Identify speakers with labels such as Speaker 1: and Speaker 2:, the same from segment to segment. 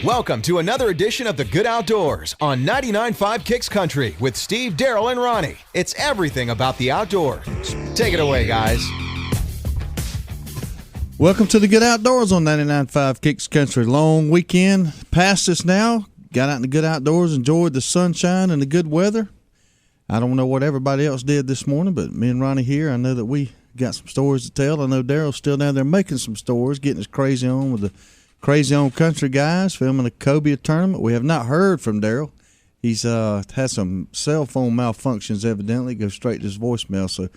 Speaker 1: Welcome to another edition of the Good Outdoors on 99.5 Kicks Country with Steve, Darrell, and Ronnie. It's everything about the outdoors. Take it away, guys.
Speaker 2: Welcome to the Good Outdoors on 99.5 Kicks Country. Long weekend past us now. Got out in the good outdoors, enjoyed the sunshine and the good weather. I don't know what everybody else did this morning, but me and Ronnie here, I know that we got some stories to tell. I know Darrell's still down there making some stories, getting his crazy on with the Crazy On Country guys, filming a cobia tournament. We have not heard from Darrell. He's had some cell phone malfunctions, evidently. Go straight to his voicemail. So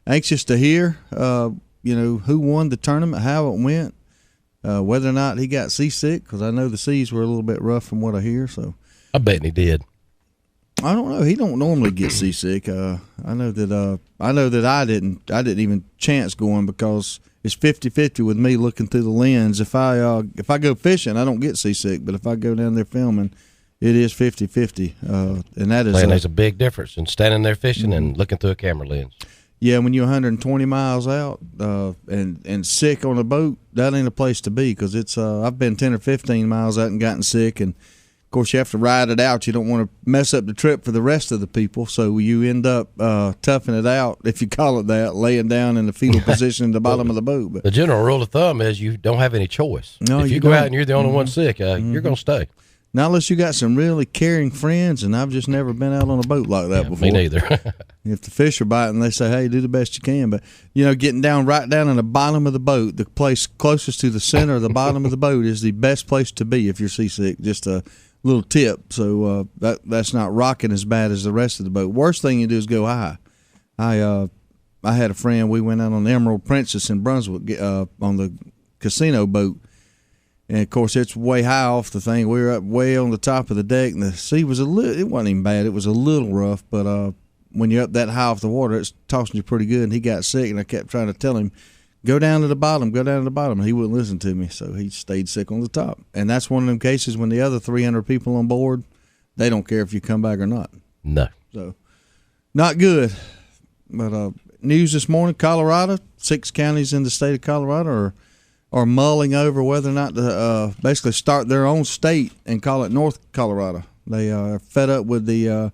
Speaker 2: anxious to hear, who won the tournament, how it went, whether or not he got seasick, because I know the seas were a little bit rough from what I hear. So
Speaker 3: I bet he did.
Speaker 2: I don't know. He don't normally get seasick. I know that I didn't even chance going because it's 50-50 with me looking through the lens. If I go fishing, I don't get seasick, but if I go down there filming, it is 50-50. And that is
Speaker 3: there's a big difference in standing there fishing and looking through a camera lens.
Speaker 2: Yeah, when you're 120 miles out and sick on a boat, that ain't a place to be, because it's I've been 10 or 15 miles out and gotten sick, and of course you have to ride it out. You don't want to mess up the trip for the rest of the people, so you end up toughing it out, if you call it that, laying down in the fetal position in the bottom of the boat. But
Speaker 3: the general rule of thumb is you don't have any choice.
Speaker 2: No,
Speaker 3: if you go out and you're the only one sick, you're going to stay.
Speaker 2: Not unless you got some really caring friends, and I've just never been out on a boat like that before.
Speaker 3: Me neither.
Speaker 2: If the fish are biting, they say, hey, do the best you can. But, getting right down in the bottom of the boat, the place closest to the center of the bottom of the boat is the best place to be if you're seasick. Just a little tip. So that's not rocking as bad as the rest of the boat. Worst thing you do is go high. I had a friend, we went out on the Emerald Princess in Brunswick on the casino boat. And, of course, it's way high off the thing. We were up way on the top of the deck, and the sea was it wasn't even bad. It was a little rough, but when you're up that high off the water, it's tossing you pretty good. And he got sick, and I kept trying to tell him, go down to the bottom, and he wouldn't listen to me, so he stayed sick on the top. And that's one of them cases when the other 300 people on board, they don't care if you come back or not.
Speaker 3: No.
Speaker 2: So, not good. But news this morning, Colorado, 6 counties in the state of Colorado are mulling over whether or not to basically start their own state and call it North Colorado. They are fed up with the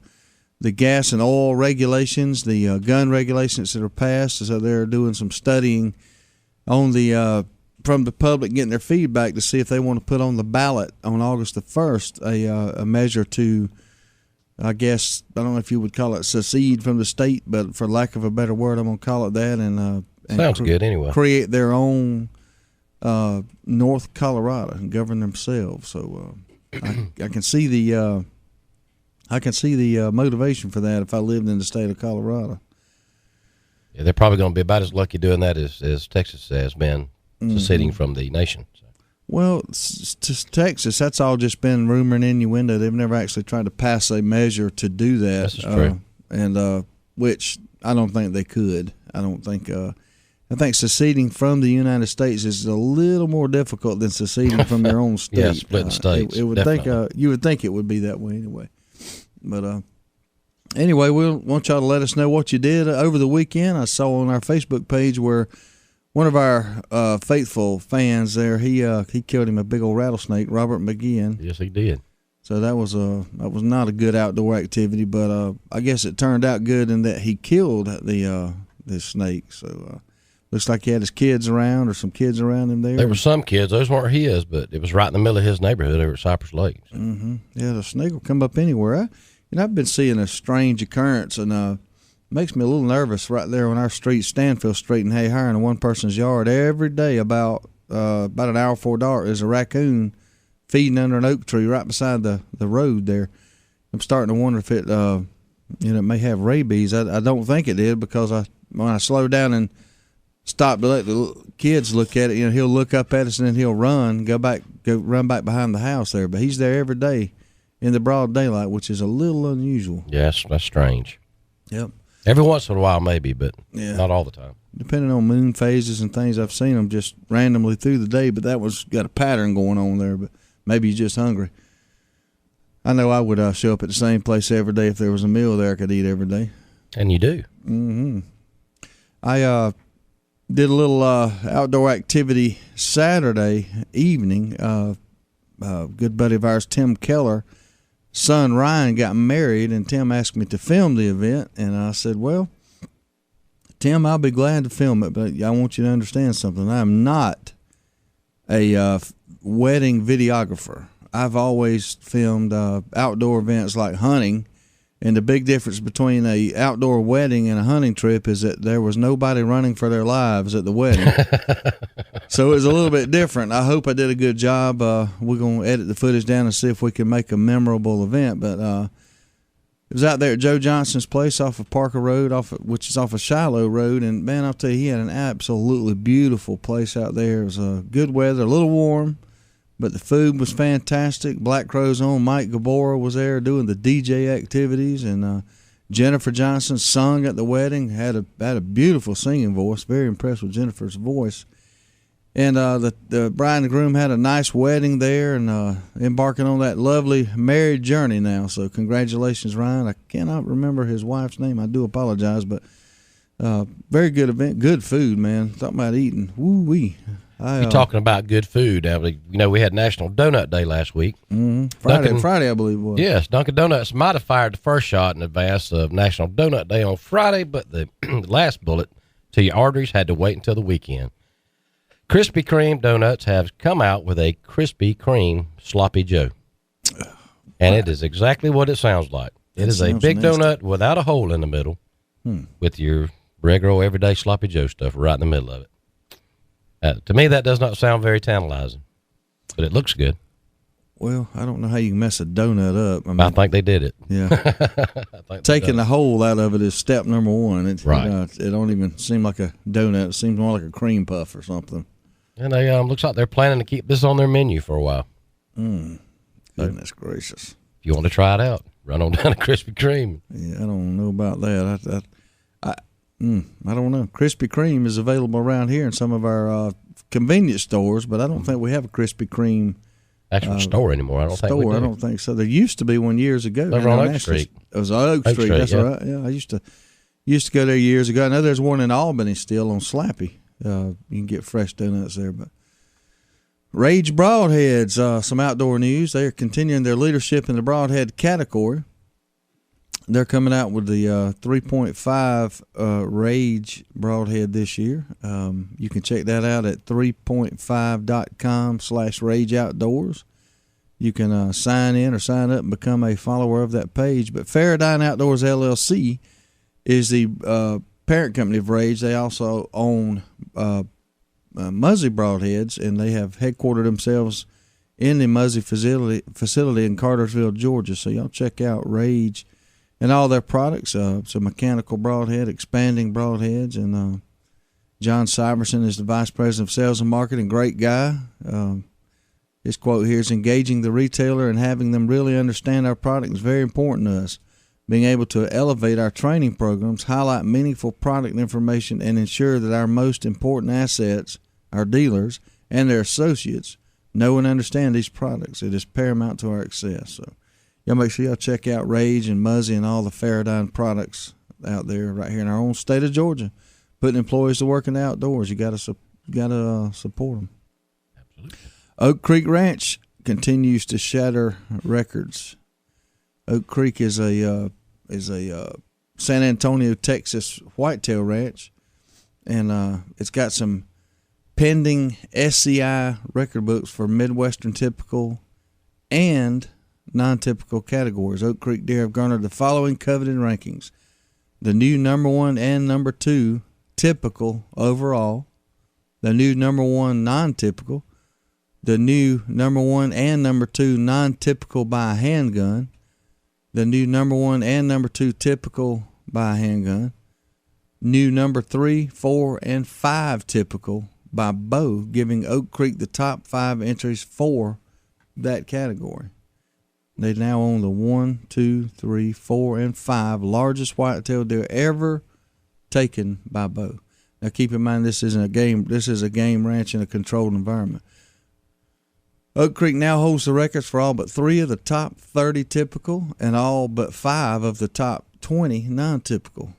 Speaker 2: gas and oil regulations, the gun regulations that are passed, so they're doing some studying on the from the public, getting their feedback to see if they want to put on the ballot on August the 1st a measure to, I guess, I don't know if you would call it secede from the state, but for lack of a better word, I'm going to call it that. And
Speaker 3: sounds good anyway.
Speaker 2: Create their own North Colorado and govern themselves. So I can see the motivation for that if I lived in the state of Colorado.
Speaker 3: Yeah, they're probably going to be about as lucky doing that as Texas has been seceding from the nation. So.
Speaker 2: Well, to Texas, that's all just been rumor and innuendo. They've never actually tried to pass a measure to do that.
Speaker 3: That's true.
Speaker 2: And which I don't think they could. I don't think. I think seceding from the United States is a little more difficult than seceding from your own state.
Speaker 3: Yeah, splitting states.
Speaker 2: You would think it would be that way anyway. But anyway, we want y'all to let us know what you did over the weekend. I saw on our Facebook page where one of our faithful fans there, he killed him a big old rattlesnake, Robert McGeehan.
Speaker 3: Yes, he did.
Speaker 2: So that was not a good outdoor activity, but I guess it turned out good in that he killed the snake. So. Looks like he had his kids around or some kids around him there.
Speaker 3: There were some kids. Those weren't his, but it was right in the middle of his neighborhood over at Cypress Lake. So.
Speaker 2: Mm-hmm. Yeah, the snake will come up anywhere. I've been seeing a strange occurrence, and makes me a little nervous right there on our street, Stanfield Street in Hayhire, in one person's yard. Every day about an hour before dark, there's a raccoon feeding under an oak tree right beside the road there. I'm starting to wonder if it may have rabies. I don't think it did, because when I slow down and stop to let the kids look at it, he'll look up at us and then he'll run back behind the house there. But he's there every day in the broad daylight, which is a little unusual.
Speaker 3: Yes, that's strange.
Speaker 2: Yep.
Speaker 3: Every once in a while, maybe, but not all the time.
Speaker 2: Depending on moon phases and things, I've seen them just randomly through the day, but that was got a pattern going on there. But maybe he's just hungry. I know I would show up at the same place every day if there was a meal there I could eat every day.
Speaker 3: And you do.
Speaker 2: Mm-hmm. I did a little outdoor activity Saturday evening. good buddy of ours, Tim Keller, son Ryan got married, and Tim asked me to film the event, and I said, well, Tim, I'll be glad to film it, but I want you to understand something. I'm not a wedding videographer. I've always filmed outdoor events like hunting, and the big difference between a outdoor wedding and a hunting trip is that there was nobody running for their lives at the wedding. So it was a little bit different. I hope I did a good job. We're going to edit the footage down and see if we can make a memorable event. But it was out there at Joe Johnson's place off of Parker Road, which is off of Shiloh Road. And, man, I'll tell you, he had an absolutely beautiful place out there. It was good weather, a little warm, but the food was fantastic. Black Crow's own Mike Gabora was there doing the DJ activities, and Jennifer Johnson sung at the wedding. Had a beautiful singing voice. Very impressed with Jennifer's voice. And the bride and groom had a nice wedding there, and embarking on that lovely married journey now. So congratulations, Ryan. I cannot remember his wife's name. I do apologize, but very good event. Good food, man. Talking about eating. Woo-wee.
Speaker 3: You're talking about good food. We had National Donut Day last week.
Speaker 2: Mm-hmm. Friday, I believe it was.
Speaker 3: Yes, Dunkin' Donuts might have fired the first shot in advance of National Donut Day on Friday, but the last bullet to your arteries had to wait until the weekend. Krispy Kreme donuts have come out with a Krispy Kreme Sloppy Joe. And it is exactly what it sounds like. It is a big donut without a hole in the middle with your regular everyday Sloppy Joe stuff right in the middle of it. To me, that does not sound very tantalizing, but it looks good.
Speaker 2: Well, I don't know how you can mess a donut up.
Speaker 3: I think they did it.
Speaker 2: Yeah. Taking the hole out of it is step number one. It don't even seem like a donut. It seems more like a cream puff or something.
Speaker 3: And they looks like they're planning to keep this on their menu for a while.
Speaker 2: Goodness gracious.
Speaker 3: If you want to try it out, run on down to Krispy Kreme.
Speaker 2: Yeah, I don't know about that. I don't know. Krispy Kreme is available around here in some of our convenience stores, but I don't think we have a Krispy Kreme
Speaker 3: actual store anymore. I don't think we do.
Speaker 2: I don't think so. There used to be one years ago.
Speaker 3: Over on Oak Street.
Speaker 2: It was Oak Street. That's right. Yeah, I used to go there years ago. I know there's one in Albany still on Slappy. You can get fresh donuts there. But Rage Broadheads, some outdoor news. They are continuing their leadership in the broadhead category. They're coming out with the 3.5 Rage Broadhead this year. You can check that out at 3.5.com/Rage Outdoors. You can sign in or sign up and become a follower of that page. But Faraday Outdoors LLC is the parent company of Rage. They also own Muzzy Broadheads, and they have headquartered themselves in the Muzzy facility in Cartersville, Georgia. So y'all check out Rage and all their products. It's a mechanical broadhead, expanding broadheads, and John Syverson is the Vice President of Sales and Marketing. Great guy. His quote here is, engaging the retailer and having them really understand our product is very important to us. Being able to elevate our training programs, highlight meaningful product information, and ensure that our most important assets, our dealers and their associates, know and understand these products. It is paramount to our success. So y'all make sure y'all check out Rage and Muzzy and all the Faraday products out there right here in our own state of Georgia, putting employees to work in the outdoors. You got to support them. Absolutely. Oak Creek Ranch continues to shatter records. Oak Creek is a San Antonio, Texas whitetail ranch, and it's got some pending SCI record books for Midwestern typical and non-typical categories. Oak Creek deer have garnered the following coveted rankings: the new number 1 and number 2 typical overall, the new number 1 non-typical, the new number 1 and number 2 non-typical by a handgun, the new number 1 and number 2 typical by a handgun, new number 3, 4, and 5 typical by bow, giving Oak Creek the top 5 entries for that category. They now own the 1, 2, 3, 4, and 5 largest whitetail deer ever taken by bow. Now keep in mind, this isn't a game. This is a game ranch in a controlled environment. Oak Creek now holds the records for all but 3 of the top 30 typical and all but 5 of the top 20 non-typical.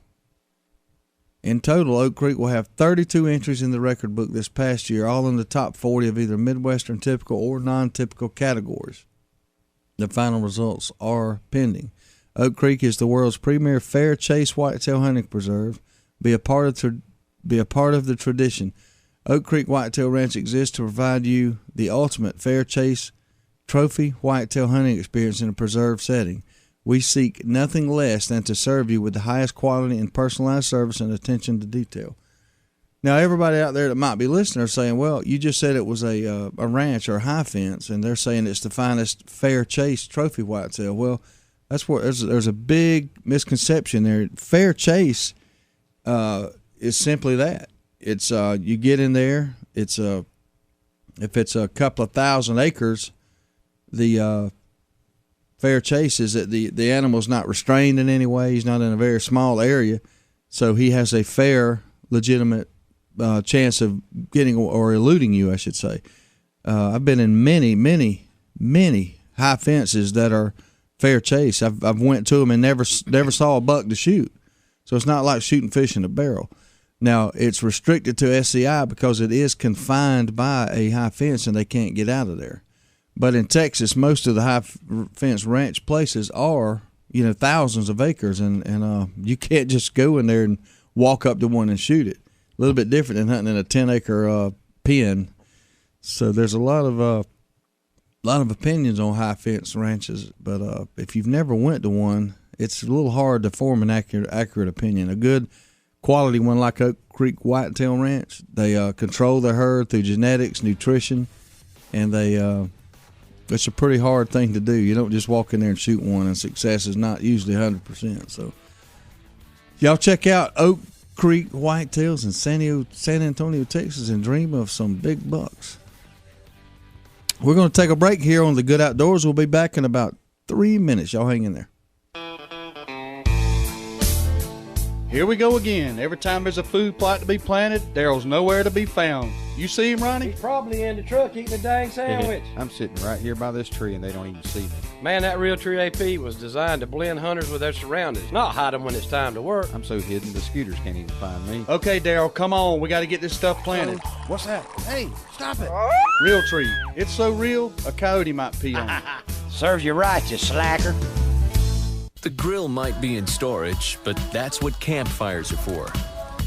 Speaker 2: In total, Oak Creek will have 32 entries in the record book this past year, all in the top 40 of either Midwestern typical or non-typical categories. The final results are pending. Oak Creek is the world's premier fair chase whitetail hunting preserve. Be a part of the tradition. Oak Creek Whitetail Ranch exists to provide you the ultimate fair chase trophy whitetail hunting experience in a preserved setting. We seek nothing less than to serve you with the highest quality and personalized service and attention to detail. Now, everybody out there that might be listening are saying, well, you just said it was a ranch or a high fence, and they're saying it's the finest fair chase trophy whitetail. Well, that's where there's a big misconception there. Fair chase is simply that. It's you get in there. It's if it's a couple of thousand acres, the fair chase is that the animal's not restrained in any way. He's not in a very small area, so he has a fair, legitimate chance of getting or eluding you, I should say. I've been in many high fences that are fair chase. I've went to them and never saw a buck to shoot. So it's not like shooting fish in a barrel. Now, it's restricted to SCI because it is confined by a high fence and they can't get out of there. But in Texas, most of the high fence ranch places are, thousands of acres, and you can't just go in there and walk up to one and shoot it. A little bit different than hunting in a 10-acre pen. So there's a lot of opinions on high fence ranches, but if you've never went to one, it's a little hard to form an accurate opinion. A good quality one like Oak Creek Whitetail Ranch, they control their herd through genetics, nutrition, and it's a pretty hard thing to do. You don't just walk in there and shoot one, and success is not usually 100%. So y'all check out Oak Creek Whitetails in San Antonio, Texas, and dream of some big bucks. We're going to take a break here on the Good Outdoors. We'll be back in about 3 minutes. Y'all hang in there.
Speaker 4: Here we go again. Every time there's a food plot to be planted, Darrell's nowhere to be found. You see him, Ronnie?
Speaker 3: He's probably in the truck eating a dang sandwich.
Speaker 5: I'm sitting right here by this tree and they don't even see me.
Speaker 3: Man, that Real Tree AP was designed to blend hunters with their surroundings, not hide them when it's time to work.
Speaker 5: I'm so hidden the scooters can't even find me.
Speaker 4: Okay, Darrell, come on. We got to get this stuff planted.
Speaker 5: What's that? Hey, stop it.
Speaker 4: Real Tree. It's so real, a coyote might pee on it.
Speaker 3: Serves you right, you slacker.
Speaker 6: The grill might be in storage, but that's what campfires are for.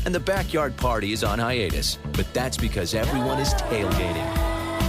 Speaker 6: And the backyard party is on hiatus, but that's because everyone is tailgating.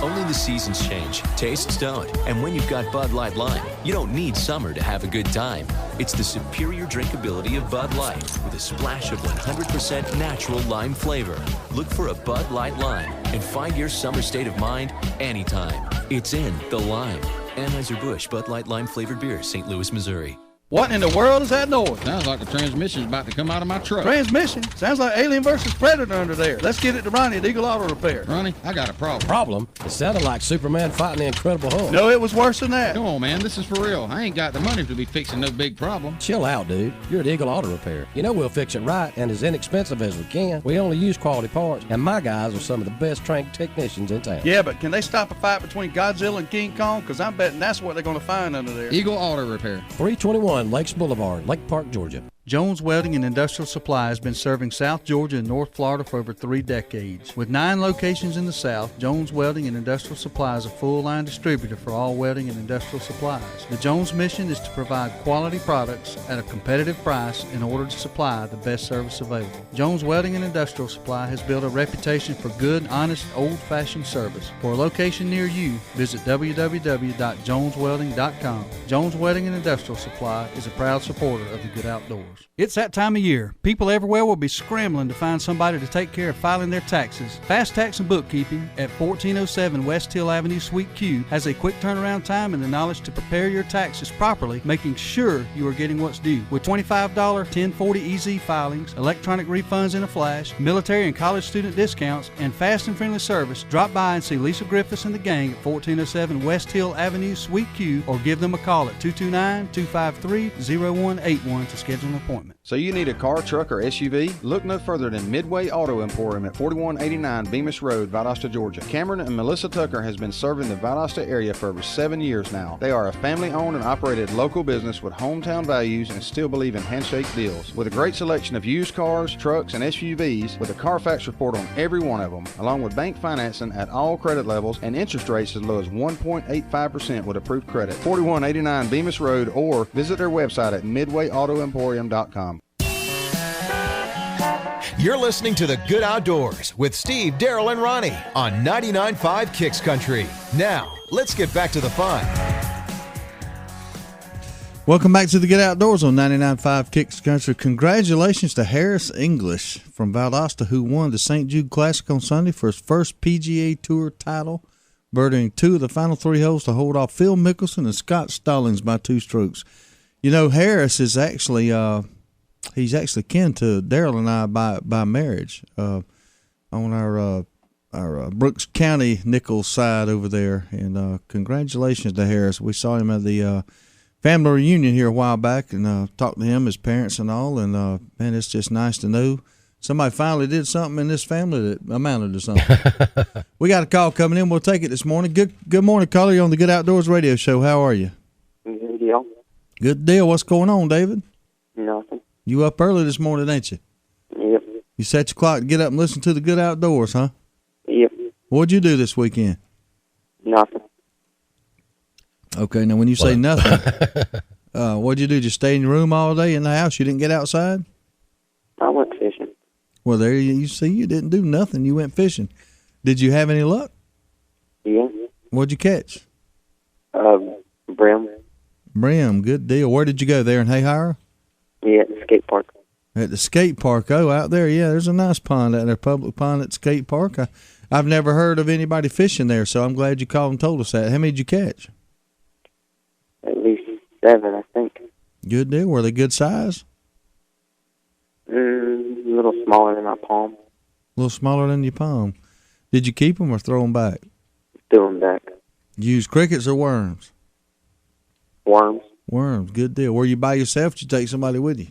Speaker 6: Only the seasons change, tastes don't. And when you've got Bud Light Lime, you don't need summer to have a good time. It's the superior drinkability of Bud Light with a splash of 100% natural lime flavor. Look for a Bud Light Lime and find your summer state of mind anytime. It's in the lime. Anheuser-Busch Bud Light Lime flavored beer, St. Louis, Missouri.
Speaker 4: What in the world is that noise?
Speaker 7: Sounds like the transmission's about to come out of my truck.
Speaker 4: Transmission? Sounds like Alien vs. Predator under there. Let's get it to Ronnie at Eagle Auto Repair.
Speaker 7: Ronnie, I got a problem.
Speaker 3: Problem? It sounded like Superman fighting the Incredible Hulk.
Speaker 4: No, it was worse than that.
Speaker 7: Come on, man. This is for real. I ain't got the money to be fixing no big problem.
Speaker 3: Chill out, dude. You're at Eagle Auto Repair. You know we'll fix it right and as inexpensive as we can. We only use quality parts, and my guys are some of the best trained technicians in town.
Speaker 4: Yeah, but can they stop a fight between Godzilla and King Kong? Because I'm betting that's what they're going to find under there.
Speaker 7: Eagle Auto Repair.
Speaker 3: 321 Lakes Boulevard, Lake Park, Georgia.
Speaker 4: Jones Welding and Industrial Supply has been serving South Georgia and North Florida for over 3 decades. With 9 locations in the South, Jones Welding and Industrial Supply is a full-line distributor for all welding and industrial supplies. The Jones mission is to provide quality products at a competitive price in order to supply the best service available. Jones Welding and Industrial Supply has built a reputation for good, honest, old-fashioned service. For a location near you, visit www.joneswelding.com. Jones Welding and Industrial Supply is a proud supporter of the Good Outdoors. It's that time of year. People everywhere will be scrambling to find somebody to take care of filing their taxes. Fast Tax and Bookkeeping at 1407 West Hill Avenue, Suite Q has a quick turnaround time and the knowledge to prepare your taxes properly, making sure you are getting what's due. With $25 1040 EZ filings, electronic refunds in a flash, military and college student discounts, and fast and friendly service, drop by and see Lisa Griffiths and the gang at 1407 West Hill Avenue, Suite Q, or give them a call at 229-253-0181 to schedule an appointment.
Speaker 5: So you need a car, truck, or SUV? Look no further than Midway Auto Emporium at 4189 Bemis Road, Valdosta, Georgia. Cameron and Melissa Tucker has been serving the Valdosta area for over 7 years now. They are a family-owned and operated local business with hometown values and still believe in handshake deals. With a great selection of used cars, trucks, and SUVs, with a Carfax report on every one of them, along with bank financing at all credit levels and interest rates as low as 1.85% with approved credit. 4189 Bemis Road, or visit their website at midwayautoemporium.com.
Speaker 1: You're listening to The Good Outdoors with Steve, Darrell, and Ronnie on 99.5 Kicks Country. Now, let's get back to the fun.
Speaker 2: Welcome back to The Good Outdoors on 99.5 Kicks Country. Congratulations to Harris English from Valdosta, who won the St. Jude Classic on Sunday for his first PGA Tour title, birdieing 2 of the final 3 holes to hold off Phil Mickelson and Scott Stallings by 2 strokes. You know, Harris is actually he's actually kin to Darrell and I by marriage on our Brooks County Nichols side over there. And congratulations to Harris. We saw him at the family reunion here a while back and talked to him, his parents and all. And, man, it's just nice to know somebody finally did something in this family that amounted to something. We got a call coming in. We'll take it this morning. Good morning, caller. You're on the Good Outdoors Radio Show. How are you?
Speaker 8: Good deal.
Speaker 2: Good deal. What's going on, David?
Speaker 8: Nothing.
Speaker 2: You up early this morning, ain't you?
Speaker 8: Yep.
Speaker 2: You set your clock to get up and listen to the Good Outdoors, huh?
Speaker 8: Yep.
Speaker 2: What'd you do this weekend?
Speaker 8: Nothing.
Speaker 2: Okay, now when you say nothing, what'd you do? Just stay in your room all day in the house? You didn't get outside?
Speaker 8: I went fishing.
Speaker 2: Well, there you see, you didn't do nothing. You went fishing. Did you have any luck?
Speaker 8: Yeah.
Speaker 2: What'd you catch?
Speaker 8: Brim.
Speaker 2: Brim, good deal. Where did you go? There in Hayhire?
Speaker 8: Yeah, at the skate park.
Speaker 2: At the skate park. Oh, out there. Yeah, there's a nice pond out there, public pond at the skate park. I've never heard of anybody fishing there, so I'm glad you called and told us that. How many did you catch?
Speaker 8: At least 7, I think.
Speaker 2: Good deal. Were they good size?
Speaker 8: A little smaller than my palm.
Speaker 2: A little smaller than your palm. Did you keep them or throw them back?
Speaker 8: Threw them back.
Speaker 2: Did you use crickets or worms?
Speaker 8: Worms.
Speaker 2: Worms. Good deal. Were you by yourself or did you take somebody with you?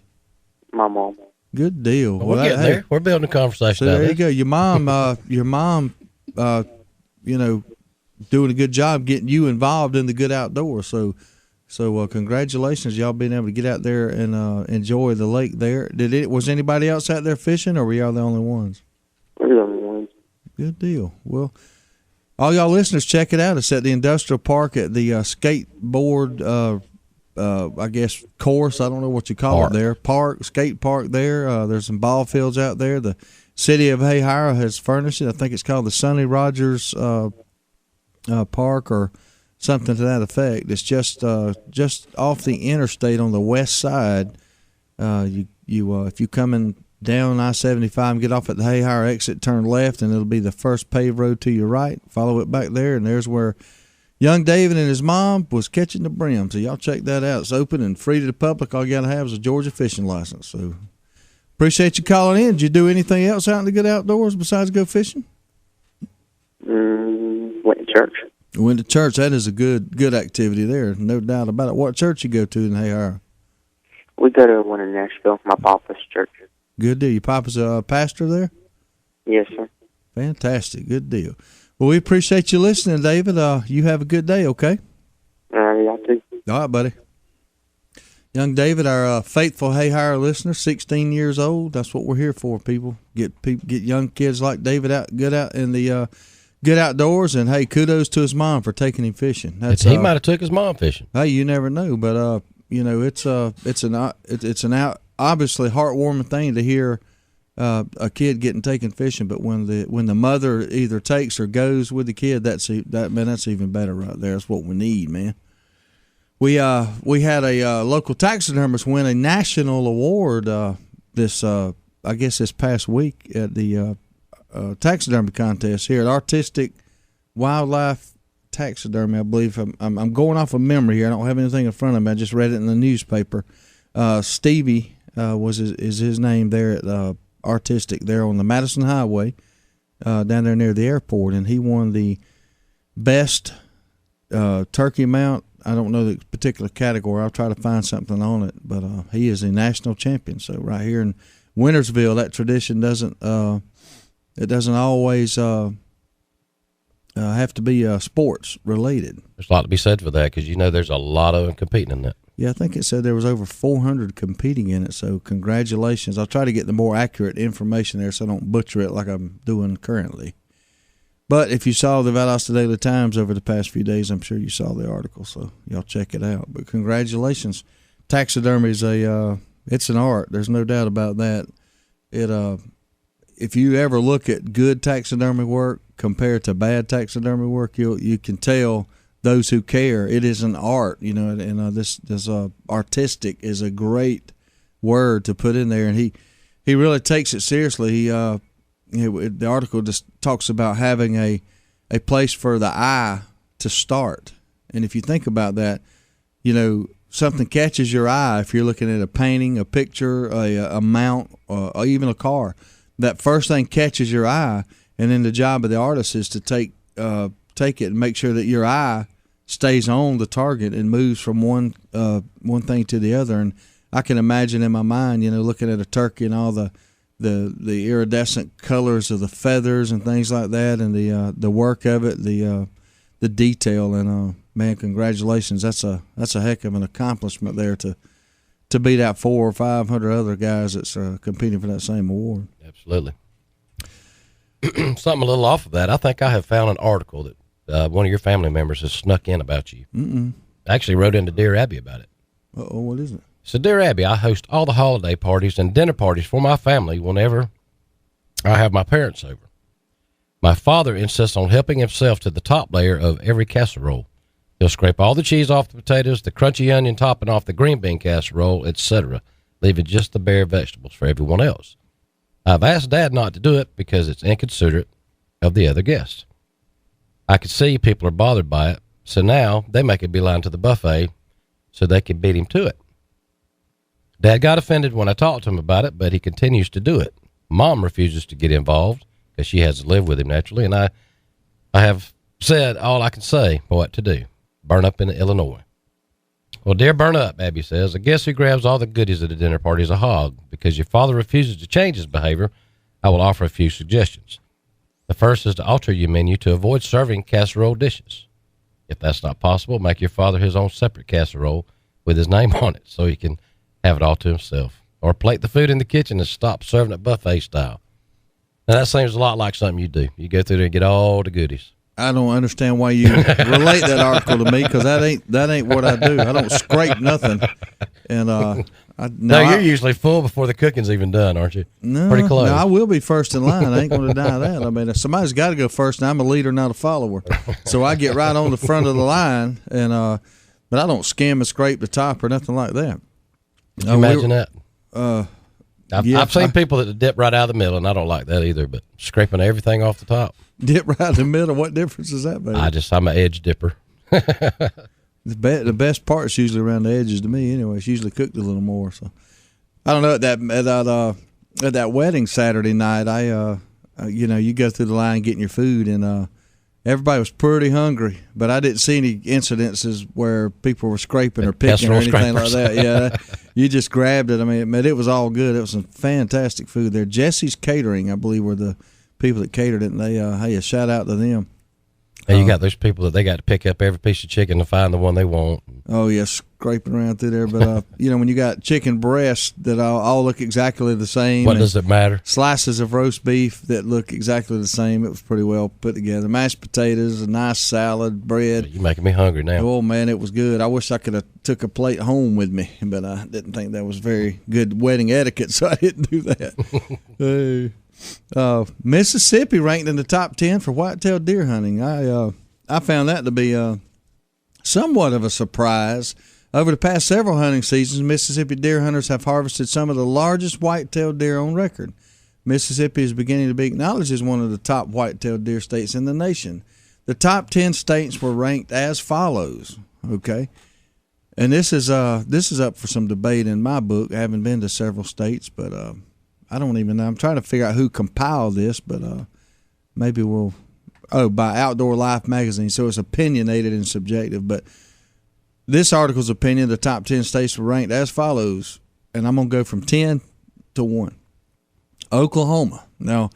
Speaker 8: My mom.
Speaker 2: Good deal.
Speaker 3: Well, we're getting there. We're building a conversation.
Speaker 2: So there you go. Your mom, you know, doing a good job getting you involved in the Good Outdoors. So congratulations, y'all being able to get out there and enjoy the lake there. Was anybody else out there fishing, or were y'all the only ones?
Speaker 8: We're the only ones.
Speaker 2: Good deal. Well, all y'all listeners, check it out. It's at the industrial park at the skateboard, I guess, course. I don't know what you call it there. Skate park there. There's some ball fields out there. The city of Hayhire has furnished it. I think it's called the Sonny Rogers Park or something to that effect. It's just off the interstate on the west side. If you coming down I-75 and get off at the Hayhire exit, turn left, and it'll be the first paved road to your right. Follow it back there, and there's where young David and his mom was catching the brim. So y'all check that out. It's open and free to the public. All you got to have is a Georgia fishing license. So appreciate you calling in. Did you do anything else out in the Good Outdoors besides go fishing?
Speaker 8: Went to church.
Speaker 2: Went to church. That is a good activity there, no doubt about it. What church you go to in Hayhire?
Speaker 8: We go to one in Nashville, my papa's church.
Speaker 2: Good deal. Your papa's a pastor there?
Speaker 8: Yes, sir.
Speaker 2: Fantastic. Good deal. Well, we appreciate you listening, David. You have a good day, okay?
Speaker 8: Y'all too.
Speaker 2: All right, buddy. Young David, our faithful Hayhire listener, 16 years old. That's what we're here for, people. Get young kids like David out in the Good Outdoors, and hey, kudos to his mom for taking him fishing.
Speaker 3: He might have took his mom fishing.
Speaker 2: Hey, you never know, but you know, it's an obviously heartwarming thing to hear a kid getting taken fishing. But when the mother either takes or goes with the kid, that's even better right there. That's what we need, man. We had a local taxidermist win a national award this past week at the taxidermy contest here at Artistic Wildlife Taxidermy. I believe I'm going off of memory here. I don't have anything in front of me. I just read it in the newspaper. Stevie is his name there at Artistic there on the Madison Highway down there near the airport, and he won the best turkey mount I don't know the particular category. I'll try to find something on it. But he is a national champion. So right here in Wintersville, that tradition doesn't always have to be sports related.
Speaker 3: There's a lot to be said for that because there's a lot of them competing in that.
Speaker 2: Yeah, I think it said there was over 400 competing in it. So congratulations. I'll try to get the more accurate information there so I don't butcher it like I'm doing currently. But if you saw the Valdosta Daily Times over the past few days, I'm sure you saw the article, so y'all check it out. But congratulations. Taxidermy is it's an art. There's no doubt about that. If you ever look at good taxidermy work compared to bad taxidermy work, you can tell those who care. It is an art, and this artistic is a great word to put in there, and he really takes it seriously. The article just talks about having a place for the eye to start. And if you think about that, something catches your eye if you're looking at a painting, a picture, a mount, or even a car. That first thing catches your eye, and then the job of the artist is to take it and make sure that your eye stays on the target and moves from one thing to the other. And I can imagine in my mind, looking at a turkey and all the iridescent colors of the feathers and things like that, and the work of it, the detail, and man, congratulations! That's a heck of an accomplishment there to beat out 400 or 500 other guys that's competing for that same award.
Speaker 3: Absolutely. Something a little off of that. I think I have found an article that one of your family members has snuck in about you. I actually wrote into Dear Abby about it.
Speaker 2: Uh-oh, what is it?
Speaker 3: So, Dear Abby, I host all the holiday parties and dinner parties for my family whenever I have my parents over. My father insists on helping himself to the top layer of every casserole. He'll scrape all the cheese off the potatoes, the crunchy onion topping off the green bean casserole, etc., leaving just the bare vegetables for everyone else. I've asked Dad not to do it because it's inconsiderate of the other guests. I can see people are bothered by it, so now they make a beeline to the buffet so they can beat him to it. Dad got offended when I talked to him about it, but he continues to do it. Mom refuses to get involved because she has to live with him naturally, and I have said all I can say what to do. Burn up in Illinois. Well, dear burn up, Abby says, I guess who grabs all the goodies at a dinner party is a hog. Because your father refuses to change his behavior, I will offer a few suggestions. The first is to alter your menu to avoid serving casserole dishes. If that's not possible, make your father his own separate casserole with his name on it so he can have it all to himself. Or plate the food in the kitchen and stop serving it buffet style. Now, that seems a lot like something you do. You go through there and get all the goodies.
Speaker 2: I don't understand why you relate that article to me, because that ain't what I do. I don't scrape nothing. And
Speaker 3: you're usually full before the cooking's even done, aren't you?
Speaker 2: No,
Speaker 3: pretty close.
Speaker 2: No, I will be first in line. I ain't going to deny that. I mean, somebody's got to go first, and I'm a leader, not a follower. So I get right on the front of the line, and but I don't skim and scrape the top or nothing like that.
Speaker 3: Can you imagine that? I've seen people that dip right out of the middle, and I don't like that either. But scraping everything off the top.
Speaker 2: Dip right in the middle. What difference does that make?
Speaker 3: I'm an edge dipper.
Speaker 2: The best part's usually around the edges to me. Anyway, it's usually cooked a little more. So I don't know at that wedding Saturday night. You go through the line getting your food, and everybody was pretty hungry. But I didn't see any incidences where people were scraping or picking or anything like that. Yeah, you just grabbed it. I mean, it was all good. It was some fantastic food there. Jesse's Catering, I believe, were the people that catered it, and they a shout out to them.
Speaker 3: And you got those people that they got to pick up every piece of chicken to find the one they want.
Speaker 2: Oh yeah, scraping around through there. But when you got chicken breasts that all look exactly the same.
Speaker 3: What does it matter?
Speaker 2: Slices of roast beef that look exactly the same. It was pretty well put together. Mashed potatoes, a nice salad, bread.
Speaker 3: You're making me hungry now.
Speaker 2: Oh man, it was good. I wish I could have took a plate home with me, but I didn't think that was very good wedding etiquette, so I didn't do that. Mississippi ranked in the top 10 for whitetail deer hunting. I found that to be somewhat of a surprise. Over the past several hunting seasons, Mississippi deer hunters have harvested some of the largest whitetail deer on record. Mississippi is beginning to be acknowledged as one of the top whitetail deer states in the nation. The top 10 states were ranked as follows. Okay, and this is up for some debate in my book. I haven't been to several states, but I don't even know. I'm trying to figure out who compiled this, but maybe we'll. By Outdoor Life magazine, so it's opinionated and subjective. But This article's opinion, the top 10 states were ranked as follows, and I'm going to go from 10 to 1. Oklahoma. Now,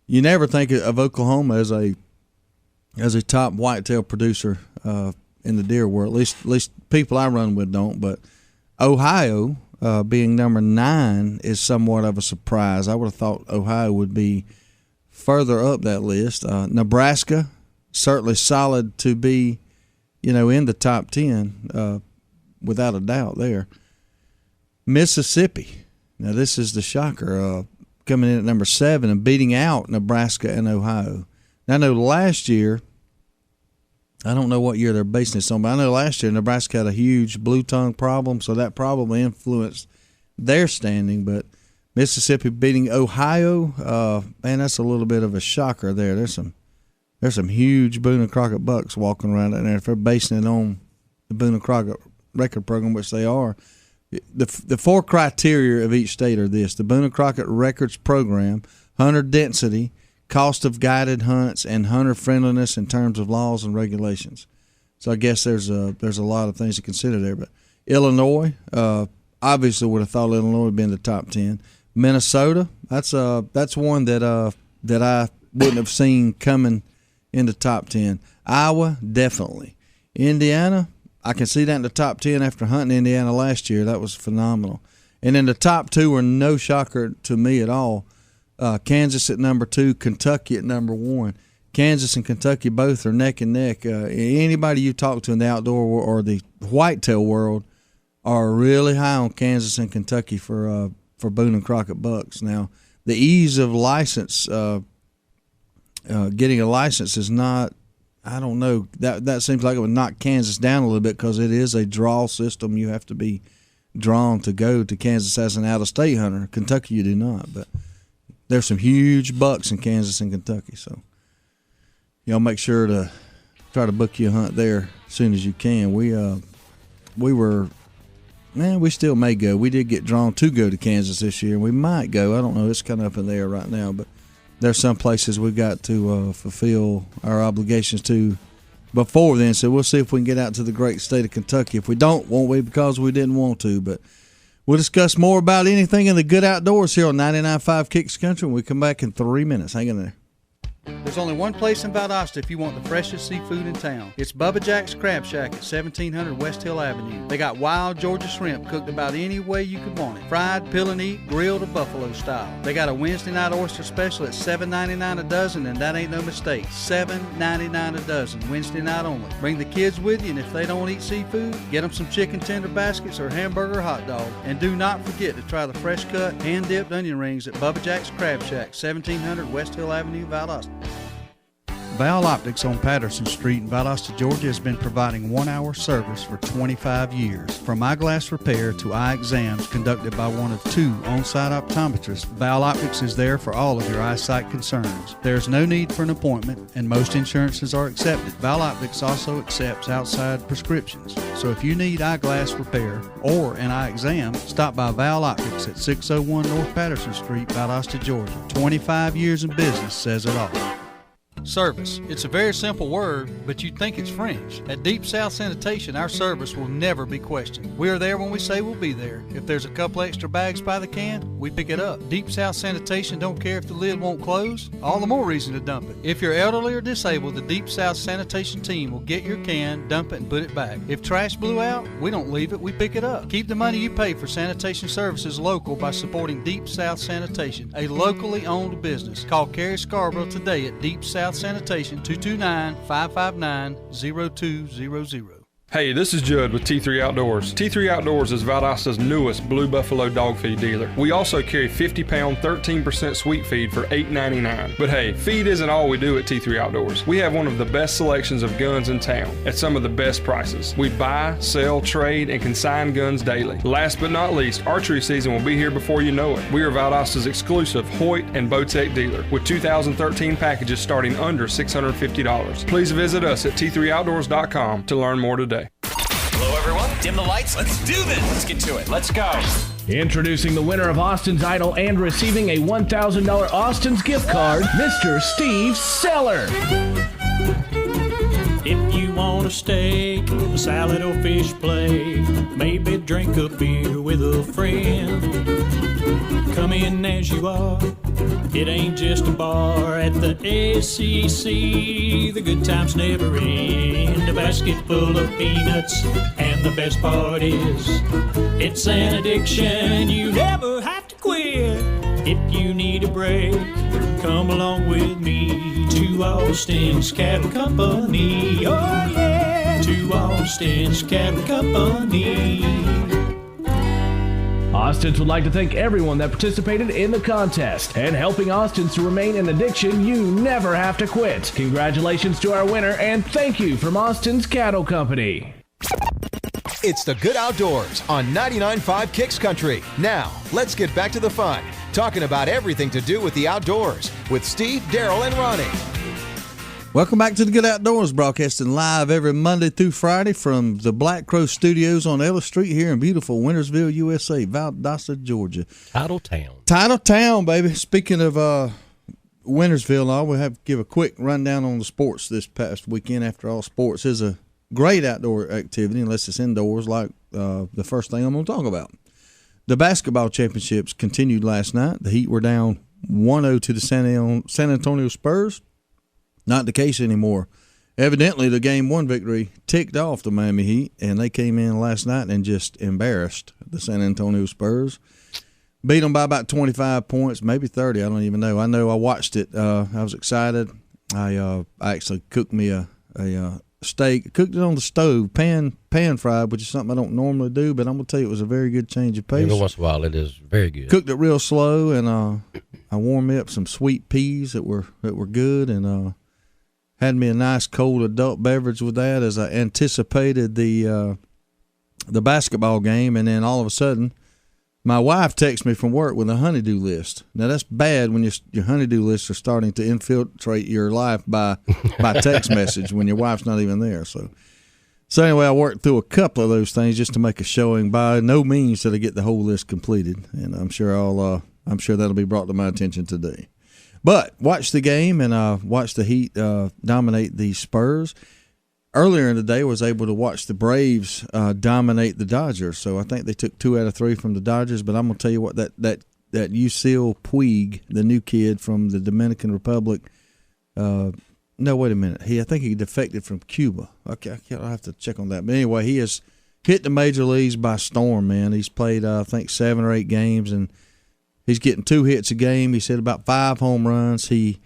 Speaker 2: you never think of Oklahoma as a top whitetail producer in the deer world. At least people I run with don't. But Ohio, being number 9, is somewhat of a surprise. I would have thought Ohio would be further up that list. Nebraska, certainly solid to be, in the top 10, without a doubt there. Mississippi. Now, this is the shocker. Coming in at number 7 and beating out Nebraska and Ohio. Now, I know last year, I don't know what year they're basing this on, but I know last year Nebraska had a huge blue tongue problem, so that probably influenced their standing. But Mississippi beating Ohio, man, that's a little bit of a shocker there. There's some huge Boone and Crockett bucks walking around in there. If they're basing it on the Boone and Crockett record program, which they are, the 4 criteria of each state are this: the Boone and Crockett records program, hunter density, cost of guided hunts, and hunter friendliness in terms of laws and regulations. So I guess there's a lot of things to consider there. But Illinois, obviously would have thought Illinois would be in the top 10. Minnesota, that's one that I wouldn't have seen coming in the top 10. Iowa, definitely. Indiana, I can see that in the top 10 after hunting Indiana last year. That was phenomenal. And then the top 2 were no shocker to me at all. Kansas at number 2, Kentucky at number 1. Kansas and Kentucky both are neck and neck. Anybody you talk to in the outdoor or the whitetail world are really high on Kansas and Kentucky for Boone and Crockett bucks. Now, the ease of license, getting a license is not, I don't know, that seems like it would knock Kansas down a little bit because it is a draw system. You have to be drawn to go to Kansas as an out-of-state hunter. Kentucky you do not, but there's some huge bucks in Kansas and Kentucky, so y'all make sure to try to book you a hunt there as soon as you can. We still may go. We did get drawn to go to Kansas this year. We might go. I don't know. It's kind of up in the air right now, but there's some places we got to fulfill our obligations to before then. So we'll see if we can get out to the great state of Kentucky. If we don't, won't we? Because we didn't want to, but we'll discuss more about anything in the good outdoors here on 99.5 Kicks Country when we come back in 3 minutes. Hang in there.
Speaker 4: There's only one place in Valdosta if you want the freshest seafood in town. It's Bubba Jack's Crab Shack at 1700 West Hill Avenue. They got wild Georgia shrimp cooked about any way you could want it. Fried, peel and eat, grilled, or buffalo style. They got a Wednesday night oyster special at $7.99 a dozen, and that ain't no mistake. $7.99 a dozen, Wednesday night only. Bring the kids with you, and if they don't eat seafood, get them some chicken tender baskets or hamburger hot dog. And do not forget to try the fresh cut, hand-dipped onion rings at Bubba Jack's Crab Shack, 1700 West Hill Avenue, Valdosta. Val Optics on Patterson Street in Valdosta, Georgia has been providing 1-hour service for 25 years. From eyeglass repair to eye exams conducted by one of 2 on-site optometrists, Val Optics is there for all of your eyesight concerns. There is no need for an appointment, and most insurances are accepted. Val Optics also accepts outside prescriptions. So if you need eyeglass repair or an eye exam, stop by Val Optics at 601 North Patterson Street, Valdosta, Georgia. 25 years in business says it all. Service. It's a very simple word, but you'd think it's French. At Deep South Sanitation, our service will never be questioned. We are there when we say we'll be there. If there's a couple extra bags by the can, we pick it up. Deep South Sanitation don't care if the lid won't close. All the more reason to dump it. If you're elderly or disabled, the Deep South Sanitation team will get your can, dump it, and put it back. If trash blew out, we don't leave it, we pick it up. Keep the money you pay for sanitation services local by supporting Deep South Sanitation, a locally owned business. Call Carrie Scarborough today at Deep South Sanitation, 229-559-0200.
Speaker 9: Hey, this is Judd with T3 Outdoors. T3 Outdoors is Valdosta's newest Blue Buffalo dog feed dealer. We also carry 50-pound, 13% sweet feed for $8.99. But hey, feed isn't all we do at T3 Outdoors. We have one of the best selections of guns in town at some of the best prices. We buy, sell, trade, and consign guns daily. Last but not least, archery season will be here before you know it. We are Valdosta's exclusive Hoyt and Bowtech dealer with 2013 packages starting under $650. Please visit us at T3Outdoors.com to learn more today.
Speaker 10: Hello, everyone. Dim the lights. Let's do this. Let's get to it. Let's go.
Speaker 11: Introducing the winner of Austin's Idol and receiving a $1,000 Austin's gift card, Mr. Steve Seller.
Speaker 12: If you want a steak, a salad or fish plate, maybe drink a beer with a friend. Come in as you are, it ain't just a bar at the SEC. The good times never end, a basket full of peanuts, and the best part is, it's an addiction you never have to quit. If you need a break, come along with me to Austin's Cattle Company. Oh yeah, to Austin's Cattle Company.
Speaker 11: Austin's would like to thank everyone that participated in the contest and helping Austin's to remain an addiction you never have to quit. Congratulations to our winner and thank you from Austin's Cattle Company.
Speaker 1: It's the Good Outdoors on 99.5 Kicks Country. Now, let's get back to the fun, talking about everything to do with the outdoors with Steve, Darrell, and Ronnie.
Speaker 2: Welcome back to the Good Outdoors, broadcasting live every Monday through Friday from the Black Crow Studios on Ellis Street here in beautiful Wintersville, USA, Valdosta, Georgia.
Speaker 3: Title Town.
Speaker 2: Title Town, baby. Speaking of Wintersville, I will have to give a quick rundown on the sports this past weekend. After all, sports is a great outdoor activity, unless it's indoors, like the first thing I'm going to talk about. The basketball championships continued last night. The Heat were down 1-0 to the San Antonio Spurs. Not the case anymore. Evidently, the Game 1 victory ticked off the Miami Heat, and they came in last night and just embarrassed the San Antonio Spurs. Beat them by about 25 points, maybe 30, I don't even know. I know I watched it. I was excited. I actually cooked me a steak, cooked it on the stove, pan fried, which is something I don't normally do, but I'm going to tell you it was a very good change of pace.
Speaker 3: Every once in a while, it is very good.
Speaker 2: Cooked it real slow, and I warmed me up some sweet peas that were good, and had me a nice cold adult beverage with that as I anticipated the basketball game. And then all of a sudden, my wife texts me from work with a honeydew list. Now, that's bad when your honeydew lists are starting to infiltrate your life by text message when your wife's not even there. So anyway, I worked through a couple of those things just to make a showing. By no means did I get the whole list completed, and I'm sure that'll be brought to my attention today. But watch the game and watch the Heat dominate the Spurs. Earlier in the day, I was able to watch the Braves dominate the Dodgers. So I think they took 2 out of 3 from the Dodgers. But I'm going to tell you what, that Yusel Puig, the new kid from the Dominican Republic, no, wait a minute. I think he defected from Cuba. Okay, I'll have to check on that. But anyway, he has hit the major leagues by storm, man. He's played, I think, 7 or 8 games, and he's getting 2 hits a game. He hit about 5 home runs. He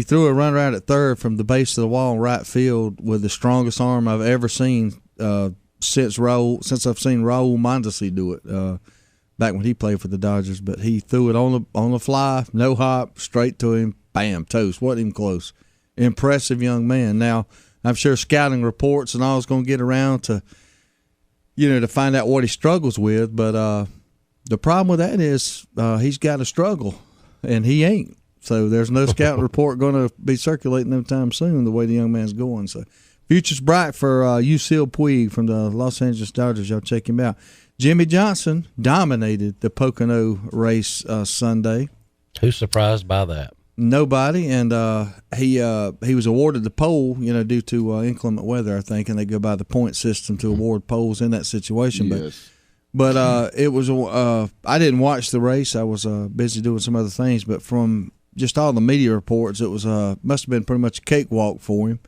Speaker 2: threw a runner out at third from the base of the wall in right field with the strongest arm I've ever seen since I've seen Raul Mondesi do it back when he played for the Dodgers. But he threw it on the fly, no hop, straight to him, bam, toast. Wasn't even close. Impressive young man. Now, I'm sure scouting reports and all is going to get around to find out what he struggles with, but the problem with that is he's got to struggle, and he ain't. So there's no scouting report going to be circulating no time soon the way the young man's going. So future's bright for Yusel Puig from the Los Angeles Dodgers. Y'all check him out. Jimmy Johnson dominated the Pocono race Sunday.
Speaker 3: Who's surprised by that? Nobody,
Speaker 2: and he was awarded the pole, due to inclement weather, I think, and they go by the point system to award poles in that situation.
Speaker 13: Yes.
Speaker 2: But it was I didn't watch the race. I was busy doing some other things. But from just all the media reports, it was must have been pretty much a cakewalk for him.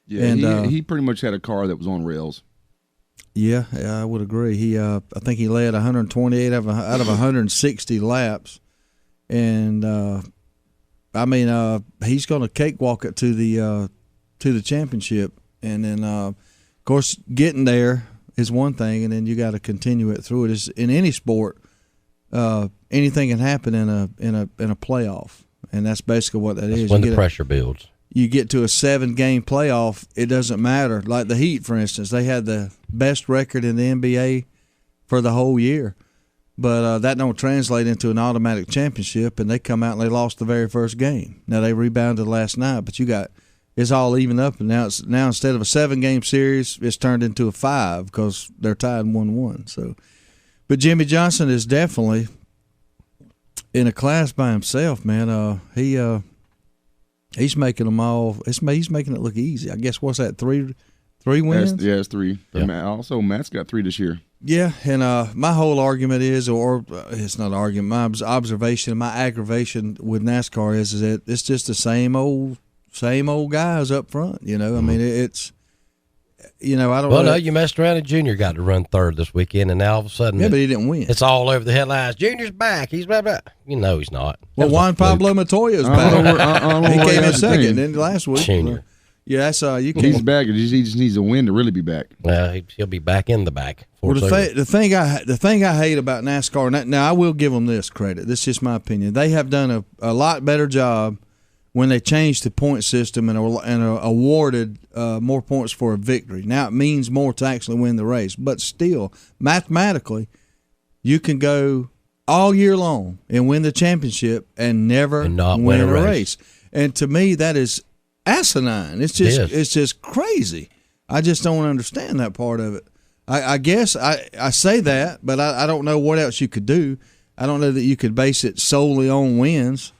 Speaker 13: Yeah, and he pretty much had a car that was on rails.
Speaker 2: Yeah, I would agree. I think he led 128 out of 160 laps, and he's going to cakewalk it to the championship, and then of course getting there is one thing, and then you got to continue it through it. In any sport, anything can happen in a playoff, and that's basically what that is.
Speaker 3: When the pressure builds.
Speaker 2: You get to a 7-game playoff, it doesn't matter. Like the Heat, for instance, they had the best record in the NBA for the whole year, but that don't translate into an automatic championship, and they come out and they lost the very first game. Now they rebounded last night, but it's all even up, and now instead of a 7-game series, it's turned into a 5 because they're tied 1-1. So, but Jimmy Johnson is definitely in a class by himself, man. He's making them all. He's making it look easy. I guess what's that? Three 3 wins?
Speaker 13: It's 3. Yeah. Also, Matt's got 3 this year.
Speaker 2: Yeah, and my whole argument is, or it's not an argument, my observation, my aggravation with NASCAR is that it's just the same old guys up front. I mean, it's, I don't know.
Speaker 3: Well, no, you messed around and Junior got to run third this weekend, and now all of a sudden,
Speaker 2: but he didn't win.
Speaker 3: It's all over the headlines. Junior's back. He's blah, blah. He's not.
Speaker 2: Well, Juan Pablo Montoya's back. He came in second in last week.
Speaker 3: Junior.
Speaker 2: Yeah, that's you can't.
Speaker 13: He's back. He just needs a win to really be back.
Speaker 3: Well, he'll be back in the back.
Speaker 2: Well, the thing I hate about NASCAR, now I will give them this credit. This is just my opinion. They have done a lot better job when they changed the point system and awarded more points for a victory. Now it means more to actually win the race, but still, mathematically, you can go all year long and win the championship and never win a race. And to me, that is asinine. It's just crazy. I just don't understand that part of it. I guess I say that, but I don't know what else you could do. I don't know that you could base it solely on wins.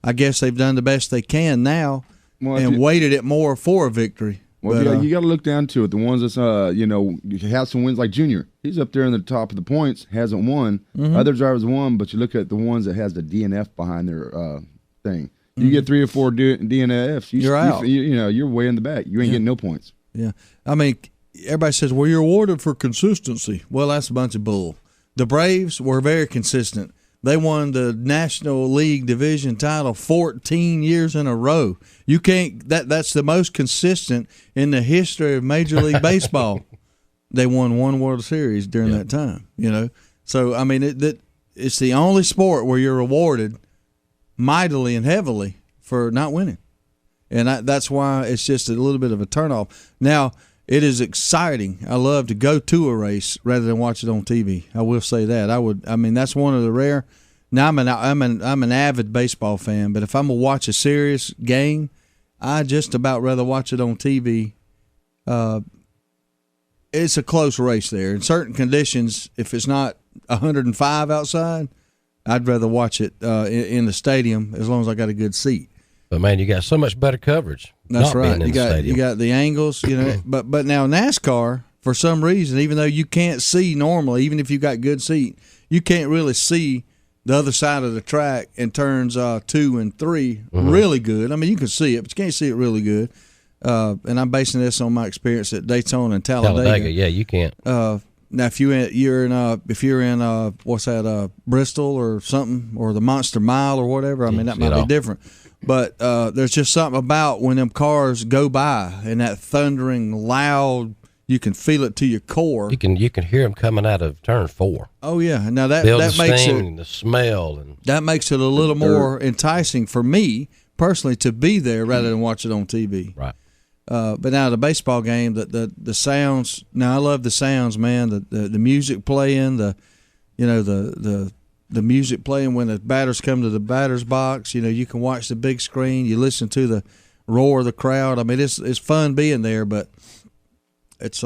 Speaker 2: I guess they've done the best they can now and weighted it more for a victory.
Speaker 13: Well, but, you got to look down to it. The ones that's, you have some wins like Junior. He's up there in the top of the points, hasn't won. Mm-hmm. Other drivers won, but you look at the ones that has the DNF behind their thing. You get 3 or 4 DNFs,
Speaker 2: you're out.
Speaker 13: You're way in the back. You ain't getting no points.
Speaker 2: Yeah. I mean, everybody says, well, you're awarded for consistency. Well, that's a bunch of bull. The Braves were very consistent. They won the National League Division title 14 years in a row. You can't. That's the most consistent in the history of Major League Baseball. They won 1 World Series during that time. So I mean, it's the only sport where you're rewarded mightily and heavily for not winning, and that's why it's just a little bit of a turnoff. Now, it is exciting. I love to go to a race rather than watch it on TV. I will say that. I mean, that's one of the rare. Now, I'm an avid baseball fan, but if I'm gonna watch a serious game, I just about rather watch it on TV. It's a close race there. In certain conditions, if it's not 105 outside, I'd rather watch it in the stadium as long as I got a good seat.
Speaker 3: But man, you got so much better coverage.
Speaker 2: That's right. You got the angles, But now NASCAR, for some reason, even though you can't see normally, even if you got good seat, you can't really see the other side of the track in turns 2 and 3 really good. I mean, you can see it, but you can't see it really good. And I'm basing this on my experience at Daytona and Talladega.
Speaker 3: Yeah, you can't.
Speaker 2: Now, if you're in what's that, Bristol or something, or the Monster Mile or whatever, I mean, that might be different. But there's just something about when them cars go by and that thundering, loud, you can feel it to your core.
Speaker 3: You can hear them coming out of turn 4.
Speaker 2: Oh yeah, now that makes it,
Speaker 3: and the smell, and
Speaker 2: that makes it a little more enticing for me personally to be there rather than watch it on TV.
Speaker 3: Right.
Speaker 2: But now the baseball game, the sounds. Now I love the sounds, man. The music playing, the music playing when the batters come to the batter's box. You can watch the big screen. You listen to the roar of the crowd. I mean, it's fun being there, but it's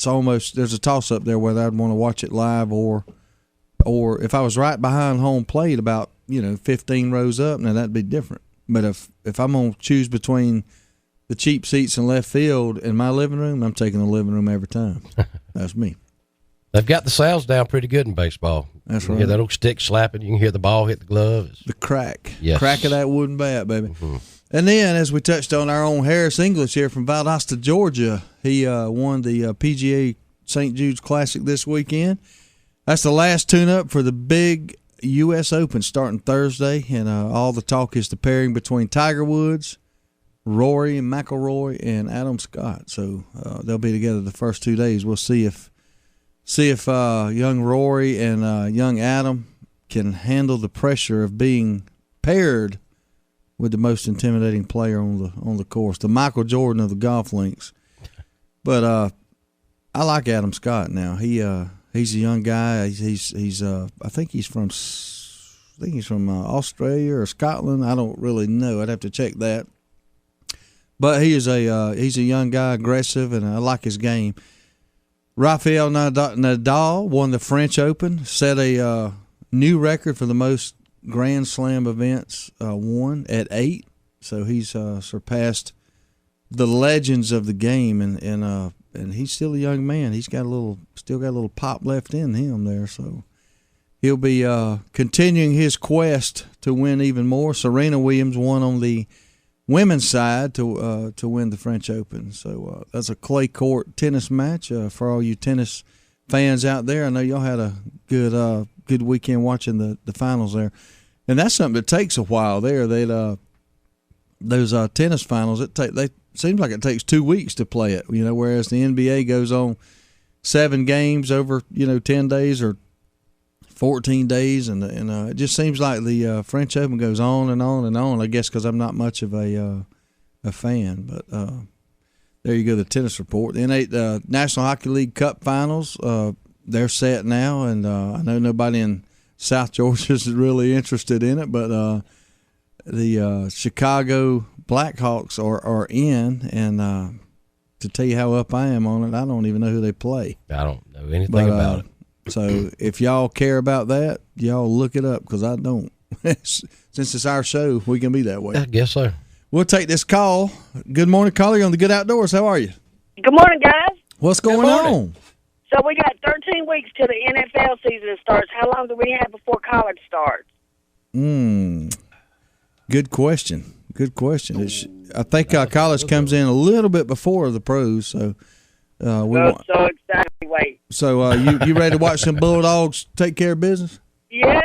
Speaker 2: almost, there's a toss up there whether I'd want to watch it live or if I was right behind home plate about 15 rows up, now that'd be different. But if I'm gonna choose between the cheap seats in left field and my living room, I'm taking the living room every time. That's me.
Speaker 3: They've got the sounds down pretty good in baseball.
Speaker 2: That's
Speaker 3: right.
Speaker 2: You
Speaker 3: hear that old stick slapping. You can hear the ball hit the glove.
Speaker 2: The crack.
Speaker 3: Yes.
Speaker 2: Crack of that wooden bat, baby. Mm-hmm. And then, as we touched on, our own Harris English here from Valdosta, Georgia, he won the PGA St. Jude's Classic this weekend. That's the last tune-up for the big U.S. Open starting Thursday, and all the talk is the pairing between Tiger Woods, Rory and McIlroy, and Adam Scott. So they'll be together the first 2 days. We'll see if young Rory and young Adam can handle the pressure of being paired with the most intimidating player on the course, the Michael Jordan of the golf links. But I like Adam Scott now. He's a young guy. He's I think he's from Australia or Scotland. I don't really know. I'd have to check that. But he's a young guy, aggressive, and I like his game. Rafael Nadal won the French Open, set a new record for the most Grand Slam events won at 8. So he's surpassed the legends of the game, and he's still a young man. He's got still got a little pop left in him there, so he'll be continuing his quest to win even more. Serena Williams won on the women's side to win the French Open, so that's a clay court tennis match for all you tennis fans out there. I know y'all had a good weekend watching the finals there, and that's something that takes a while there. Those tennis finals, they seems like it takes 2 weeks to play it, whereas the NBA goes on 7 games over 10 days or 14 days, and it just seems like the French Open goes on and on and on. I guess because I'm not much of a fan, but there you go, the tennis report. The National Hockey League Cup Finals, they're set now, and I know nobody in South Georgia is really interested in it, but the Chicago Blackhawks are in, and to tell you how up I am on it, I don't even know who they play.
Speaker 3: I don't know anything about it.
Speaker 2: So if y'all care about that, y'all look it up, because I don't. Since it's our show, we can be that way.
Speaker 3: I guess so.
Speaker 2: We'll take this call. Good morning, caller. You're on the Good Outdoors. How are you?
Speaker 14: Good morning, guys.
Speaker 2: What's going on?
Speaker 14: So we got 13 weeks till the NFL season starts. How long do we have before college starts?
Speaker 2: Good question. Good question. I think college comes in a little bit before the pros, so
Speaker 14: so exactly. Wait.
Speaker 2: So you ready to watch some Bulldogs take care of business?
Speaker 14: Yeah.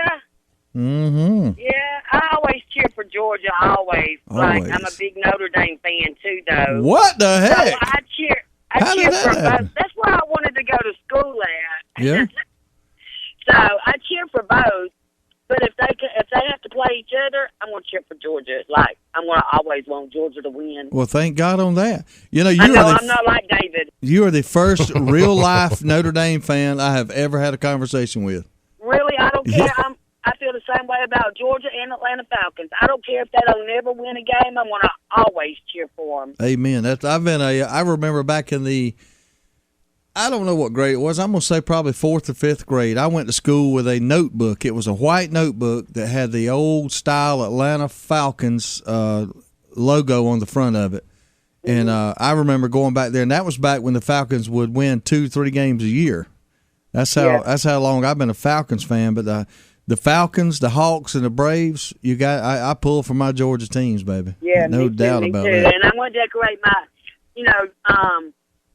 Speaker 2: Mm-hmm.
Speaker 14: Yeah, I always cheer for Georgia. Always. Like, I'm a big Notre Dame fan too, though.
Speaker 2: What the heck?
Speaker 14: So I cheer for both. That's where I wanted to go to school at.
Speaker 2: Yeah.
Speaker 14: So I cheer for both. But if they have to play each other, I'm going to cheer for Georgia. Like, I'm going to always want Georgia to win.
Speaker 2: Well, thank God on that.
Speaker 14: I'm not like David.
Speaker 2: You are the first real-life Notre Dame fan I have ever had a conversation with.
Speaker 14: Really? I don't care. Yeah. I feel the same way about Georgia and Atlanta Falcons. I don't care if they don't never win a game. I'm going to always cheer for them.
Speaker 2: Amen. I remember back in the, I don't know what grade it was. I'm going to say probably 4th or 5th grade. I went to school with a notebook. It was a white notebook that had the old style Atlanta Falcons logo on the front of it. And I remember going back there, and that was back when the Falcons would win 2-3 games a year. That's how long I've been a Falcons fan. But the Falcons, the Hawks, and the Braves, I pull for my Georgia teams, baby.
Speaker 14: Yeah,
Speaker 2: no doubt about that.
Speaker 14: And I'm going to decorate my,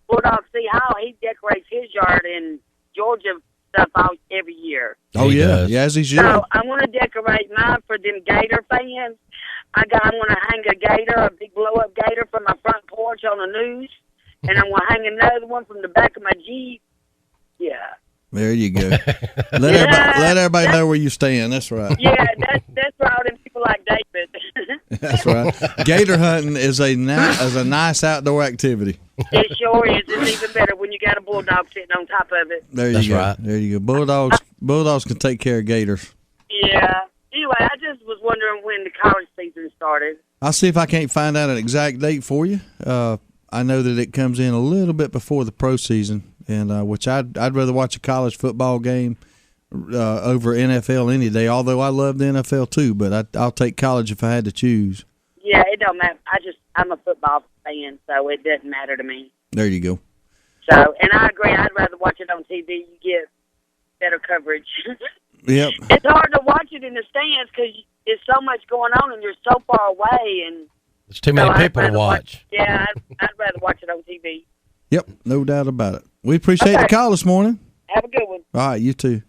Speaker 14: Bulldog C. Hall, he decorates his yard in Georgia stuff every year.
Speaker 2: Oh, yeah. Yeah, as he should.
Speaker 14: So I want to decorate mine for them Gator fans. I'm going to hang a gator, a big blow-up gator from my front porch on the news, and I'm going to hang another one from the back of my Jeep. Yeah.
Speaker 2: There you go. Let everybody know where you stand. That's right.
Speaker 14: Yeah, that's for all them people like David.
Speaker 2: That's right. Gator hunting is a nice outdoor activity.
Speaker 14: It sure is. It's even better when you got a bulldog sitting on top of it.
Speaker 2: That's right. There you go. Bulldogs can take care of gators.
Speaker 14: Yeah. Anyway, I just was wondering when the college season started.
Speaker 2: I'll see if I can't find out an exact date for you. I know that it comes in a little bit before the pro season. And which I'd rather watch a college football game over NFL any day. Although I love the NFL too, but I'll take college if I had to choose.
Speaker 14: Yeah, it don't matter. I'm a football fan, so it doesn't matter to me.
Speaker 2: There you go.
Speaker 14: So, and I agree. I'd rather watch it on TV. You get better coverage.
Speaker 2: Yep.
Speaker 14: It's hard to watch it in the stands because there's so much going on, and you're so far away, and
Speaker 3: there's too many people to watch.
Speaker 14: Yeah, I'd rather watch it on TV.
Speaker 2: Yep, no doubt about it. We appreciate the call this morning.
Speaker 14: Have a good one.
Speaker 2: All right, you too.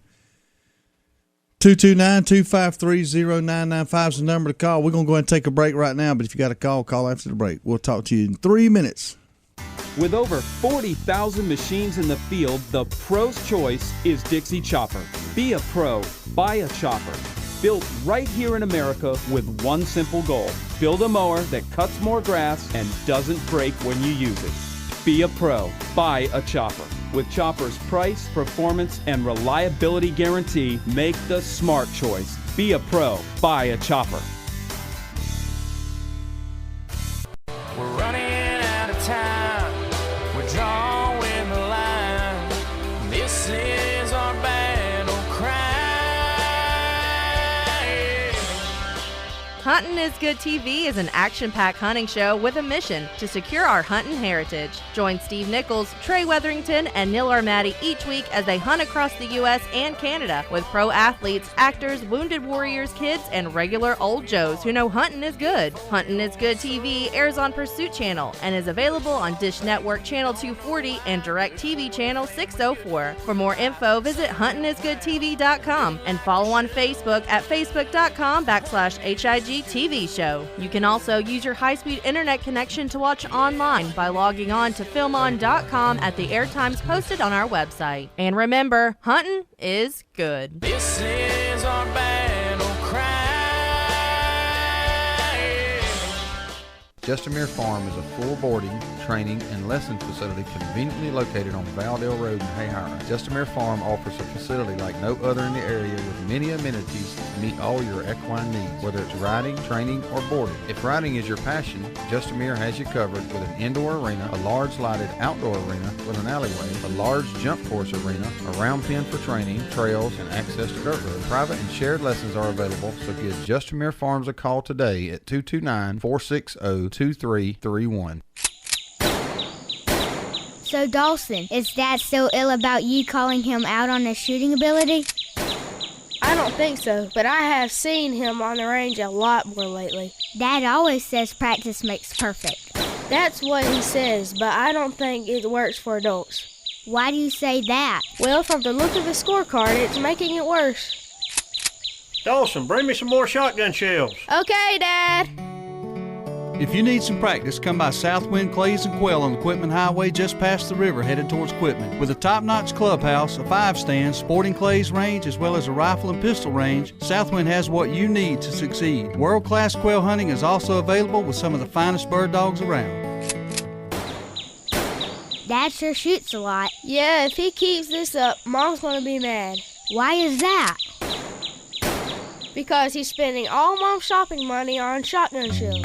Speaker 2: 229-253-0995 is the number to call. We're going to go ahead and take a break right now, but if you got a call after the break. We'll talk to you in 3 minutes.
Speaker 15: With over 40,000 machines in the field, the pro's choice is Dixie Chopper. Be a pro. Buy a chopper. Built right here in America with one simple goal. Build a mower that cuts more grass and doesn't break when you use it. Be a pro. Buy a chopper. With Chopper's price, performance, and reliability guarantee, make the smart choice. Be a pro. Buy a chopper.
Speaker 16: We're running out of time. We're drawing the line. This is our battle cry.
Speaker 17: Huntin' is Good TV is an action-packed hunting show with a mission to secure our hunting heritage. Join Steve Nichols, Trey Weatherington, and Neil Armati each week as they hunt across the U.S. and Canada with pro athletes, actors, wounded warriors, kids, and regular old Joes who know hunting is good. Huntin' is Good TV airs on Pursuit Channel and is available on Dish Network Channel 240 and DirecTV Channel 604. For more info, visit huntin'isgoodtv.com and follow on Facebook at facebook.com/HIGTV show. You can also use your high-speed internet connection to watch online by logging on to filmon.com at the airtimes posted on our website. And remember, hunting is good.
Speaker 16: This is our battle cry.
Speaker 5: Just a Mere Farm is a full boarding, training, and lesson facility conveniently located on Valdale Road in Hayhire. Just a Mere Farm offers a facility like no other in the area with many amenities to meet all your equine needs, whether it's riding, training, or boarding. If riding is your passion, Just a Mere has you covered with an indoor arena, a large lighted outdoor arena with an alleyway, a large jump course arena, a round pen for training, trails, and access to dirt roads. Private and shared lessons are available, so give Just a Mere Farms a call today at 229-460-2331.
Speaker 18: So, Dawson, is Dad still ill about you calling him out on his shooting ability?
Speaker 19: I don't think so, but I have seen him on the range a lot more lately.
Speaker 18: Dad always says practice makes perfect.
Speaker 19: That's what he says, but I don't think it works for adults.
Speaker 18: Why do you say that?
Speaker 19: Well, from the look of the scorecard, it's making it worse.
Speaker 20: Dawson, bring me some more shotgun shells.
Speaker 19: Okay, Dad.
Speaker 4: If you need some practice, come by Southwind Clays and Quail on the Quitman Highway just past the river headed towards Quitman. With a top-notch clubhouse, a 5-stand, sporting clays range, as well as a rifle and pistol range, Southwind has what you need to succeed. World-class quail hunting is also available with some of the finest bird dogs around.
Speaker 18: Dad sure shoots a lot.
Speaker 19: Yeah, if he keeps this up, Mom's gonna be mad.
Speaker 18: Why is that?
Speaker 19: Because he's spending all Mom's shopping money on shotgun shells.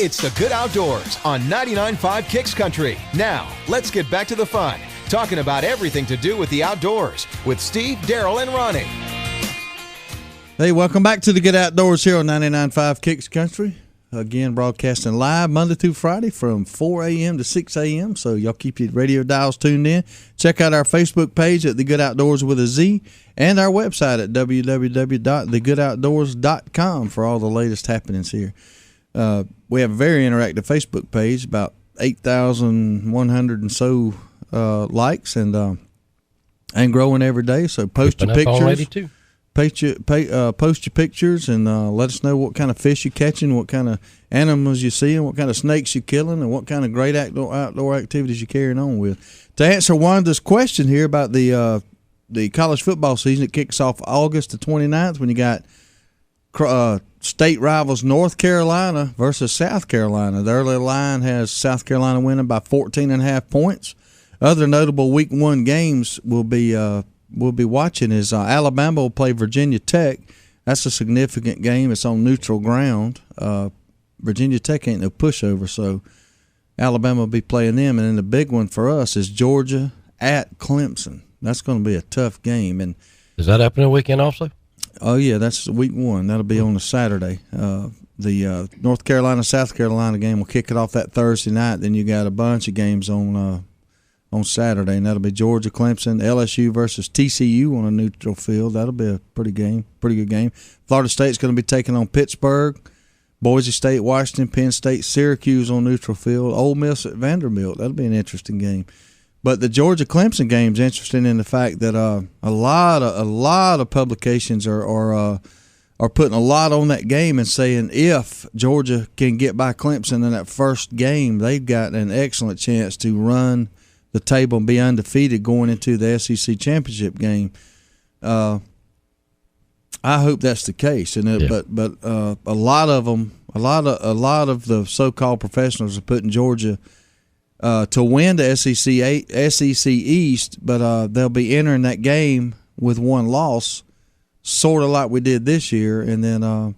Speaker 1: It's the Good Outdoors on 99.5 Kicks Country. Now, let's get back to the fun, talking about everything to do with the outdoors with Steve, Darrell, and Ronnie.
Speaker 2: Hey, welcome back to the Good Outdoors here on 99.5 Kicks Country. Again, broadcasting live Monday through Friday from 4 a.m. to 6 a.m., so y'all keep your radio dials tuned in. Check out our Facebook page at The Good Outdoors with a Z and our website at www.thegoodoutdoors.com for all the latest happenings here. We have a very interactive Facebook page, about 8,100 and so likes, and growing every day. So post your pictures. Post your pictures and let us know what kind of fish you're catching, what kind of animals you're seeing, what kind of snakes you're killing, and what kind of great outdoor activities you're carrying on with. To answer Wanda's question here about the college football season, it kicks off August the 29th when you got state rivals North Carolina versus South Carolina. The early line has South Carolina winning by 14.5 points. Other notable Week 1 games we'll be watching is Alabama will play Virginia Tech. That's a significant game. It's on neutral ground. Virginia Tech ain't no pushover, so Alabama will be playing them. And then the big one for us is Georgia at Clemson. That's going to be a tough game. And
Speaker 3: is that happening weekend also?
Speaker 2: Oh, yeah, that's Week 1. That'll be on a Saturday. The North Carolina-South Carolina game will kick it off that Thursday night. Then you got a bunch of games on Saturday, and that'll be Georgia, Clemson, LSU versus TCU on a neutral field. That'll be a pretty good game. Florida State's going to be taking on Pittsburgh, Boise State, Washington, Penn State, Syracuse on neutral field, Ole Miss at Vanderbilt. That'll be an interesting game. But the Georgia-Clemson game's interesting in the fact that a lot of publications are putting a lot on that game and saying if Georgia can get by Clemson in that first game, they've got an excellent chance to run the table and be undefeated going into the SEC championship game. I hope that's the case, but a lot of the so-called professionals are putting Georgia to win the SEC East, but they'll be entering that game with one loss, sort of like we did this year, and then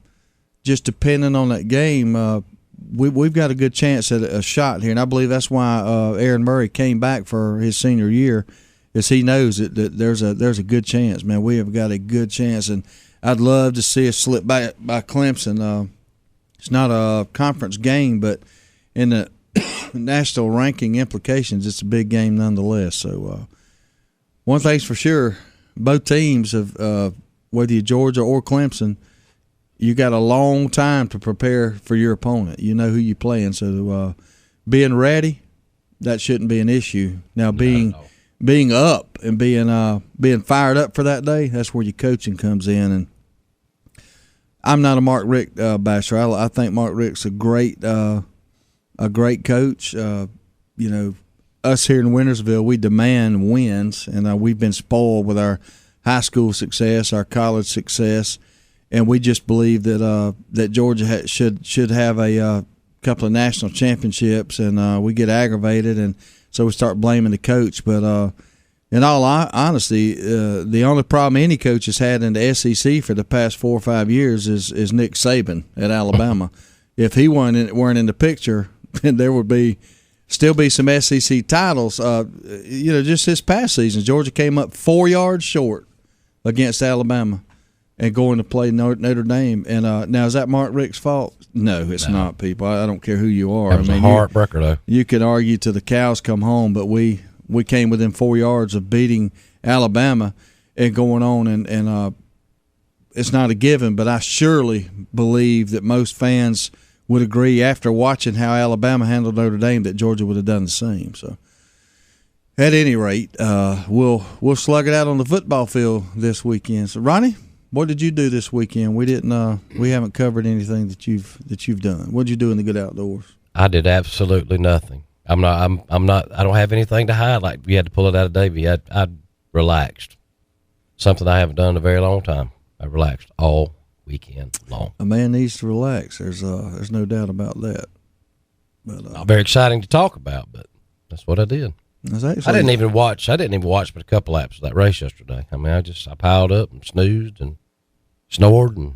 Speaker 2: just depending on that game, we've got a good chance at a shot here, and I believe that's why Aaron Murray came back for his senior year is he knows that there's a good chance, man. We have got a good chance, and I'd love to see us slip by Clemson. It's not a conference game, but in the national ranking implications, it's a big game nonetheless. So one thing's for sure, both teams have, whether you're Georgia or Clemson, you got a long time to prepare for your opponent. You know who you're playing, so being ready, that shouldn't be an issue. Now being up and being fired up for that day, that's where your coaching comes in. And I'm not a Mark Richt basher. I think Mark Richt's a great coach. Us here in Wintersville, we demand wins, and we've been spoiled with our high school success, our college success, and we just believe that Georgia should have a couple of national championships, and we get aggravated, and so we start blaming the coach. But in all honesty, the only problem any coach has had in the SEC for the past 4 or 5 years is Nick Saban at Alabama. If he weren't in the picture, then there would still be some SEC titles. Just this past season, Georgia came up 4 yards short against Alabama and going to play Notre Dame. And now, is that Mark Richt's fault? No, it's not, people. I don't care who you are.
Speaker 3: That was a heartbreaker, though.
Speaker 2: You could argue till the cows come home, but we came within 4 yards of beating Alabama and going on, and it's not a given, but I surely believe that most fans would agree after watching how Alabama handled Notre Dame that Georgia would have done the same. So, at any rate, we'll slug it out on the football field this weekend. So, Ronnie, what did you do this weekend? We haven't covered anything that you've done. What did you do in the Good Outdoors?
Speaker 3: I did absolutely nothing. I don't have anything to hide. Like we had to pull it out of Davey. I relaxed. Something I haven't done in a very long time. I relaxed all weekend long.
Speaker 2: A man needs to relax. There's no doubt about that. But
Speaker 3: not very exciting to talk about, but that's what I did. I didn't even watch but a couple laps of that race yesterday. I mean, I piled up and snoozed and snored, and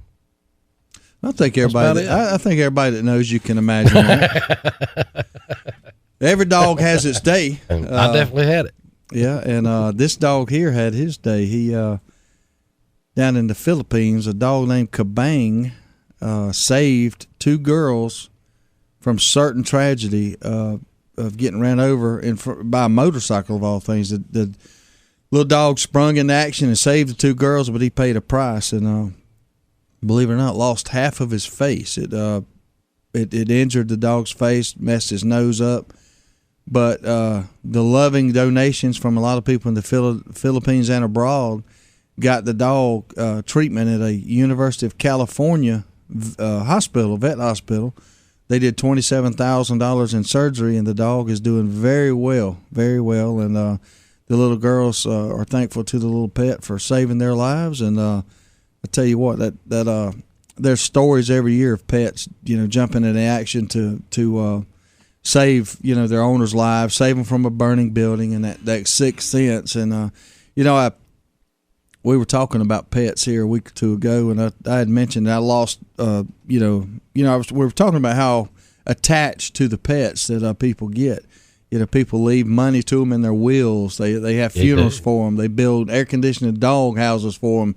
Speaker 2: I think everybody that knows you can imagine that. Every dog has its day.
Speaker 3: And I definitely had it.
Speaker 2: Yeah, and this dog here had his day. He down in the Philippines, a dog named Kabang saved 2 girls from certain tragedy of getting ran over by a motorcycle, of all things. The little dog sprung into action and saved the 2 girls, but he paid a price, and believe it or not, lost half of his face. It injured the dog's face, messed his nose up. But the loving donations from a lot of people in the Philippines and abroad got the dog treatment at a University of California vet hospital. They did $27,000 in surgery, and the dog is doing very well, very well. And the little girls are thankful to the little pet for saving their lives. And I tell you what, that there's stories every year of pets, jumping into action to save, their owners' lives, save them from a burning building, and that sixth sense. And we were talking about pets here a week or 2 ago, and I had mentioned that I lost, we were talking about how attached to the pets that people get. People leave money to them in their wills. They have funerals for them. They build air-conditioned dog houses for them,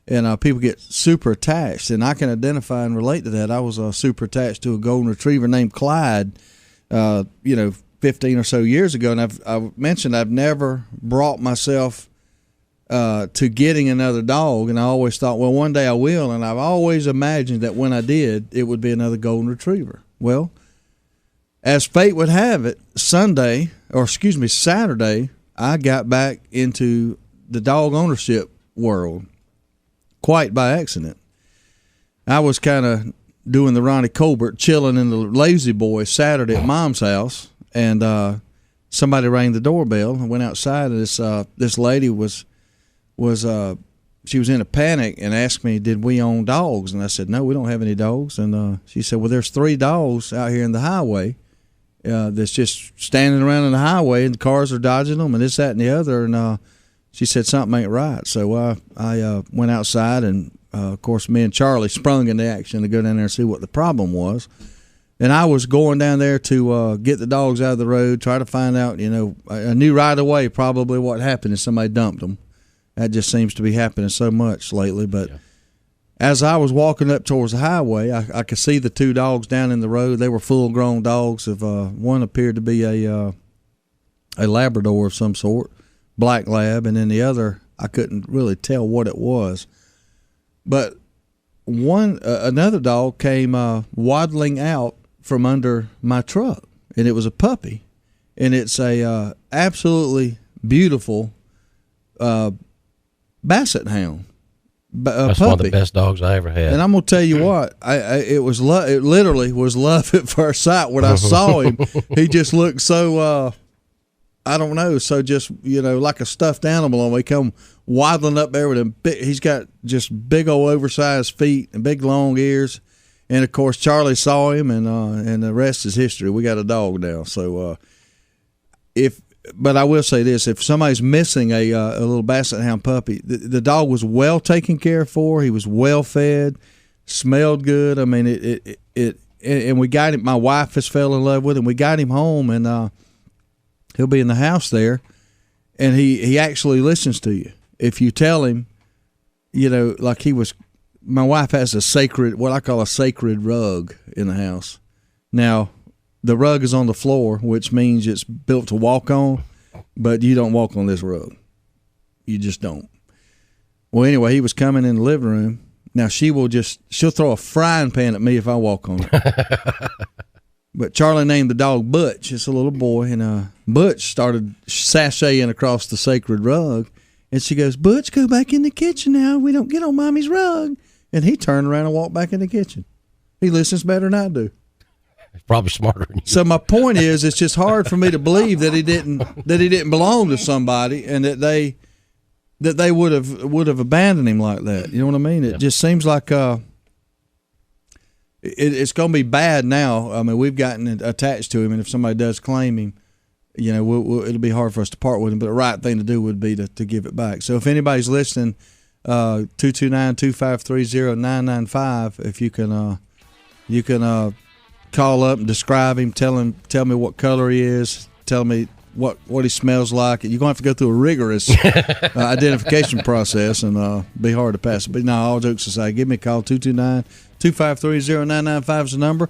Speaker 2: and people get super attached. And I can identify and relate to that. I was super attached to a golden retriever named Clyde, 15 or so years ago, and I mentioned I've never brought myself to getting another dog, and I always thought, well, one day I will, and I've always imagined that when I did, it would be another golden retriever. Well, as fate would have it, Saturday, I got back into the dog ownership world quite by accident. I was kind of doing the Ronnie Colbert, chilling in the Lazy Boy Saturday at Mom's house, and somebody rang the doorbell. I went outside, and this lady was she was in a panic and asked me, did we own dogs? And I said, no, we don't have any dogs. And she said, well, there's 3 dogs out here in the highway that's just standing around in the highway, and the cars are dodging them, and this, that, and the other. And she said something ain't right. So I went outside, and of course, me and Charlie sprung into action to go down there and see what the problem was. And I was going down there to get the dogs out of the road, try to find out, I knew right away probably what happened if somebody dumped them. That just seems to be happening so much lately. But as I was walking up towards the highway, I could see the two dogs down in the road. They were full-grown dogs. One appeared to be a Labrador of some sort, black lab, and then the other, I couldn't really tell what it was. But another dog came waddling out from under my truck, and it was a puppy, and it's a absolutely beautiful basset hound.
Speaker 3: That's
Speaker 2: puppy.
Speaker 3: one of the best dogs I ever had.
Speaker 2: And I'm gonna tell you what, it literally was love at first sight when I saw him. He just looked so I don't know, so just like a stuffed animal, and we come waddling up there with him. He's got just big old oversized feet and big long ears. And of course, Charlie saw him, and the rest is history. We got a dog now. So, but I will say this: if somebody's missing a little basset hound puppy, the dog was well taken care for. He was well fed, smelled good. I mean, and we got him. My wife has fell in love with him. We got him home, and he'll be in the house there, and he actually listens to you if you tell him, like he was. My wife has what I call a sacred rug in the house. Now, the rug is on the floor, which means it's built to walk on, but you don't walk on this rug. You just don't. Well, anyway, he was coming in the living room. Now, she'll throw a frying pan at me if I walk on it. But Charlie named the dog Butch. It's a little boy, and Butch started sashaying across the sacred rug, and she goes, "Butch, go back in the kitchen now. We don't get on Mommy's rug." And he turned around and walked back in the kitchen. He listens better than I do.
Speaker 3: He's probably smarter than you.
Speaker 2: So my point is, it's just hard for me to believe that he didn't belong to somebody, and that they would have abandoned him like that. You know what I mean? It just seems like it's going to be bad now. I mean, we've gotten attached to him, and if somebody does claim him, it'll be hard for us to part with him. But the right thing to do would be to give it back. So if anybody's listening, 229-253-0995. If you can call up and describe him, tell me what color he is, tell me what he smells like. You're going to have to go through a rigorous identification process, and be hard to pass. But no, all jokes aside, give me a call. 229-253-0995 is the number.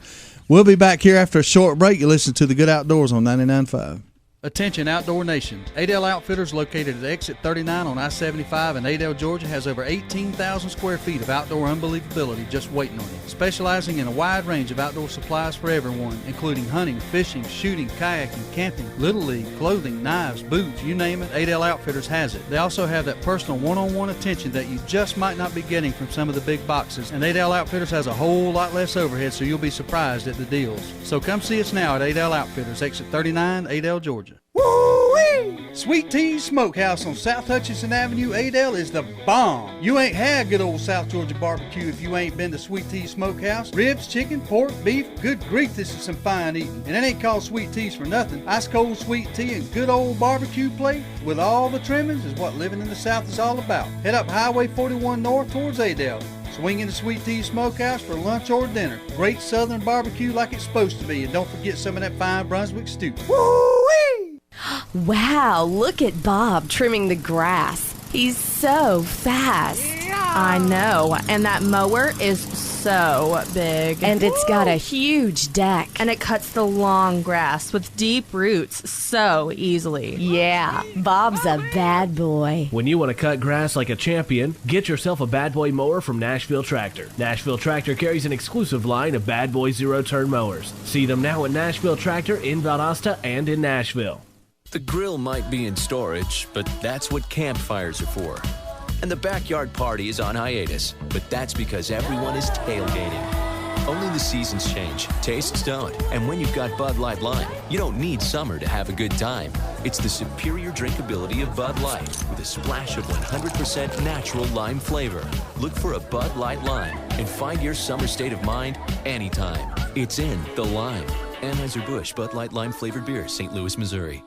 Speaker 2: We'll be back here after a short break. You listen to the Good Outdoors on 99.5.
Speaker 4: Attention Outdoor Nation. Adel Outfitters, located at exit 39 on I-75 in Adel, Georgia, has over 18,000 square feet of outdoor unbelievability just waiting on you. Specializing in a wide range of outdoor supplies for everyone, including hunting, fishing, shooting, kayaking, camping, Little League, clothing, knives, boots, you name it, Adel Outfitters has it. They also have that personal one-on-one attention that you just might not be getting from some of the big boxes, and Adel Outfitters has a whole lot less overhead, so you'll be surprised at the deals. So come see us now at Adel Outfitters, exit 39, Adel, Georgia. Woo-wee! Sweet Tea's Smokehouse on South Hutchinson Avenue, Adel, is the bomb. You ain't had good old South Georgia barbecue if you ain't been to Sweet Tea's Smokehouse. Ribs, chicken, pork, beef, good grief, this is some fine eating. And it ain't called Sweet Tea's for nothing. Ice cold sweet tea and good old barbecue plate with all the trimmings is what living in the South is all about. Head up Highway 41 north towards Adel. Swing into Sweet Tea's Smokehouse for lunch or dinner. Great southern barbecue like it's supposed to be. And don't forget some of that fine Brunswick stew. Woo-wee!
Speaker 21: Wow, look at Bob trimming the grass. He's so fast. Yeah. I know, and that mower is so big. And it's got a huge deck. And it cuts the long grass with deep roots so easily. Yeah, Bob's a bad boy.
Speaker 11: When you want to cut grass like a champion, get yourself a Bad Boy mower from Nashville Tractor. Nashville Tractor carries an exclusive line of Bad Boy zero-turn mowers. See them now at Nashville Tractor in Valdosta and in Nashville.
Speaker 6: The grill might be in storage, but that's what campfires are for. And the backyard party is on hiatus, but that's because everyone is tailgating. Only the seasons change, tastes don't, and when you've got Bud Light Lime, you don't need summer to have a good time. It's the superior drinkability of Bud Light with a splash of 100% natural lime flavor. Look for a Bud Light Lime and find your summer state of mind anytime. It's in the lime. Anheuser-Busch Bud Light Lime flavored beer, St. Louis, Missouri.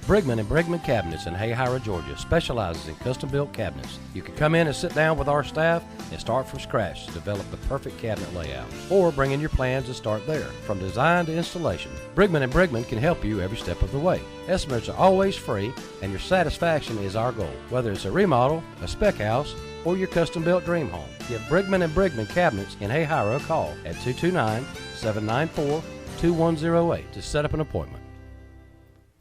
Speaker 3: Brigman and Brigman Cabinets in Hayhira, Georgia specializes in custom-built cabinets. You can come in and sit down with our staff and start from scratch to develop the perfect cabinet layout, or bring in your plans and start there. From design to installation, Brigman and Brigman can help you every step of the way. Estimates are always free, and your satisfaction is our goal. Whether it's a remodel, a spec house, or your custom-built dream home, give Brigman and Brigman Cabinets in Hayhira a call at 229-794-2108 to set up an appointment.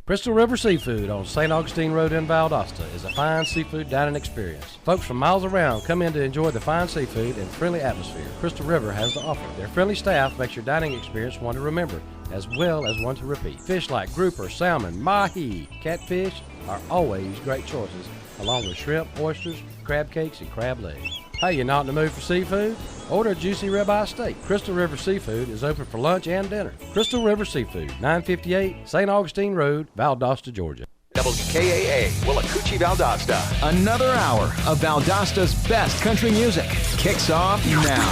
Speaker 3: Crystal River Seafood on St. Augustine Road in Valdosta is a fine seafood dining experience. Folks from miles around come in to enjoy the fine seafood and friendly atmosphere Crystal River has to offer. Their friendly staff makes your dining experience one to remember, as well as one to repeat. Fish like grouper, salmon, mahi, catfish are always great choices, along with shrimp, oysters, crab cakes, and crab legs. Hey, you not in the mood for seafood? Order a juicy ribeye steak. Crystal River Seafood is open for lunch and dinner. Crystal River Seafood, 958 St. Augustine Road, Valdosta, Georgia.
Speaker 1: WKAA, Willacoochee, Valdosta. Another hour of Valdosta's best country music kicks off now.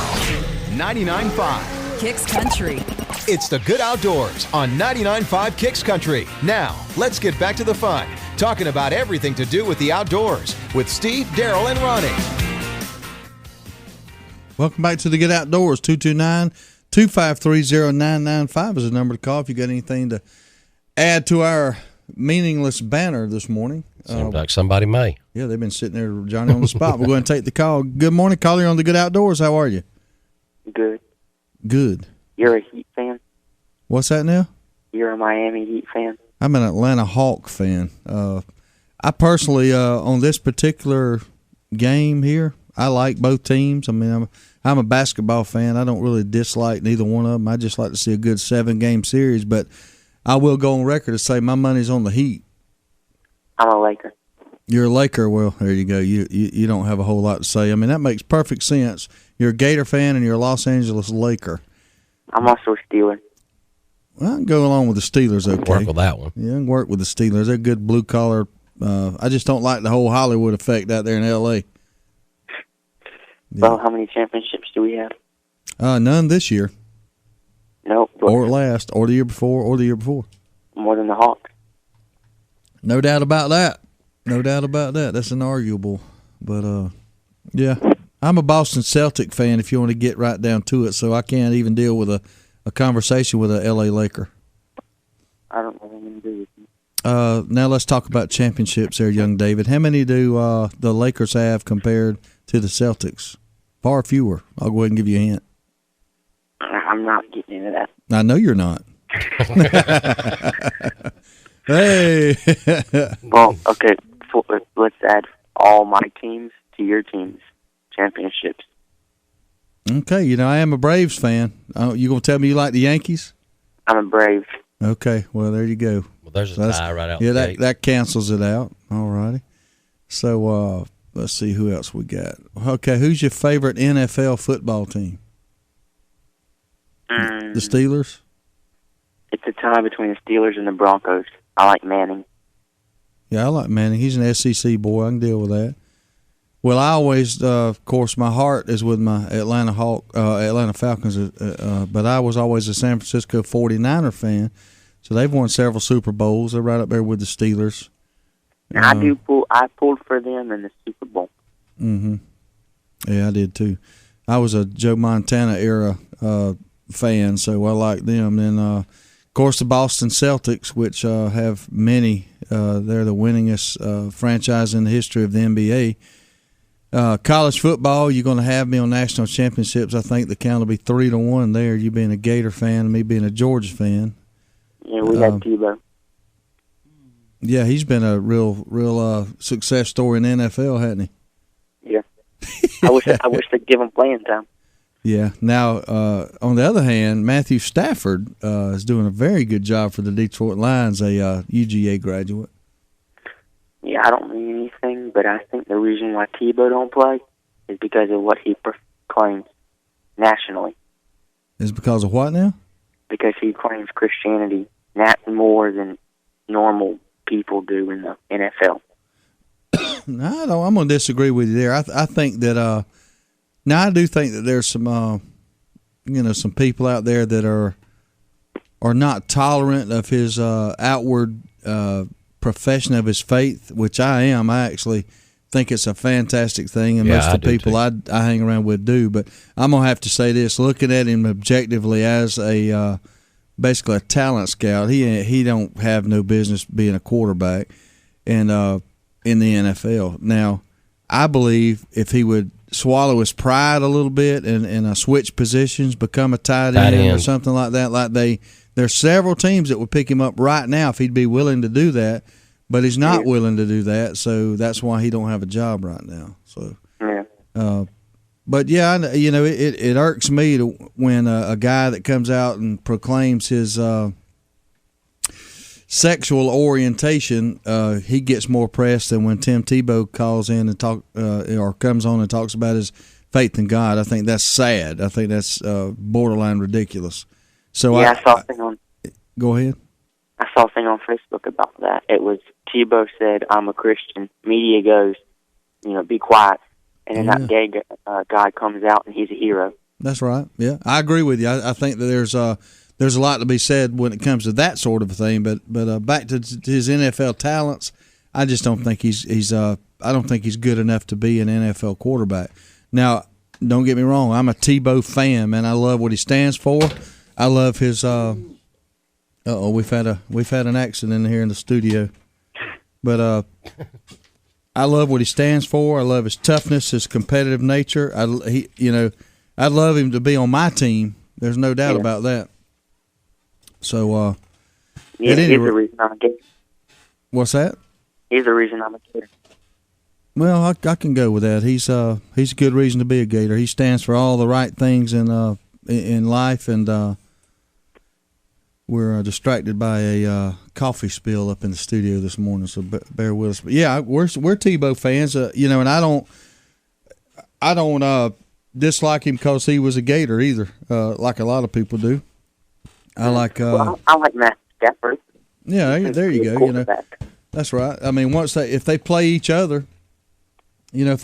Speaker 1: 99.5
Speaker 7: Kicks Country.
Speaker 1: It's the Good Outdoors on 99.5 Kicks Country. Now, let's get back to the fun, talking about everything to do with the outdoors with Steve, Darrell, and Ronnie.
Speaker 2: Welcome back to the Good Outdoors. 229-253-0995 is the number to call if you got anything to add to our meaningless banner this morning.
Speaker 3: Seems like somebody may.
Speaker 2: Yeah, they've been sitting there, Johnny, on the spot. We're going to take the call. Good morning, caller on the Good Outdoors. How are you?
Speaker 8: Good.
Speaker 2: Good.
Speaker 8: You're a Heat fan?
Speaker 2: What's that now?
Speaker 8: You're a Miami Heat fan?
Speaker 2: I'm an Atlanta Hawk fan. I personally, on this particular game here, I like both teams. I mean, I'm a basketball fan. I don't really dislike neither one of them. I just like to see a good 7-game series. But I will go on record to say my money's on the Heat.
Speaker 8: I'm a Laker.
Speaker 2: You're a Laker. Well, there you go. You don't have a whole lot to say. I mean, that makes perfect sense. You're a Gator fan and you're a Los Angeles Laker.
Speaker 8: I'm also a Steeler.
Speaker 2: Well, I can go along with the Steelers, okay.
Speaker 3: Work with that one.
Speaker 2: Yeah, I can work with the Steelers. They're good blue-collar. I just don't like the whole Hollywood effect out there in L.A.
Speaker 8: Yeah. Well, how many championships do we have?
Speaker 2: None this year.
Speaker 8: Nope.
Speaker 2: Or last, or the year before, or the year before.
Speaker 8: More than the Hawks.
Speaker 2: No doubt about that. No doubt about that. That's inarguable. But, yeah. I'm a Boston Celtic fan if you want to get right down to it, so I can't even deal with a conversation with a L.A. Laker.
Speaker 8: I don't know what I'm going to do with you.
Speaker 2: Now let's talk about championships there, young David. How many do the Lakers have compared to the Celtics? Far fewer. I'll go ahead and give you a hint.
Speaker 8: I'm not getting into that.
Speaker 2: I know you're not. Hey.
Speaker 8: Well, okay. Let's add all my teams to your team's championships.
Speaker 2: Okay. You know, I am a Braves fan. You going to tell me you like the Yankees?
Speaker 8: I'm a Brave.
Speaker 2: Okay. Well, there you go.
Speaker 3: Well, there's a tie right out.
Speaker 2: Yeah,
Speaker 3: the gate.
Speaker 2: that cancels it out. All righty. So, let's see who else we got. Okay, who's your favorite NFL football team? The Steelers?
Speaker 8: It's a tie between the Steelers and the Broncos. I like Manning.
Speaker 2: Yeah, I like Manning. He's an SEC boy. I can deal with that. Well, I always, of course, my heart is with my Atlanta Falcons, but I was always a San Francisco 49er fan. So they've won several Super Bowls. They're right up there with the Steelers.
Speaker 8: I pulled for them in the Super Bowl.
Speaker 2: Mm-hmm. Yeah, I did too. I was a Joe Montana era fan, so I like them. And of course, the Boston Celtics, which have many. They're the winningest franchise in the history of the NBA. College football, you're going to have me on national championships. I think the count will be 3-1 there. You being a Gator fan and me being a Georgia fan.
Speaker 8: Yeah, we had Tebow.
Speaker 2: Yeah, he's been a real success story in the NFL, hasn't he?
Speaker 8: Yeah. I wish they'd give him playing time.
Speaker 2: Yeah. Now, on the other hand, Matthew Stafford is doing a very good job for the Detroit Lions, a UGA graduate.
Speaker 8: Yeah, I don't mean anything, but I think the reason why Tebow don't play is because of what he claims nationally.
Speaker 2: Is because of what now?
Speaker 8: Because he claims Christianity not more than normal people do in the NFL.
Speaker 2: No, I'm going to disagree with you there. I think that now I do think that there's some some people out there that are not tolerant of his outward profession of his faith, which I am, I actually think it's a fantastic thing, and most of the people I hang around with do. But I'm gonna have to say this: looking at him objectively as a basically a talent scout, he don't have no business being a quarterback, and in the NFL. Now, I believe if he would swallow his pride a little bit and switch positions, become a tight end or something like that, there's several teams that would pick him up right now if he'd be willing to do that. But he's not willing to do that, so that's why he don't have a job right now. So, but yeah, you know, it irks me when a guy that comes out and proclaims his sexual orientation, he gets more press than when Tim Tebow calls in and or comes on and talks about his faith in God. I think that's sad. I think that's borderline ridiculous. So
Speaker 8: I saw a thing on.
Speaker 2: Go ahead.
Speaker 8: I saw a thing on Facebook about that. It was Tebow said, "I'm a Christian." Media goes, be quiet. And then that gay guy comes out and he's a hero.
Speaker 2: That's right. Yeah, I agree with you. I think that there's a lot to be said when it comes to that sort of a thing. But back to his NFL talents, I just don't think he's I don't think he's good enough to be an NFL quarterback. Now, don't get me wrong. I'm a Tebow fan, man. I love what he stands for. I love his. We've had an accident here in the studio, but I love what he stands for. I love his toughness, his competitive nature. I'd love him to be on my team. There's no doubt about that. So,
Speaker 8: he's the reason I'm a Gator.
Speaker 2: What's that?
Speaker 8: He's the reason I'm a Gator.
Speaker 2: Well, I can go with that. He's a good reason to be a Gator. He stands for all the right things in life, and we're distracted by a coffee spill up in the studio this morning, so bear with us. But yeah, we're Tebow fans, and I don't dislike him because he was a Gator either, like a lot of people do. I like
Speaker 8: Matt Stafford.
Speaker 2: Yeah, there you go. That's right. I mean, if they play each other, we're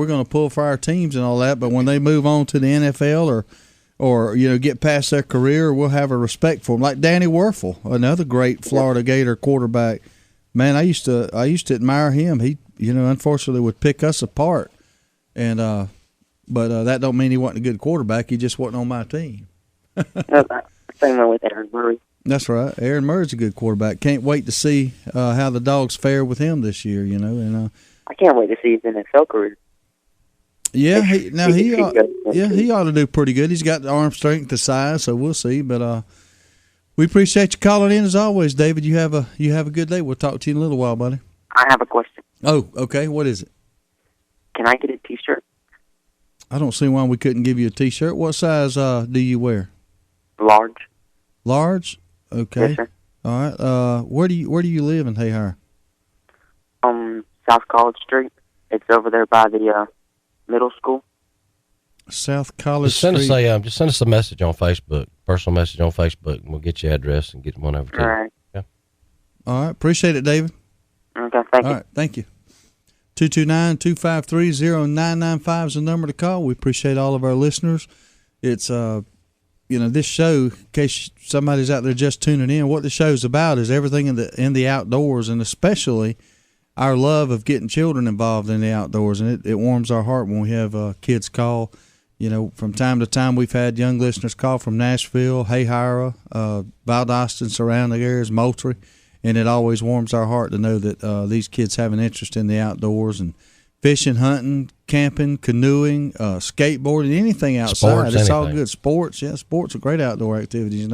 Speaker 2: going to pull for our teams and all that. But when they move on to the NFL or get past their career, we'll have a respect for them. Like Danny Werfel, another great Florida Gator quarterback. Man, I used to admire him. He, unfortunately would pick us apart, and but that don't mean he wasn't a good quarterback. He just wasn't on my team.
Speaker 8: Same way with Aaron Murray.
Speaker 2: That's right. Aaron Murray's a good quarterback. Can't wait to see how the Dogs fare with him this year. And
Speaker 8: I can't wait to see his NFL career.
Speaker 2: Yeah, he ought to do pretty good. He's got the arm strength, the size, so we'll see. But we appreciate you calling in as always, David. You have a good day. We'll talk to you in a little while, buddy.
Speaker 8: I have a question.
Speaker 2: Oh, okay. What is it?
Speaker 8: Can I get a T-shirt?
Speaker 2: I don't see why we couldn't give you a T-shirt. What size do you wear?
Speaker 8: Large.
Speaker 2: Large? Okay.
Speaker 8: Yes, sir.
Speaker 2: All right. Where do you live in Hayhire?
Speaker 8: South College Street. It's over there by the middle school.
Speaker 2: South College
Speaker 3: Street.
Speaker 2: Just
Speaker 3: send us a message on Facebook, personal message on Facebook, and we'll get your address and get one over to you.
Speaker 8: All right.
Speaker 3: Yeah.
Speaker 2: All right. Appreciate it, David.
Speaker 8: Okay. Thank you.
Speaker 2: All right. Thank you. 229-253-0995 is the number to call. We appreciate all of our listeners. It's this show, in case somebody's out there just tuning in, what the show's about is everything in the outdoors, and especially our love of getting children involved in the outdoors. And it warms our heart when we have kids call. From time to time we've had young listeners call from Nashville, Hayhire, Valdosta, surrounding areas, Moultrie, and it always warms our heart to know that these kids have an interest in the outdoors and fishing, hunting, camping, canoeing, skateboarding, anything outside. It's all good. Sports, sports are great outdoor activities.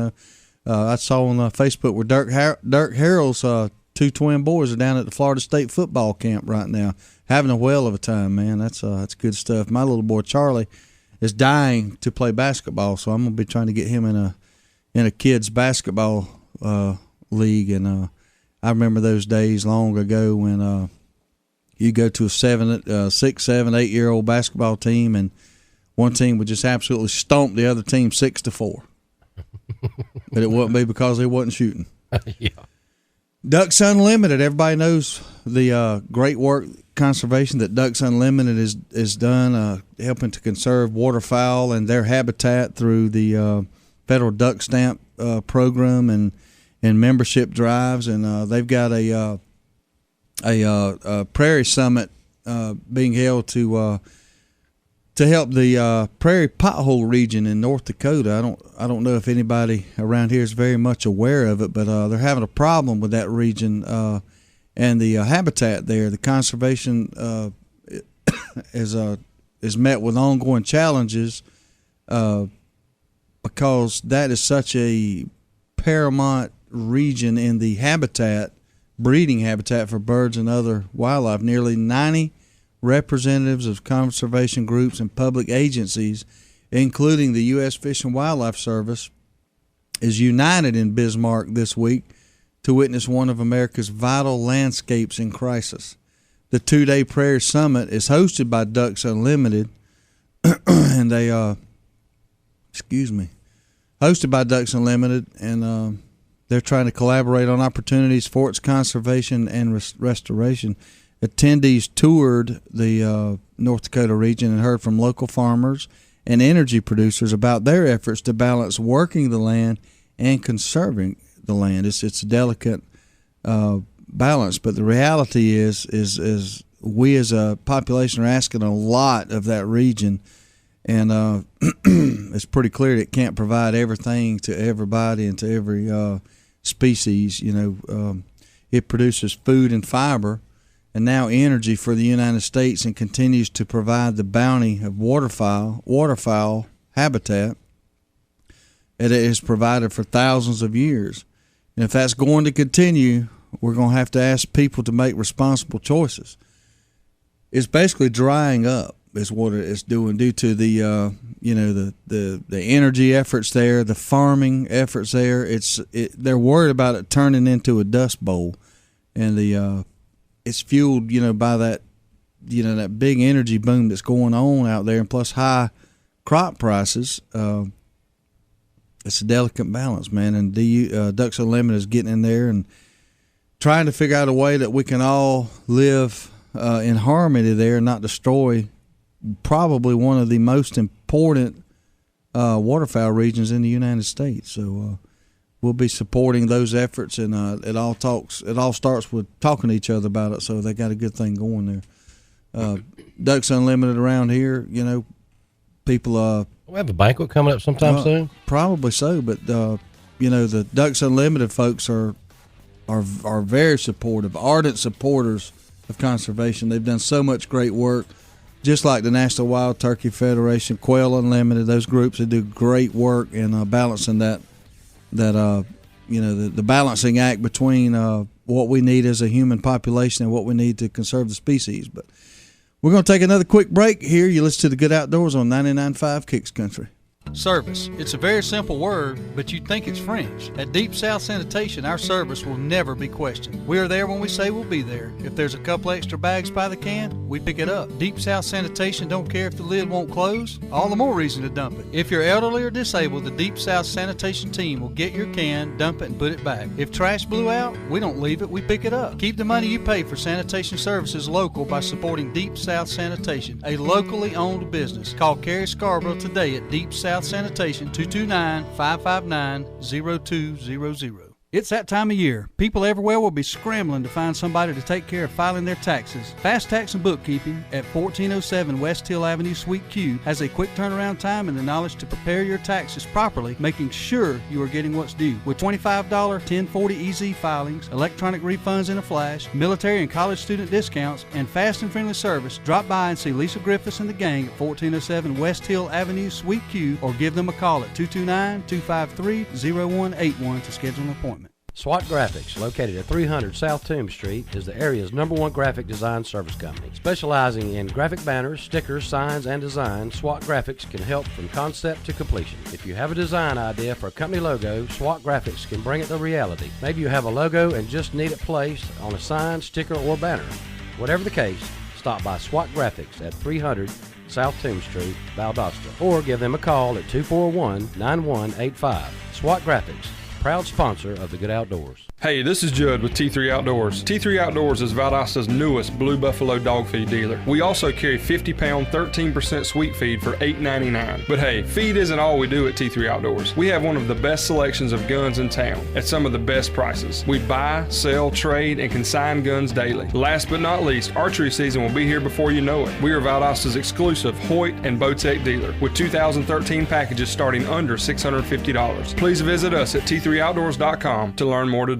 Speaker 2: I saw on Facebook where Dirk Harrell's two twin boys are down at the Florida State football camp right now, having a whale of a time. Man, that's good stuff. My little boy Charlie is dying to play basketball, so I'm gonna be trying to get him in a kids basketball league. And I remember those days long ago when you go to a 6, 7, 8-year-old basketball team, and one team would just absolutely stomp the other team 6-4. But it wouldn't be because they wasn't shooting.
Speaker 3: Yeah.
Speaker 2: Ducks Unlimited. Everybody knows the great work conservation that Ducks Unlimited is done, helping to conserve waterfowl and their habitat through the federal duck stamp program, and and membership drives, and they've got a Prairie Summit being held to help the prairie pothole region in North Dakota. I don't know if anybody around here is very much aware of it, but they're having a problem with that region and the habitat there. The conservation is met with ongoing challenges because that is such a paramount region in the breeding habitat for birds and other wildlife. Nearly 90 representatives of conservation groups and public agencies, including the U.S. Fish and Wildlife Service, is united in Bismarck this week to witness one of America's vital landscapes in crisis. The 2-day Prairie Summit is hosted by Ducks Unlimited, and hosted by Ducks Unlimited, and they're trying to collaborate on opportunities for its conservation and restoration. Attendees toured the North Dakota region and heard from local farmers and energy producers about their efforts to balance working the land and conserving the land. It's a delicate balance, but the reality is we as a population are asking a lot of that region, and it's pretty clear that it can't provide everything to everybody and to every species. It produces food and fiber and now energy for the United States, and continues to provide the bounty of waterfowl habitat that it has provided for thousands of years. And if that's going to continue, we're going to have to ask people to make responsible choices. It's basically drying up is what it's doing due to the the energy efforts there, the farming efforts there. They're worried about it turning into a dust bowl, and it's fueled by that that big energy boom that's going on out there, and plus high crop prices. It's a delicate balance, man, and Ducks Unlimited is getting in there and trying to figure out a way that we can all live in harmony there and not destroy probably one of the most important waterfowl regions in the United States. So we'll be supporting those efforts, and it all starts with talking to each other about it. So they got a good thing going there. Ducks Unlimited around here, people.
Speaker 3: We have a banquet coming up sometime soon.
Speaker 2: Probably so, but the Ducks Unlimited folks are very supportive, ardent supporters of conservation. They've done so much great work, just like the National Wild Turkey Federation, Quail Unlimited. Those groups that do great work in balancing the balancing act between what we need as a human population and what we need to conserve the species. But we're going to take another quick break here. You listen to the Good Outdoors on 99.5 Kicks Country.
Speaker 4: Service. It's a very simple word, but you'd think it's French. At Deep South Sanitation, our service will never be questioned. We are there when we say we'll be there. If there's a couple extra bags by the can, we pick it up. Deep South Sanitation don't care if the lid won't close. All the more reason to dump it. If you're elderly or disabled, the Deep South Sanitation team will get your can, dump it, and put it back. If trash blew out, we don't leave it, we pick it up. Keep the money you pay for sanitation services local by supporting Deep South Sanitation, a locally owned business. Call Carrie Scarborough today at Deep South Sanitation, 229-559-0200. It's that time of year. People everywhere will be scrambling to find somebody to take care of filing their taxes. Fast Tax and Bookkeeping at 1407 West Hill Avenue, Suite Q has a quick turnaround time and the knowledge to prepare your taxes properly, making sure you are getting what's due. With $25 1040 EZ filings, electronic refunds in a flash, military and college student discounts, and fast and friendly service, drop by and see Lisa Griffiths and the gang at 1407 West Hill Avenue, Suite Q, or give them a call at 229-253-0181 to schedule an appointment.
Speaker 3: SWAT Graphics, located at 300 South Toombs Street, is the area's #1 graphic design service company. Specializing in graphic banners, stickers, signs, and design, SWAT Graphics can help from concept to completion. If you have a design idea for a company logo, SWAT Graphics can bring it to reality. Maybe you have a logo and just need it placed on a sign, sticker, or banner. Whatever the case, stop by SWAT Graphics at 300 South Toombs Street, Valdosta, or give them a call at 241-9185. SWAT Graphics, proud sponsor of the Good Outdoors.
Speaker 9: Hey, this is Judd with T3 Outdoors. T3 Outdoors is Valdosta's newest Blue Buffalo dog feed dealer. We also carry 50-pound, 13% sweet feed for $8.99. But hey, feed isn't all we do at T3 Outdoors. We have one of the best selections of guns in town at some of the best prices. We buy, sell, trade, and consign guns daily. Last but not least, archery season will be here before you know it. We are Valdosta's exclusive Hoyt and Bowtech dealer with 2013 packages starting under $650. Please visit us at t3outdoors.com to learn more today.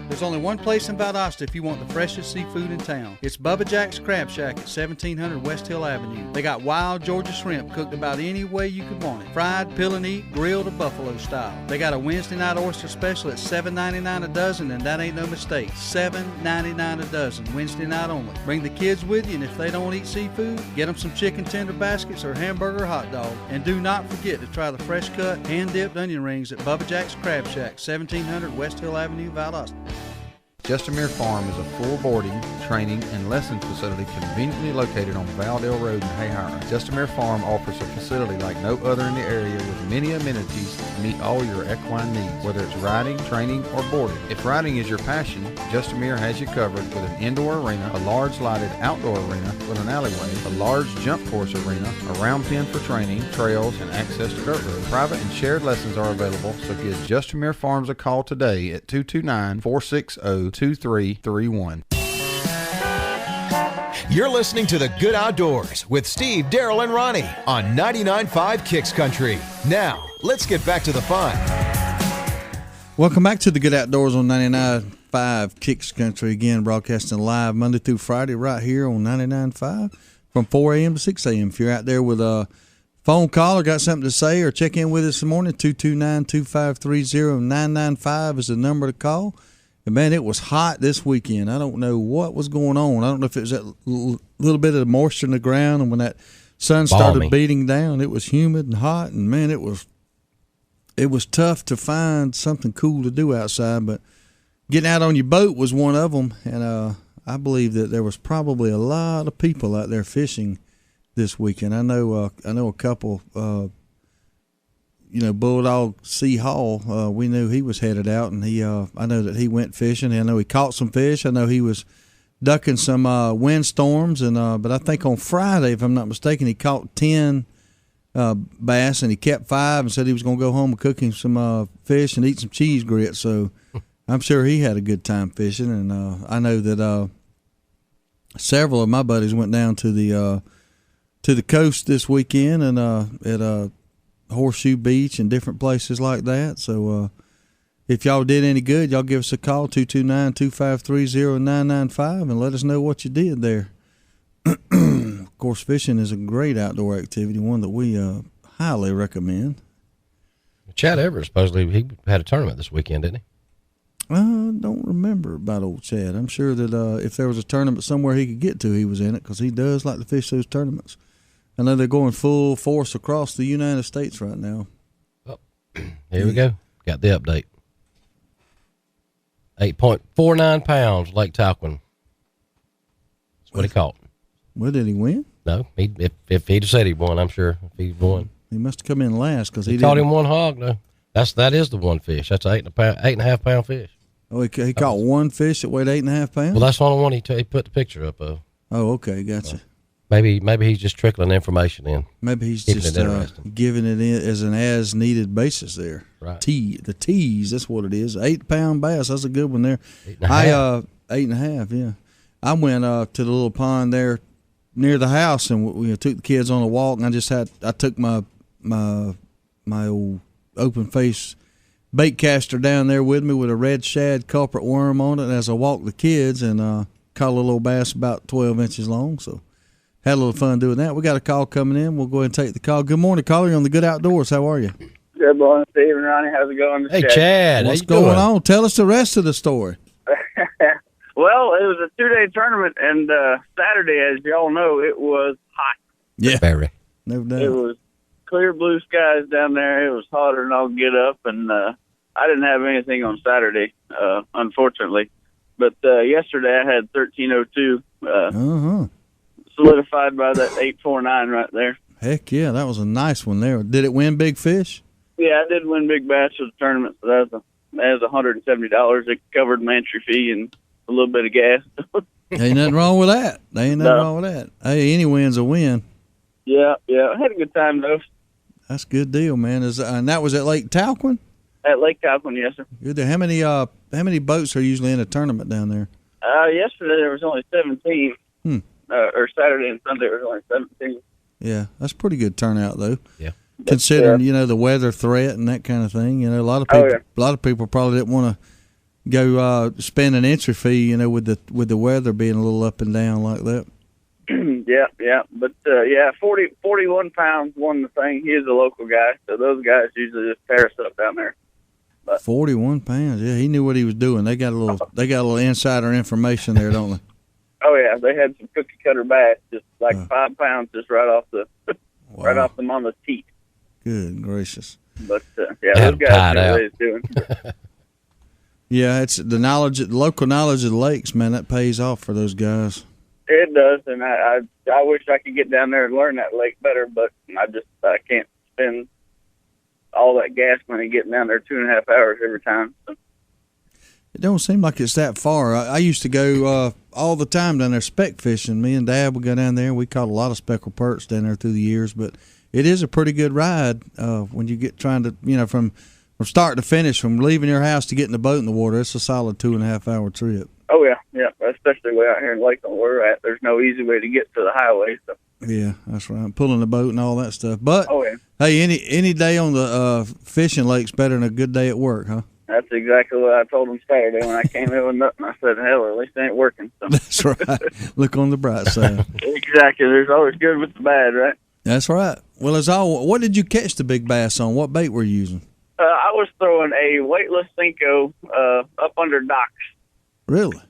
Speaker 4: There's only one place in Valdosta if you want the freshest seafood in town. It's Bubba Jack's Crab Shack at 1700 West Hill Avenue. They got wild Georgia shrimp cooked about any way you could want it. Fried, peel and eat, grilled, or buffalo style. They got a Wednesday night oyster special at $7.99 a dozen, and that ain't no mistake. $7.99 a dozen, Wednesday night only. Bring the kids with you, and if they don't eat seafood, get them some chicken tender baskets or hamburger hot dog. And do not forget to try the fresh cut, hand-dipped onion rings at Bubba Jack's Crab Shack, 1700 West Hill Avenue, Valdosta.
Speaker 5: Justamere Farm is a full boarding, training, and lessons facility conveniently located on Valdale Road in Hayhire. Justamere Farm offers a facility like no other in the area with many amenities to meet all your equine needs, whether it's riding, training, or boarding. If riding is your passion, Justamere has you covered with an indoor arena, a large lighted outdoor arena with an alleyway, a large jump course arena, a round pen for training, trails, and access to dirt roads. Private and shared lessons are available, so give Justamere Farms a call today at 229-460-2331.
Speaker 1: You're listening to The Good Outdoors with Steve, Darrell, and Ronnie on 99.5 Kicks Country. Now, let's get back to the fun.
Speaker 2: Welcome back to The Good Outdoors on 99.5 Kicks Country. Again, broadcasting live Monday through Friday right here on 99.5 from 4 a.m. to 6 a.m. If you're out there with a phone call or got something to say or check in with us this morning, 229-2530-995 is the number to call. And man, it was hot this weekend. I don't know what was going on. I don't know if it was that little bit of moisture in the ground, and when that sun started beating down, it was humid and hot, and man, it was tough to find something cool to do outside. But getting out on your boat was one of them, and I believe that there was probably a lot of people out there fishing this weekend. I know a couple. Bulldog C. Hall, we knew he was headed out, and I know that he went fishing. I know he caught some fish. I know he was ducking some windstorms, but I think on Friday, if I'm not mistaken, he caught 10 bass, and he kept 5 and said he was going to go home and cook him some fish and eat some cheese grits. So I'm sure he had a good time fishing, and I know that several of my buddies went down to the coast this weekend and at Horseshoe Beach and different places like that. So if y'all did any good, y'all give us a call, 229-2530-995, and let us know what you did there. Of course, fishing is a great outdoor activity, one that we highly recommend.
Speaker 3: Chad Everett, supposedly he had a tournament this weekend, didn't he?
Speaker 2: I don't remember about old Chad. I'm sure that if there was a tournament somewhere he could get to, he was in it, because he does like to fish those tournaments. I know they're going full force across the United States right now.
Speaker 3: Oh, here we go. Got the update. 8.49 pounds, Lake Talquin. That's what he caught.
Speaker 2: Well, did he win?
Speaker 3: No. If he'd said he won, I'm sure if he won.
Speaker 2: He must have come in last because he
Speaker 3: caught him one hog, though. That is the one fish. That's an 8.5 pound fish.
Speaker 2: Oh, he caught one fish that weighed 8.5 pounds?
Speaker 3: Well, that's the only one he put the picture up of.
Speaker 2: Oh, okay, gotcha.
Speaker 3: Maybe he's just trickling information in.
Speaker 2: Maybe he's just giving it in as an as-needed basis there.
Speaker 3: Right.
Speaker 2: The tease, that's what it is. 8-pound bass, that's a good one there. 8.5, yeah. I went to the little pond there near the house, and we took the kids on a walk, and I took my old open face bait caster down there with me with a red shad culprit worm on it, and as I walked the kids, and caught a little bass about 12 inches long, so had a little fun doing that. We got a call coming in. We'll go ahead and take the call. Good morning, caller. You're on the Good Outdoors. How are you?
Speaker 7: Good morning, Steve and Ronnie. How's it going?
Speaker 3: Hey, Chad.
Speaker 2: What's going on? Tell us the rest of the story.
Speaker 7: Well, it was a 2-day tournament, and Saturday, as y'all know, it was hot.
Speaker 2: Yeah.
Speaker 3: Very.
Speaker 2: No doubt.
Speaker 7: It was clear blue skies down there. It was hotter than I'll get up, and I didn't have anything on Saturday, unfortunately. But yesterday I had 1302 solidified by that 849 right there.
Speaker 2: Heck yeah, that was a nice one there. Did it win big fish?
Speaker 7: Yeah, I did win big bass for the tournament, so that That was $170. It covered my entry fee and a little bit of gas.
Speaker 2: Ain't nothing wrong with that. Ain't nothing wrong with that. Hey, any win's a win.
Speaker 7: Yeah. I had a good time, though.
Speaker 2: That's a good deal, man. And that was at Lake Talquin?
Speaker 7: At Lake Talquin, yes, sir.
Speaker 2: Good deal. How many boats are usually in a tournament down there?
Speaker 7: Yesterday there was only 17. Or Saturday and Sunday there was only 17.
Speaker 2: Yeah, that's a pretty good turnout, though.
Speaker 3: Yeah.
Speaker 2: Considering, the weather threat and that kind of thing. A lot of people probably didn't want to go spend an entry fee, with the weather being a little up and down like that.
Speaker 7: Yeah. But 41 pounds won the thing. He is a local guy, so those guys usually just tear us up down there. But
Speaker 2: 41 pounds. Yeah, he knew what he was doing. They got a little insider information there, don't they?
Speaker 7: Oh yeah, they had some cookie cutter bass, just like 5 pounds, just right off the mama's teeth.
Speaker 2: Good gracious!
Speaker 7: But those guys know what he's doing.
Speaker 2: Yeah, it's the local knowledge of the lakes, man. That pays off for those guys.
Speaker 7: It does, and I wish I could get down there and learn that lake better, but I can't spend all that gas money getting down there 2.5 hours every time. So.
Speaker 2: It don't seem like it's that far. I used to go all the time down there speck fishing. Me and Dad would go down there. We caught a lot of speckled perch down there through the years, but it is a pretty good ride when you get trying to, from start to finish, from leaving your house to getting the boat in the water. It's a solid 2.5 hour trip.
Speaker 7: Oh yeah, especially way out here in Lakeland where we're at. There's no easy way to get to the highway. So.
Speaker 2: Yeah, that's right. Pulling the boat and all that stuff. But
Speaker 7: hey,
Speaker 2: any day on the fishing lake's better than a good day at work, huh?
Speaker 7: That's exactly what I told them Saturday when I came in with nothing. I said, hell, at least it ain't working. So.
Speaker 2: That's right. Look on the bright side.
Speaker 7: Exactly. There's always good with the bad, right?
Speaker 2: That's right. Well, what did you catch the big bass on? What bait were you using?
Speaker 7: I was throwing a weightless Cinco up under docks.
Speaker 2: Really?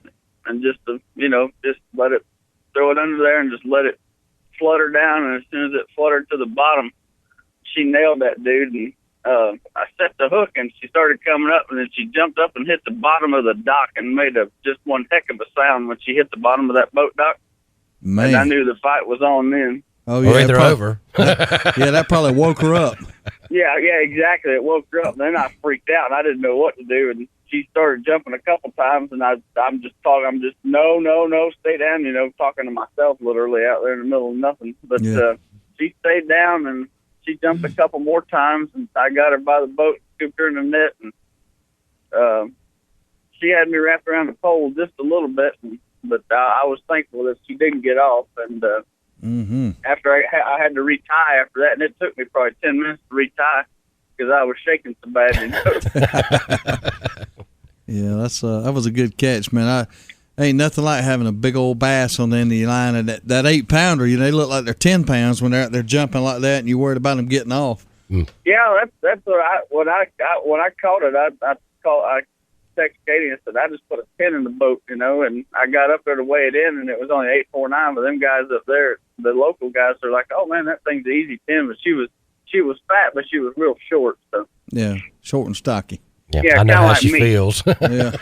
Speaker 7: And just let it, throw it under there and just let it flutter down. And as soon as it fluttered to the bottom, she nailed that dude. And I set the hook and she started coming up, and then she jumped up and hit the bottom of the dock and made just one heck of a sound when she hit the bottom of that boat dock.
Speaker 2: Man.
Speaker 7: And I knew the fight was on then.
Speaker 2: Oh, yeah.
Speaker 3: Or they're over.
Speaker 2: Yeah, that probably woke her up.
Speaker 7: Yeah, exactly. It woke her up. And then I freaked out, and I didn't know what to do. And she started jumping a couple times, and I'm just talking. I'm just, no, stay down, talking to myself literally out there in the middle of nothing. But she stayed down, and she jumped a couple more times, and I got her by the boat, scooped her in the net, and she had me wrapped around the pole just a little bit. But I was thankful that she didn't get off. And after I had to retie after that, and it took me probably 10 minutes to retie because I was shaking so bad.
Speaker 2: Yeah, that was a good catch, man. Ain't nothing like having a big old bass on the end of your line, and that 8-pounder. They look like they're 10 pounds when they're out there jumping like that, and you're worried about them getting off.
Speaker 7: Yeah, that's what when I caught it. I texted Katie and said I just put a pin in the boat, and I got up there to weigh it in, and it was only 849. But them guys up there, the local guys, are like, "Oh man, that thing's an easy 10." But she was fat, but she was real short. So
Speaker 2: yeah, short and stocky.
Speaker 3: Yeah, I know how she feels.
Speaker 2: Yeah,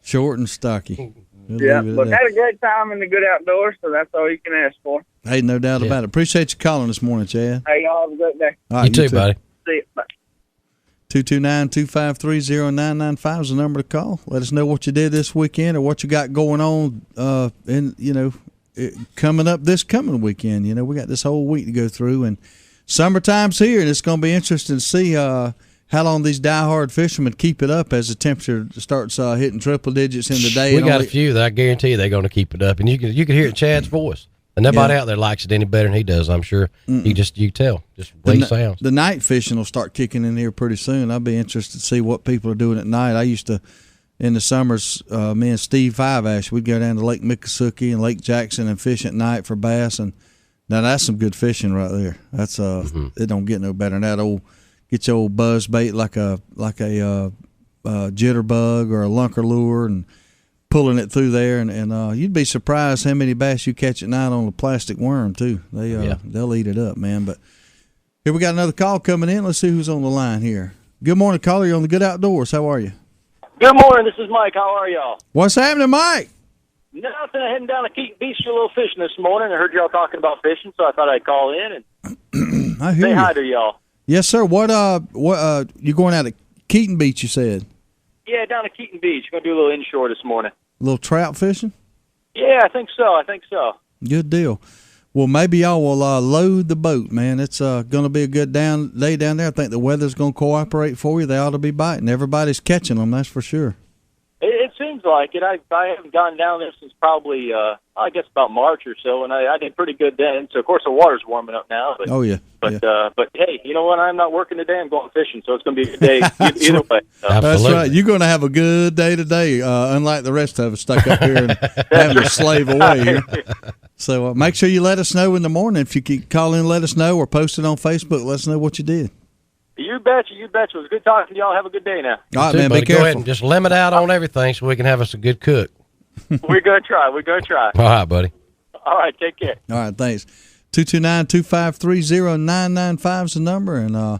Speaker 2: short and stocky.
Speaker 7: Yeah, but had a great time in the good outdoors, so that's all you can ask for.
Speaker 2: Hey, no doubt about it. Appreciate you calling this morning, Chad.
Speaker 7: Hey, y'all have a great day.
Speaker 2: All right,
Speaker 3: you too, buddy.
Speaker 7: See you. Bye.
Speaker 2: 229-253-0995 is the number to call. Let us know what you did this weekend or what you got going on, coming up this coming weekend. We got this whole week to go through, and summertime's here, and it's going to be interesting to see how long these diehard fishermen keep it up as the temperature starts hitting triple digits in the day.
Speaker 3: We got a few that I guarantee they're going to keep it up, and you can hear it in Chad's voice. And nobody out there likes it any better than he does, I'm sure. You tell. Just the way he sounds.
Speaker 2: The night fishing will start kicking in here pretty soon. I'll be interested to see what people are doing at night. I used to, in the summers, me and Steve Five-Ash, we'd go down to Lake Miccosukee and Lake Jackson and fish at night for bass. And now that's some good fishing right there. That's it don't get no better than that. Get your old buzz bait like a jitterbug or a lunker lure and pulling it through there, and you'd be surprised how many bass you catch at night on a plastic worm too. They'll eat it up, man. But here we got another call coming in. Let's see who's on the line here. Good morning, caller. You're on the Good Outdoors. How are you?
Speaker 10: Good morning. This is Mike. How are y'all?
Speaker 2: What's happening, Mike?
Speaker 10: Nothing. Heading down to Keaton Beach to a little fishing this morning. I heard y'all talking about fishing, so I thought I'd call in and
Speaker 2: I hear
Speaker 10: say
Speaker 2: you.
Speaker 10: hi to y'all.
Speaker 2: Yes, sir. What you going out Keaton Beach, you said?
Speaker 10: Yeah, down at Keaton Beach. Going to do a little inshore this morning.
Speaker 2: A little trout fishing?
Speaker 10: Yeah, I think so.
Speaker 2: Good deal. Well, maybe y'all will load the boat, man. It's going to be a good day down there. I think the weather's going to cooperate for you. They ought to be biting. Everybody's catching them, that's for sure.
Speaker 10: It seems like it. I haven't gone down there since probably, I guess about March or so, and I did pretty good then. So, of course, the water's warming up now. But,
Speaker 2: oh, yeah.
Speaker 10: But hey, you know what? I'm not working today. I'm going fishing, so it's going to be a good day either way. So.
Speaker 2: That's right. You're going to have a good day today, unlike the rest of us stuck up here and having to slave away here. So make sure you let us know in the morning. If you can call in, let us know, or post it on Facebook. Let us know what you did.
Speaker 10: You betcha. It was good talking to y'all. Have a good day now.
Speaker 2: All right, man. Be careful.
Speaker 3: Go ahead and just limit out on everything so we can have us a good cook.
Speaker 10: We're going to try.
Speaker 3: All right, buddy.
Speaker 10: All right, take care.
Speaker 2: All right, thanks. 229-253-0995 is the number, and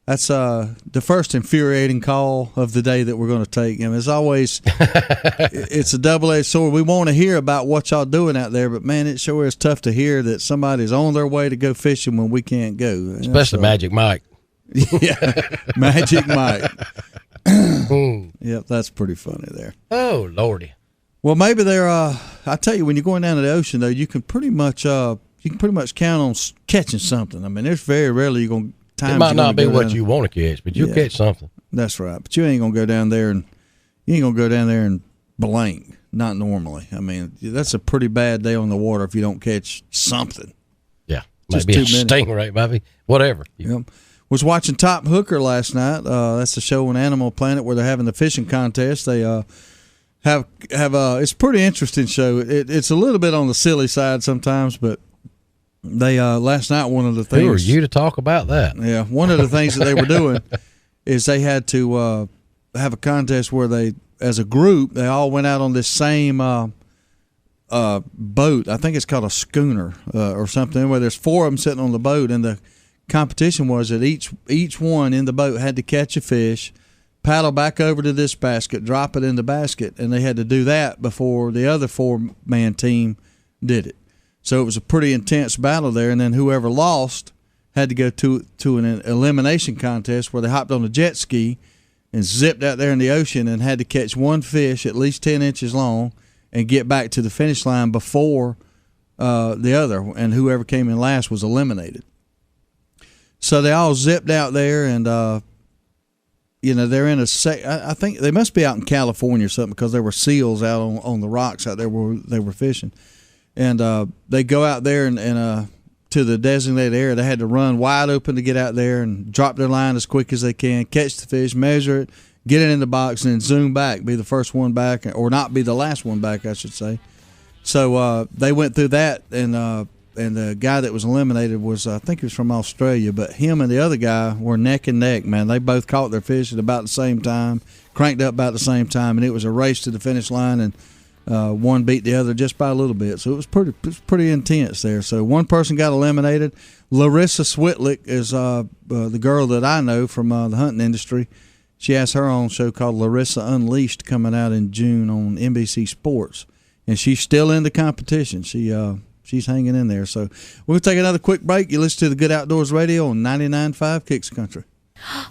Speaker 2: that's the first infuriating call of the day that we're going to take. I mean, as always, it's a double-edged sword. We want to hear about what y'all doing out there, but, man, it sure is tough to hear that somebody's on their way to go fishing when we can't go.
Speaker 3: Especially Magic Mike.
Speaker 2: Yeah, Magic Mike. Yep, that's pretty funny there.
Speaker 3: Oh, Lordy.
Speaker 2: Well, maybe they're. I tell you, when you're going down to the ocean, though, you can pretty much count on catching something. I mean, there's very rarely you're going to.
Speaker 3: It might not be what you want to catch, but you'll catch something.
Speaker 2: That's right, but you ain't gonna go down there and blank. Not normally. I mean, that's a pretty bad day on the water if you don't catch something.
Speaker 3: Yeah, maybe a stingray, maybe whatever.
Speaker 2: Yep. Was watching Top Hooker last night. That's the show on Animal Planet where they're having the fishing contest. They have it's a pretty interesting show. It's a little bit on the silly side sometimes, but they last night one of the things.
Speaker 3: Who are you to talk about that?
Speaker 2: Yeah, one of the things that they were doing is they had to have a contest where they, as a group, they all went out on this same boat. I think it's called a schooner or something. Where there's four of them sitting on the boat, and the competition was that each one in the boat had to catch a fish, paddle back over to this basket, drop it in the basket, and they had to do that before the other four-man team did it. So it was a pretty intense battle there, and then whoever lost had to go to an elimination contest where they hopped on a jet ski and zipped out there in the ocean and had to catch one fish at least 10 inches long and get back to the finish line before the other, and whoever came in last was eliminated. So they all zipped out there, and they're in I think they must be out in California or something, because there were seals out on the rocks out there where they were fishing, and they go out there and to the designated area. They had to run wide open to get out there and drop their line as quick as they can, catch the fish, measure it, get it in the box, and then zoom back, be the first one back, or not be the last one back, I should say. So they went through that, and the guy that was eliminated was, I think he was from Australia, but him and the other guy were neck and neck, man. They both caught their fish at about the same time, cranked up about the same time, and it was a race to the finish line, and one beat the other just by a little bit. So it was pretty intense there. So one person got eliminated. Larissa Switlick is the girl that I know from the hunting industry. She has her own show called Larissa Unleashed coming out in June on NBC Sports, and she's still in the competition. She's hanging in there. So we'll take another quick break. You listen to the Good Outdoorz Radio on 99.5 Kicks Country.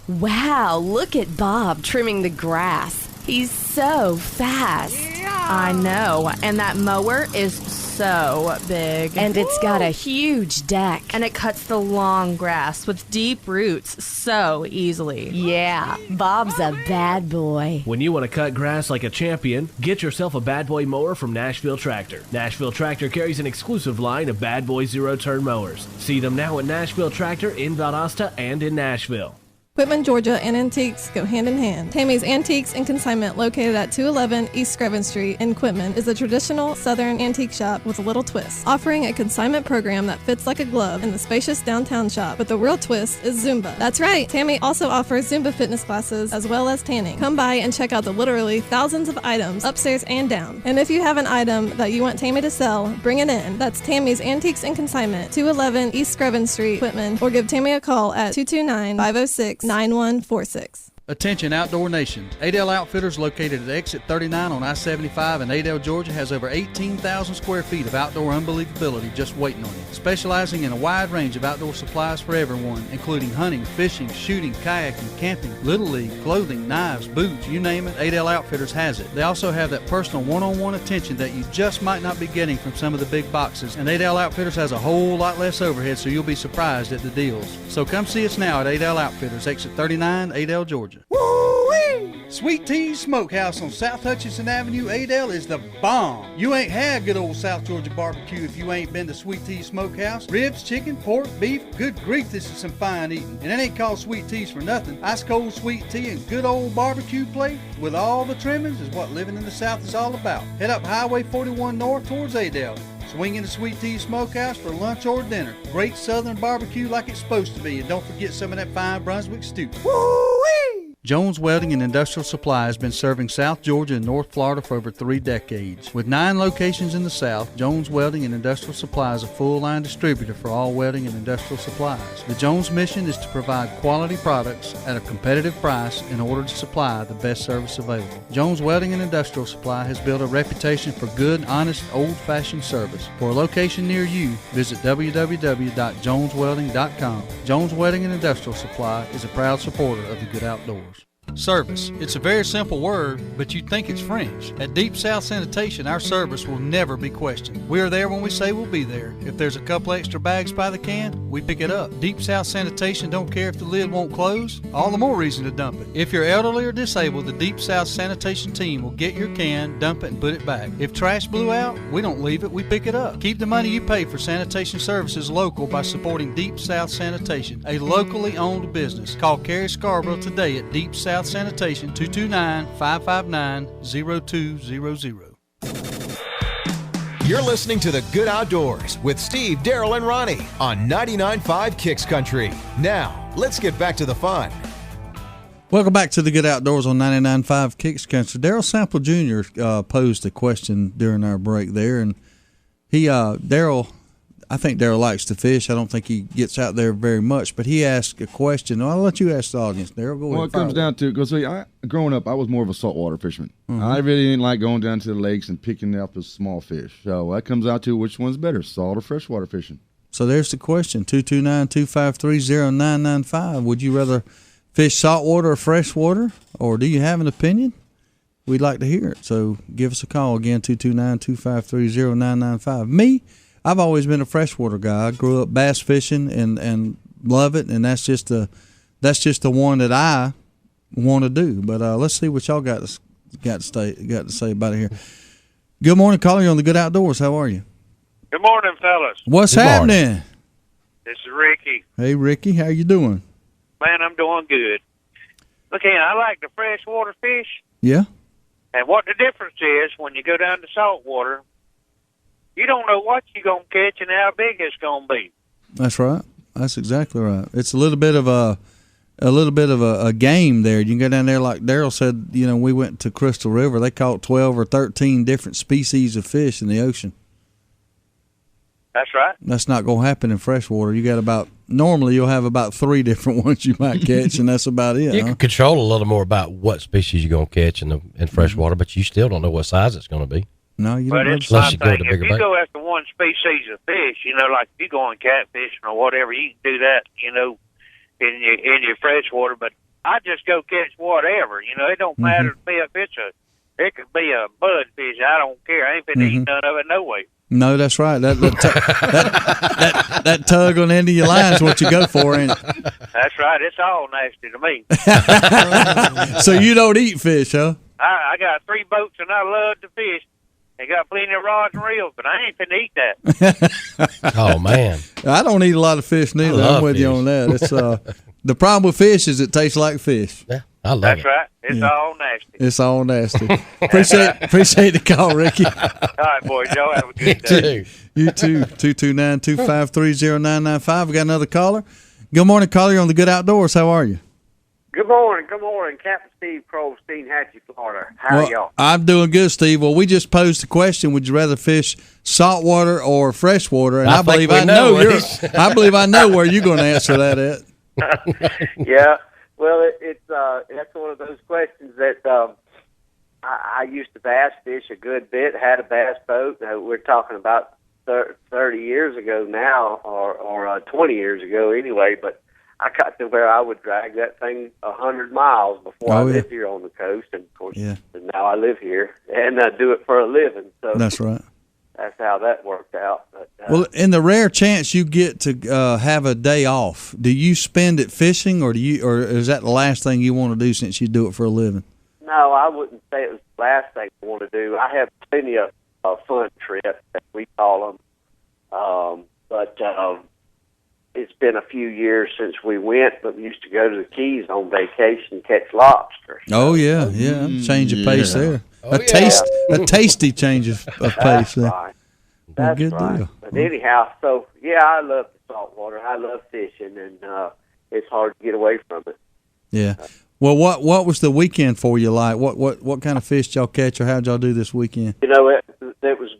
Speaker 21: Wow, look at Bob trimming the grass. He's so fast. I know, and that mower is so big.
Speaker 17: And it's got a huge deck. And it cuts the long grass with deep roots so easily.
Speaker 21: Yeah, Bob's a bad boy.
Speaker 11: When you want to cut grass like a champion, get yourself a Bad Boy mower from Nashville Tractor. Nashville Tractor carries an exclusive line of Bad Boy zero-turn mowers. See them now at Nashville Tractor in Valdosta and in Nashville.
Speaker 12: Quitman, Georgia, and antiques go hand in hand. Tammy's Antiques and Consignment, located at 211 East Screven Street in Quitman, is a traditional Southern antique shop with a little twist, offering a consignment program that fits like a glove in the spacious downtown shop. But the real twist is Zumba. That's right, Tammy also offers Zumba fitness classes as well as tanning. Come by and check out the literally thousands of items upstairs and down. And if you have an item that you want Tammy to sell, bring it in. That's Tammy's Antiques and Consignment, 211 East Screven Street, Quitman, or give Tammy a call at 229-506-9146.
Speaker 4: Attention Outdoor Nation. Adel Outfitters, located at exit 39 on I-75 in Adel, Georgia, has over 18,000 square feet of outdoor unbelievability just waiting on you. Specializing in a wide range of outdoor supplies for everyone, including hunting, fishing, shooting, kayaking, camping, Little League, clothing, knives, boots, you name it, Adel Outfitters has it. They also have that personal one-on-one attention that you just might not be getting from some of the big boxes, and Adel Outfitters has a whole lot less overhead, so you'll be surprised at the deals. So come see us now at Adel Outfitters, exit 39, Adel, Georgia. Woo-wee! Sweet Tea's Smokehouse on South Hutchinson Avenue, Adel, is the bomb. You ain't had good old South Georgia barbecue if you ain't been to Sweet Tea's Smokehouse. Ribs, chicken, pork, beef, good grief, this is some fine eating. And it ain't called Sweet Tea's for nothing. Ice cold sweet tea and good old barbecue plate with all the trimmings is what living in the South is all about. Head up Highway 41 north towards Adel. Swing into Sweet Tea's Smokehouse for lunch or dinner. Great southern barbecue like it's supposed to be. And don't forget some of that fine Brunswick stew. Woo-wee! Jones Welding and Industrial Supply has been serving South Georgia and North Florida for over 3 decades. With 9 locations in the South, Jones Welding and Industrial Supply is a full-line distributor for all welding and industrial supplies. The Jones mission is to provide quality products at a competitive price in order to supply the best service available. Jones Welding and Industrial Supply has built a reputation for good, honest, old-fashioned service. For a location near you, visit www.joneswelding.com. Jones Welding and Industrial Supply is a proud supporter of the Good Outdoors. Service. It's a very simple word, but you'd think it's French. At Deep South Sanitation, our service will never be questioned. We are there when we say we'll be there. If there's a couple extra bags by the can, we pick it up. Deep South Sanitation don't care if the lid won't close. All the more reason to dump it. If you're elderly or disabled, the Deep South Sanitation team will get your can, dump it, and put it back. If trash blew out, we don't leave it, we pick it up. Keep the money you pay for sanitation services local by supporting Deep South Sanitation, a locally owned business. Call Carrie Scarborough today at Deep South Sanitation, 229-559-0200.
Speaker 1: You're listening to The Good Outdoors with Steve, Darrell, and Ronnie on 99.5 Kicks Country. Now, let's get back to the fun.
Speaker 2: Welcome back to The Good Outdoors on 99.5 Kicks Country. Darrell Sample Jr. Posed a question during our break there, and I think Darrell likes to fish. I don't think he gets out there very much, but he asked a question. Well, I'll let you ask the audience, Darrell. Go ahead.
Speaker 13: Well, it comes down to, because growing up, I was more of a saltwater fisherman. Mm-hmm. I really didn't like going down to the lakes and picking up the small fish. So that comes out to which one's better, salt or freshwater fishing.
Speaker 2: So there's the question, 229-253-0995. Would you rather fish saltwater or freshwater, or do you have an opinion? We'd like to hear it. So give us a call again, 229-253-0995. Me, I've always been a freshwater guy. I grew up bass fishing and love it, and that's just the one that I want to do. But let's see what y'all got to say about it here. Good morning, caller. You're on the Good Outdoors. How are you?
Speaker 22: Good morning, fellas.
Speaker 2: What's happening?
Speaker 22: This is Ricky.
Speaker 2: Hey, Ricky. How you doing?
Speaker 22: Man, I'm doing good. Look here, I like the freshwater fish.
Speaker 2: Yeah.
Speaker 22: And what the difference is when you go down to saltwater, you don't know what you're going to catch and how big it's going to be.
Speaker 2: That's right. That's exactly right. It's a little bit of a game there. You can go down there, like Darrell said, we went to Crystal River. They caught 12 or 13 different species of fish in the ocean.
Speaker 22: That's right.
Speaker 2: That's not going to happen in freshwater. Normally you'll have about 3 different ones you might catch, and that's about it.
Speaker 3: You can control a little more about what species you're going to catch in freshwater, but you still don't know what size it's going to be.
Speaker 2: No, you
Speaker 22: don't.
Speaker 2: But
Speaker 22: it's my thing. If you go after one species of fish, like if you go on catfishing or whatever, you can do that, in your freshwater. But I just go catch whatever. It don't matter to me if it could be a budfish. I don't care. I ain't been eating none of it no way.
Speaker 2: No, that's right. That tug on the end of your line is what you go for, ain't it?
Speaker 22: That's right. It's all nasty to me.
Speaker 2: So you don't eat fish, huh?
Speaker 22: I got 3 boats and I love to fish. I got plenty of rods and reels, but I ain't finna eat that.
Speaker 3: Oh, man.
Speaker 2: I don't eat a lot of fish neither. I'm with you on that. It's the problem with fish is it tastes like fish.
Speaker 3: Yeah, I love
Speaker 22: That's
Speaker 3: it.
Speaker 22: right. It's all nasty.
Speaker 2: It's all nasty. Appreciate the call, Ricky.
Speaker 22: All right, boys. Y'all have a good day.
Speaker 2: You too. 229-253-0995. We got another caller. Good morning, caller. You're on the Good Outdoors. How are you?
Speaker 23: Good morning. Captain Steve Crow, Steenhatchee, Florida. How are y'all?
Speaker 2: I'm doing good, Steve. Well, we just posed the question, would you rather fish saltwater or freshwater? And I believe I know where you're going to answer that at.
Speaker 23: Yeah. Well, that's one of those questions that I used to bass fish a good bit. Had a bass boat. We're talking about 30 years ago now, or 20 years ago anyway. But I got to where I would drag that thing 100 miles before I lived here on the coast, and of course, now I live here and I do it for a living. So
Speaker 2: that's right.
Speaker 23: That's how that worked out. But,
Speaker 2: well, in the rare chance you get to have a day off, do you spend it fishing, or is that the last thing you want to do since you do it for a living?
Speaker 23: No, I wouldn't say it was the last thing I want to do. I have plenty of fun trips, as we call them, but it's been a few years since we went, but we used to go to the Keys on vacation, catch lobster.
Speaker 2: Oh yeah, change of pace there. A tasty change of pace there.
Speaker 23: Right. That's
Speaker 2: good
Speaker 23: right.
Speaker 2: deal.
Speaker 23: But anyhow, so yeah, I love the saltwater. I love fishing, and it's hard to get away from it.
Speaker 2: Yeah. Well, what was the weekend for you like? What kind of fish did y'all catch, or how'd y'all do this weekend?
Speaker 23: You know,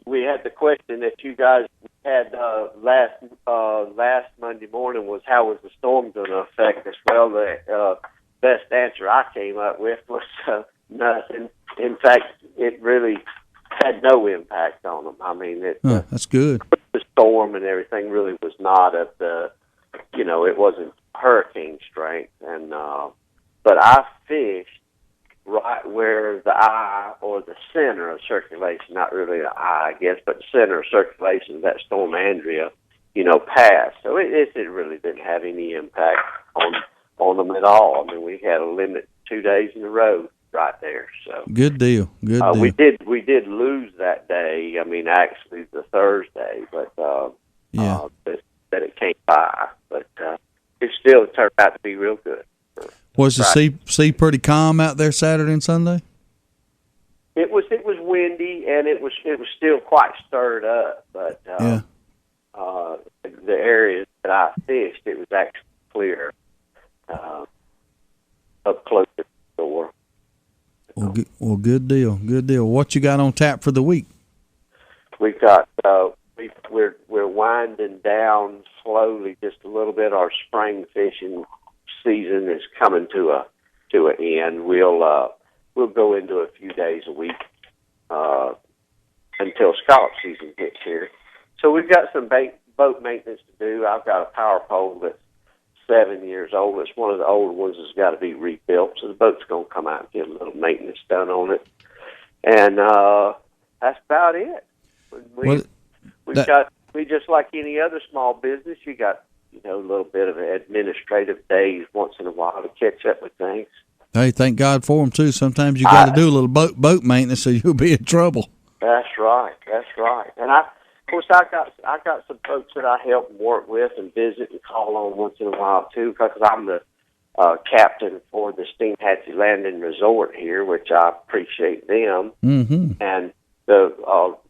Speaker 23: we had the question that you guys had last Monday morning was how was the storm going to affect us? Well, the best answer I came up with was nothing. In fact, it really had no impact on them. I mean,
Speaker 2: that's good.
Speaker 23: The storm and everything really was not at it wasn't hurricane strength, and but I fished right where the eye, or the center of circulation, not really the eye, I guess, but the center of circulation of that storm Andrea, passed. So it really didn't have any impact on them at all. I mean, we had a limit 2 days in a row right there. So
Speaker 2: good deal. Good deal.
Speaker 23: We did lose that day. I mean, actually the Thursday, but that it came by. But it still turned out to be real good.
Speaker 2: Was the sea pretty calm out there Saturday and Sunday?
Speaker 23: It was windy, and it was still quite stirred up. But the areas that I fished, it was actually clear up close to the door.
Speaker 2: Well, good deal. Good deal. What you got on tap for the week?
Speaker 23: We got we're winding down slowly just a little bit. Our spring fishing season is coming to an end. We'll go into a few days a week until scallop season gets here. So we've got some boat maintenance to do. I've got a power pole that's 7 years old. It's one of the older ones that's got to be rebuilt. So the boat's going to come out and get a little maintenance done on it, and that's about it. We just like any other small business. You got a little bit of administrative days once in a while to catch up with things.
Speaker 2: Hey, thank God for them too. Sometimes you got to do a little boat maintenance, so you'll be in trouble.
Speaker 23: That's right. And I got some folks that I help and work with and visit and call on once in a while too, because I'm the captain for the Steinhatchee Landing Resort here, which I appreciate them.
Speaker 2: Mm-hmm.
Speaker 23: And the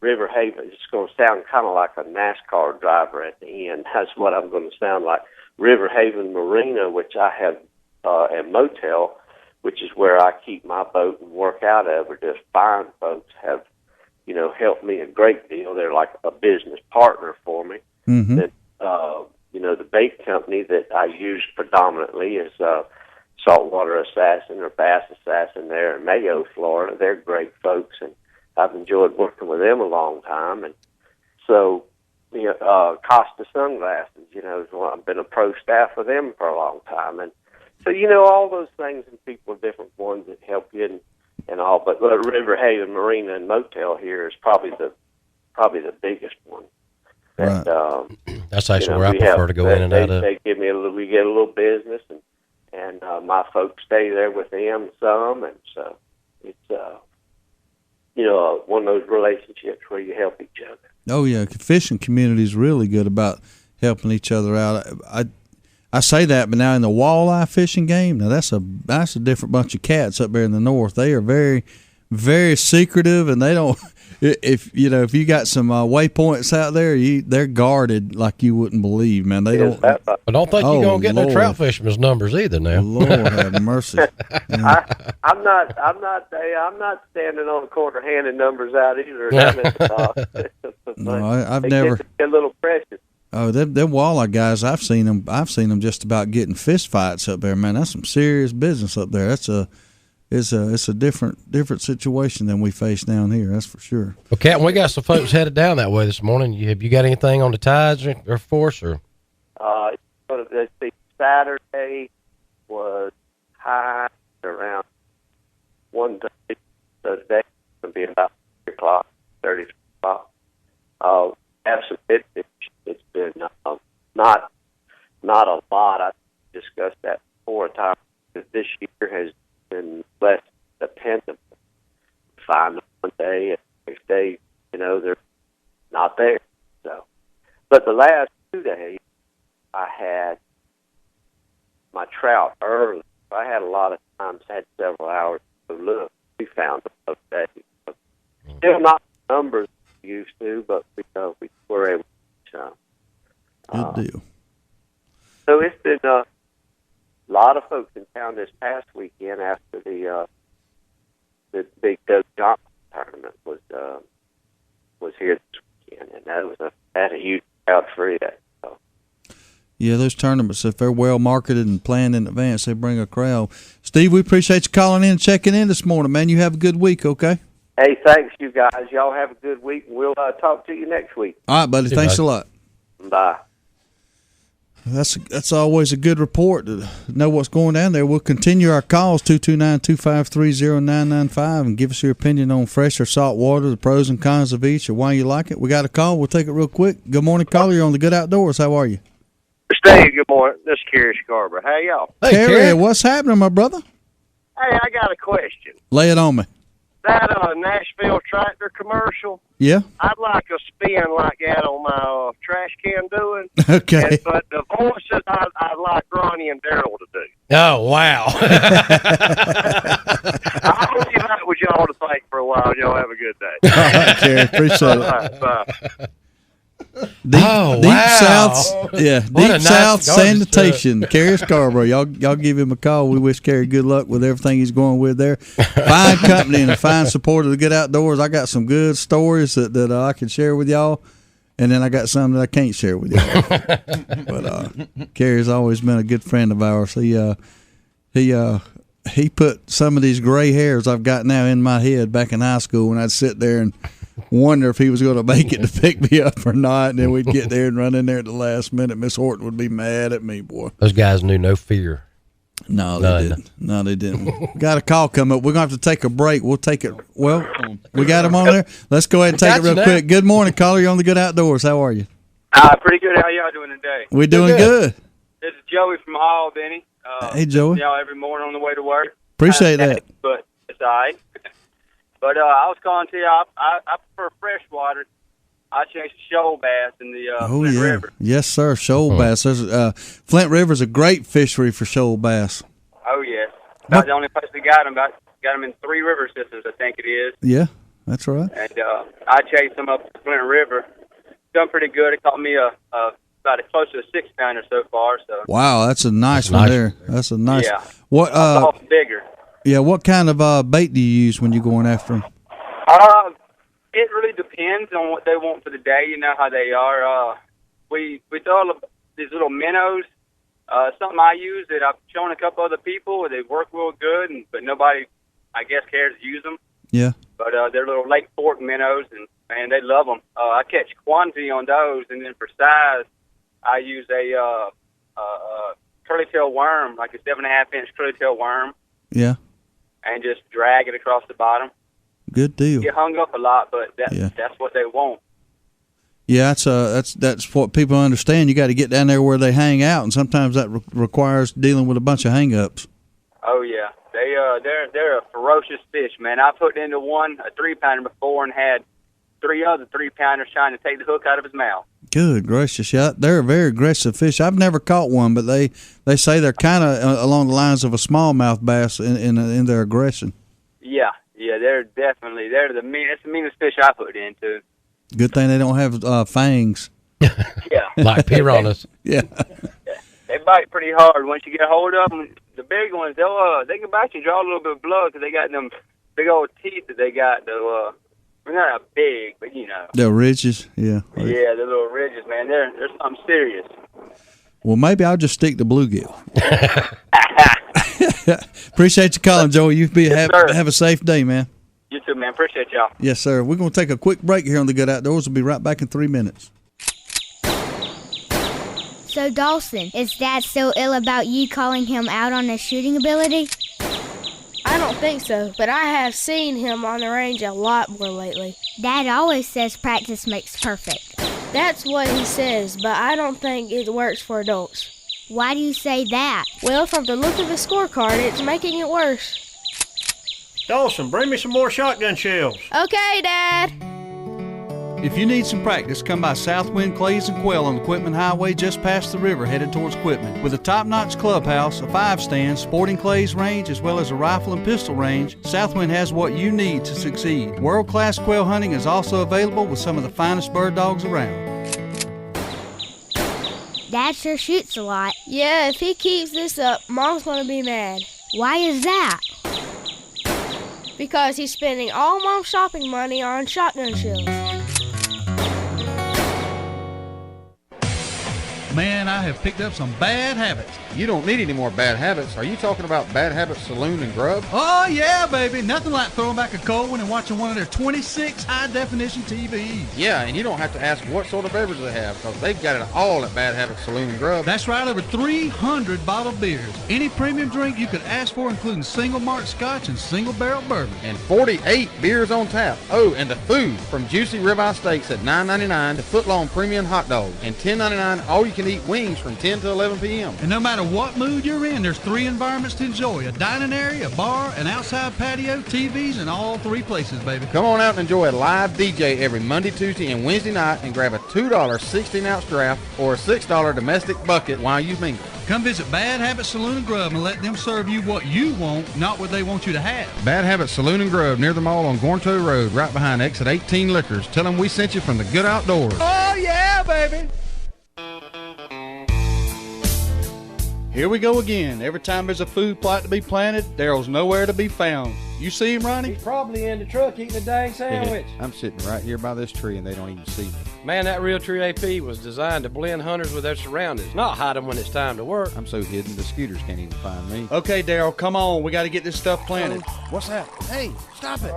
Speaker 23: River Haven, it's going to sound kind of like a NASCAR driver at the end. That's what I'm going to sound like. River Haven Marina, which I have a motel, which is where I keep my boat and work out of, are just fine folks, have, helped me a great deal. They're like a business partner for me.
Speaker 2: Mm-hmm.
Speaker 23: That, the bait company that I use predominantly is Saltwater Assassin or Bass Assassin there in Mayo, Florida. They're great folks, and I've enjoyed working with them a long time. And so, Costa Sunglasses, I've been a pro staff with them for a long time. And so, all those things, and people are different ones that help you and all. But River Haven Marina and Motel here is probably the biggest one.
Speaker 2: Right.
Speaker 3: That's actually where I prefer to go in and out of.
Speaker 23: They give me we get a little business, and my folks stay there with them some, and so it's one of those relationships where you help each other.
Speaker 2: Oh yeah, fishing community is really good about helping each other out. I say that, but now in the walleye fishing game, now that's a different bunch of cats up there in the north. They are very, very secretive, and they don't. If you got some waypoints out there, they're guarded like you wouldn't believe, man. They don't.
Speaker 3: I don't think you're gonna get no trout fisherman's numbers either. Now,
Speaker 2: Lord have mercy. Yeah.
Speaker 23: I'm not standing on the corner handing numbers out either.
Speaker 2: No, I've never.
Speaker 23: A little precious.
Speaker 2: Oh, them walleye guys, I've seen them just about getting fist fights up there, man. That's some serious business up there. It's a different situation than we face down here. That's for sure.
Speaker 3: Well, Captain, we got some folks headed down that way this morning. Have you got anything on the tides or force or?
Speaker 23: Let's see. Saturday was high around 1:30. So today it's going to be about 3 o'clock, 30 o'clock. Absolutely, it's been not a lot. I discussed that before. Time this year has been less dependent. Find them one day, and next day, they're not there. So, but the last 2 days, I had my trout early. I had a lot of times, had several hours to look. We found them those days. Still not the numbers we used to, but we were able to.
Speaker 2: Good deal.
Speaker 23: So it's been a lot of folks in town this past weekend after the Big Doug Johnson tournament was here this weekend, and that had a huge crowd for it. So.
Speaker 2: Yeah, those tournaments, if they're well marketed and planned in advance, they bring a crowd. Steve, we appreciate you calling in and checking in this morning, man. You have a good week, okay?
Speaker 23: Hey, thanks, you guys. Y'all have a good week, and we'll talk to you next week.
Speaker 2: All right, buddy. Thanks a lot.
Speaker 23: Bye.
Speaker 2: That's always a good report to know what's going down there. We'll continue our calls, 229-253-0995, and give us your opinion on fresh or salt water, the pros and cons of each, or why you like it. We got a call. We'll take it real quick. Good morning, caller. You're on the Good Outdoors. How are you?
Speaker 14: Steve, good morning. This is Kerry Scarborough. How y'all?
Speaker 2: Hey, Kerry, what's happening, my brother?
Speaker 14: Hey, I got a question.
Speaker 2: Lay it on me.
Speaker 14: That Nashville tractor commercial,
Speaker 2: Yeah?
Speaker 14: I'd like a spin like that on my trash can doing.
Speaker 2: Okay.
Speaker 14: But the voices, I'd like Ronnie and Darrell to do.
Speaker 3: Oh, wow.
Speaker 14: I'll leave that with y'all to think for a while. Y'all have a good day.
Speaker 2: All right, Kerry. Appreciate it.
Speaker 14: All right, bye.
Speaker 2: Deep South, Deep South
Speaker 3: nice
Speaker 2: Sanitation. Kerry Scarborough, y'all give him a call. We wish Kerry good luck with everything he's going with there. Fine company and a fine support of the Good Outdoors. I got some good stories that I can share with y'all, and then I got some that I can't share with y'all. But Kerry's always been a good friend of ours. He put some of these gray hairs I've got now in my head back in high school when I'd sit there and wonder if he was going to make it to pick me up or not, and then we'd get there and run in there at the last minute. Miss Horton would be mad at me, boy.
Speaker 3: Those guys knew no fear.
Speaker 2: No, they didn't. No, they didn't. Got a call coming up. We're going to have to take a break. We'll take it. Well, we got him on there. Let's go ahead and take it real quick. Good morning, caller. You're on the Good Outdoors. How are you?
Speaker 15: Pretty good. How y'all doing today?
Speaker 2: We're doing good.
Speaker 15: This is Joey from Albany.
Speaker 2: Hey, Joey.
Speaker 15: Y'all every morning on the way to work.
Speaker 2: Appreciate that.
Speaker 15: But it's all right. But I was calling to you, I prefer freshwater. I chase shoal bass in the Flint River.
Speaker 2: Yes, sir. Shoal bass. There's, Flint River's a great fishery for shoal bass.
Speaker 15: Oh, yes. About the only place we got them. Got them in 3 river systems, I think it is.
Speaker 2: Yeah, that's right.
Speaker 15: And I chased them up the Flint River. Done pretty good. It caught me about close to a 6-pounder so far. So.
Speaker 2: Wow, that's a nice one there. That's a nice.
Speaker 15: Yeah.
Speaker 2: What?
Speaker 15: Bigger.
Speaker 2: Yeah, what kind of bait do you use when you're going after them?
Speaker 15: It really depends on what they want for the day. You know how they are. We throw these little minnows. Something I use that I've shown a couple other people. They work real good, but nobody, I guess, cares to use them.
Speaker 2: Yeah.
Speaker 15: But they're little Lake Fork minnows, and man, they love them. I catch quantity on those, and then for size, I use a curly tail worm, like a 7.5-inch curly tail worm.
Speaker 2: Yeah.
Speaker 15: And just drag it across the bottom.
Speaker 2: Good deal.
Speaker 15: Get hung up a lot, but that's what they want.
Speaker 2: Yeah, that's what people understand. You got to get down there where they hang out, and sometimes that requires dealing with a bunch of hang-ups.
Speaker 15: Oh yeah, they're a ferocious fish, man. I put into one a 3-pounder before and had 3 other 3-pounders trying to take the hook out of his mouth.
Speaker 2: Good gracious, yeah, they're a very aggressive fish. I've never caught one, but they say they're kind of along the lines of a smallmouth bass in their aggression.
Speaker 15: Yeah, they're the meanest fish I put into.
Speaker 2: Good thing they don't have fangs.
Speaker 15: Yeah,
Speaker 3: like piranhas.
Speaker 2: Yeah,
Speaker 15: they bite pretty hard. Once you get a hold of them, the big ones, they can bite you and draw a little bit of blood because they got them big old teeth that they got to They're not big, but you know.
Speaker 2: The ridges, yeah.
Speaker 15: Yeah, the little ridges, man. They're something serious.
Speaker 2: Well, maybe I'll just stick to bluegill. Appreciate you calling, Joey. You have a safe day, man.
Speaker 15: You too, man. Appreciate y'all.
Speaker 2: Yes, sir. We're going to take a quick break here on the Good Outdoors. We'll be right back in 3 minutes.
Speaker 16: So, Dawson, is Dad still ill about you calling him out on his shooting ability?
Speaker 19: I don't think so, but I have seen him on the range a lot more lately.
Speaker 16: Dad always says practice makes perfect.
Speaker 19: That's what he says, but I don't think it works for adults.
Speaker 16: Why do you say that?
Speaker 19: Well, from the look of the scorecard, it's making it worse.
Speaker 18: Dawson, bring me some more shotgun shells.
Speaker 19: Okay, Dad.
Speaker 4: If you need some practice, come by Southwind Clays and Quail on the Quitman Highway just past the river headed towards Quitman. With a top-notch clubhouse, a 5-stand, sporting clays range, as well as a rifle and pistol range, Southwind has what you need to succeed. World-class quail hunting is also available with some of the finest bird dogs around.
Speaker 16: Dad sure shoots a lot.
Speaker 19: Yeah, if he keeps this up, Mom's gonna be mad.
Speaker 16: Why is that?
Speaker 19: Because he's spending all Mom's shopping money on shotgun shells.
Speaker 4: Man, I have picked up some bad habits.
Speaker 5: You don't need any more bad habits. Are you talking about Bad Habits Saloon and Grub?
Speaker 4: Oh, yeah, baby. Nothing like throwing back a cold one and watching one of their 26 high-definition TVs.
Speaker 5: Yeah, and you don't have to ask what sort of beverage they have, because they've got it all at Bad Habits Saloon and Grub.
Speaker 4: That's right, over 300 bottled beers. Any premium drink you could ask for, including single malt scotch and single barrel bourbon.
Speaker 5: And 48 beers on tap. Oh, and the food, from juicy ribeye steaks at $9.99 to foot-long premium hot dogs. And $10.99 all-you-can-eat wings from 10 to 11 p.m.
Speaker 4: And no matter what mood you're in, there's 3 environments to enjoy: a dining area, a bar, an outside patio, TVs, and all 3 places, baby.
Speaker 5: Come on out and enjoy a live DJ every Monday, Tuesday, and Wednesday night, and grab a $2 16-ounce draft or a $6 domestic bucket while you mingle.
Speaker 4: Come visit Bad Habit Saloon and Grub and let them serve you what you want, not what they want you to have.
Speaker 5: Bad Habit Saloon and Grub near the mall on Gornto Road, right behind Exit 18 Liquors. Tell them we sent you from the Good Outdoors.
Speaker 4: Oh, yeah, baby. Here we go again. Every time there's a food plot to be planted, Darrell's nowhere to be found. You see him, Ronnie?
Speaker 3: He's probably in the truck eating a dang sandwich.
Speaker 5: I'm sitting right here by this tree, and they don't even see me.
Speaker 3: Man, that Real Tree AP was designed to blend hunters with their surroundings, not hide them when it's time to work.
Speaker 5: I'm so hidden, the scooters can't even find me.
Speaker 4: Okay, Darrell, come on. We got to get this stuff planted.
Speaker 5: What's that? Hey, stop it.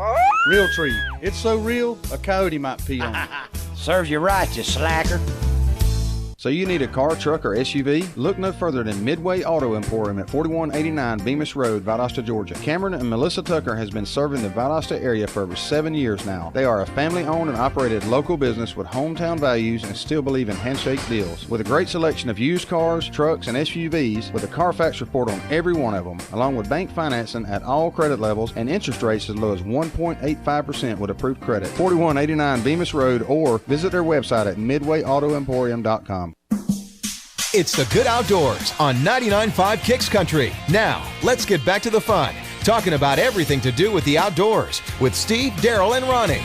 Speaker 4: Real Tree. It's so real, a coyote might pee on it.
Speaker 18: Serves you right, you slacker.
Speaker 5: So you need a car, truck, or SUV? Look no further than Midway Auto Emporium at 4189 Bemis Road, Valdosta, Georgia. Cameron and Melissa Tucker has been serving the Valdosta area for over 7 years now. They are a family-owned and operated local business with hometown values and still believe in handshake deals. With a great selection of used cars, trucks, and SUVs, with a Carfax report on every one of them, along with bank financing at all credit levels and interest rates as low as 1.85% with approved credit. 4189 Bemis Road, or visit their website at midwayautoemporium.com.
Speaker 1: It's the Good Outdoors on 99.5 Kicks Country. Now, let's get back to the fun, talking about everything to do with the outdoors with Steve, Darrell, and Ronnie.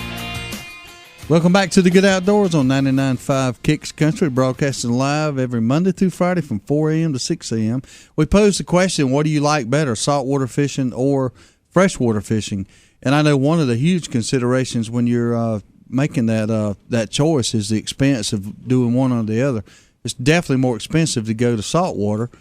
Speaker 2: Welcome back to the Good Outdoors on 99.5 Kicks Country, broadcasting live every Monday through Friday from 4 a.m. to 6 a.m. We posed the question, what do you like better, saltwater fishing or freshwater fishing? And I know one of the huge considerations when you're making that choice is the expense of doing one or the other. It's definitely more expensive to go to saltwater.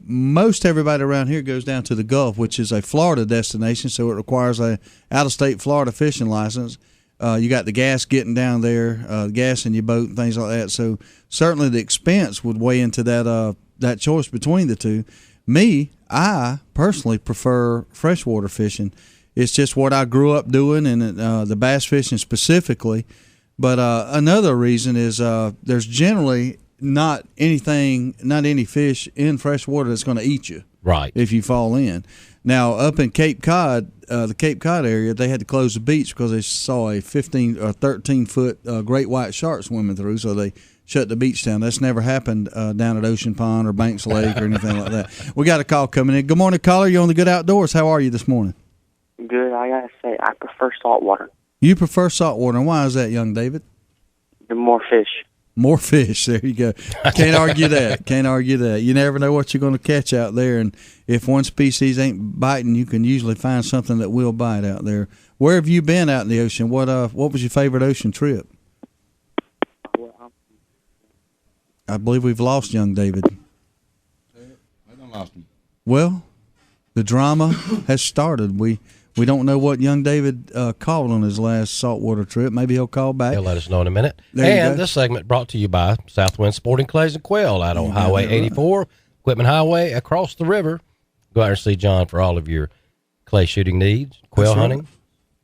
Speaker 2: Most everybody around here goes down to the Gulf, which is a Florida destination, so it requires a out-of-state Florida fishing license. You got the gas getting down there, gas in your boat and things like that. So certainly the expense would weigh into that choice between the two. Me, I personally prefer freshwater fishing. It's just what I grew up doing, and the bass fishing specifically. But another reason is there's generally not any fish in fresh water that's going to eat you.
Speaker 3: Right.
Speaker 2: If you fall in. Now, up in Cape Cod, the Cape Cod area, they had to close the beach because they saw a 15 or 13-foot great white shark swimming through, so they shut the beach down. That's never happened down at Ocean Pond or Banks Lake or anything like that. We got a call coming in. Good morning, caller. You're on the Good Outdoors. How are you this morning?
Speaker 8: Good. I got to say, I prefer saltwater.
Speaker 2: You prefer saltwater, and why is that, young David?
Speaker 8: The more fish.
Speaker 2: More fish. There you go. Can't argue that. Can't argue that. You never know what you're going to catch out there, and if one species ain't biting, you can usually find something that will bite out there. Where have you been out in the ocean? What was your favorite ocean trip? I believe we've lost young David.
Speaker 13: I done lost him.
Speaker 2: Well, the drama has started. We don't know what young David called on his last saltwater trip. Maybe he'll call back.
Speaker 3: He'll let us know in a minute.
Speaker 2: There
Speaker 3: And this segment brought to you by Southwind Sporting Clays and Quail out on Highway 84, Equipment Highway across the river. Go out and see John for all of your clay shooting needs, quail hunting.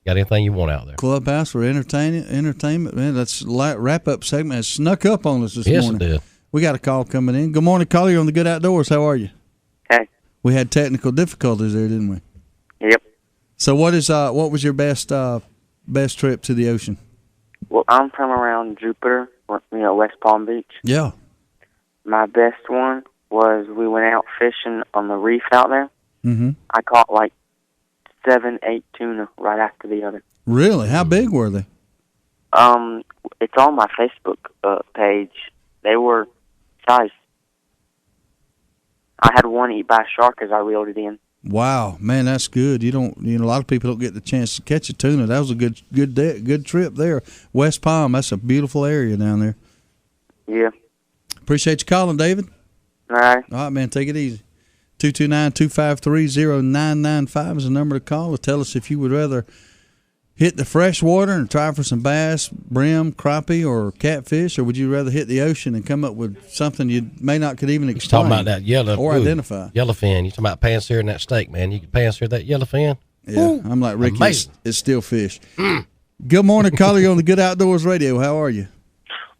Speaker 3: Got anything you want out there?
Speaker 2: Clubhouse for entertainment. Man, that's wrap-up segment has snuck up on us this morning.
Speaker 3: Yes, it did.
Speaker 2: We got a call coming in. Good morning, caller. You're on the Good Outdoors. How are you?
Speaker 8: Hey.
Speaker 2: We had technical difficulties there, didn't we?
Speaker 8: Yep.
Speaker 2: So what was your best trip to the ocean?
Speaker 8: Well, I'm from around Jupiter, West Palm Beach.
Speaker 2: Yeah.
Speaker 8: My best one was we went out fishing on the reef out there.
Speaker 2: Mm-hmm.
Speaker 8: I caught like 7, 8 tuna right after the other.
Speaker 2: Really? How big were they?
Speaker 8: It's on my Facebook page. They were size. I had one eat by a shark as I reeled it in.
Speaker 2: Wow, man, that's good. A lot of people don't get the chance to catch a tuna. That was a good trip there. West Palm, that's a beautiful area down there.
Speaker 8: Yeah.
Speaker 2: Appreciate you calling, David.
Speaker 8: All right.
Speaker 2: All right, man, take it easy. 229-253-0995 is the number to call to tell us if you would rather hit the fresh water and try for some bass, brim, crappie, or catfish, or would you rather hit the ocean and come up with something you may not could even explain?
Speaker 3: Talking about that
Speaker 2: identify.
Speaker 3: Yellowfin. You talking about pan-searing that steak, man. You can pan-sear that yellowfin.
Speaker 2: Yeah, ooh, I'm like Ricky. It's still fish. Good morning, caller. You're on the Good Outdoors Radio. How are you?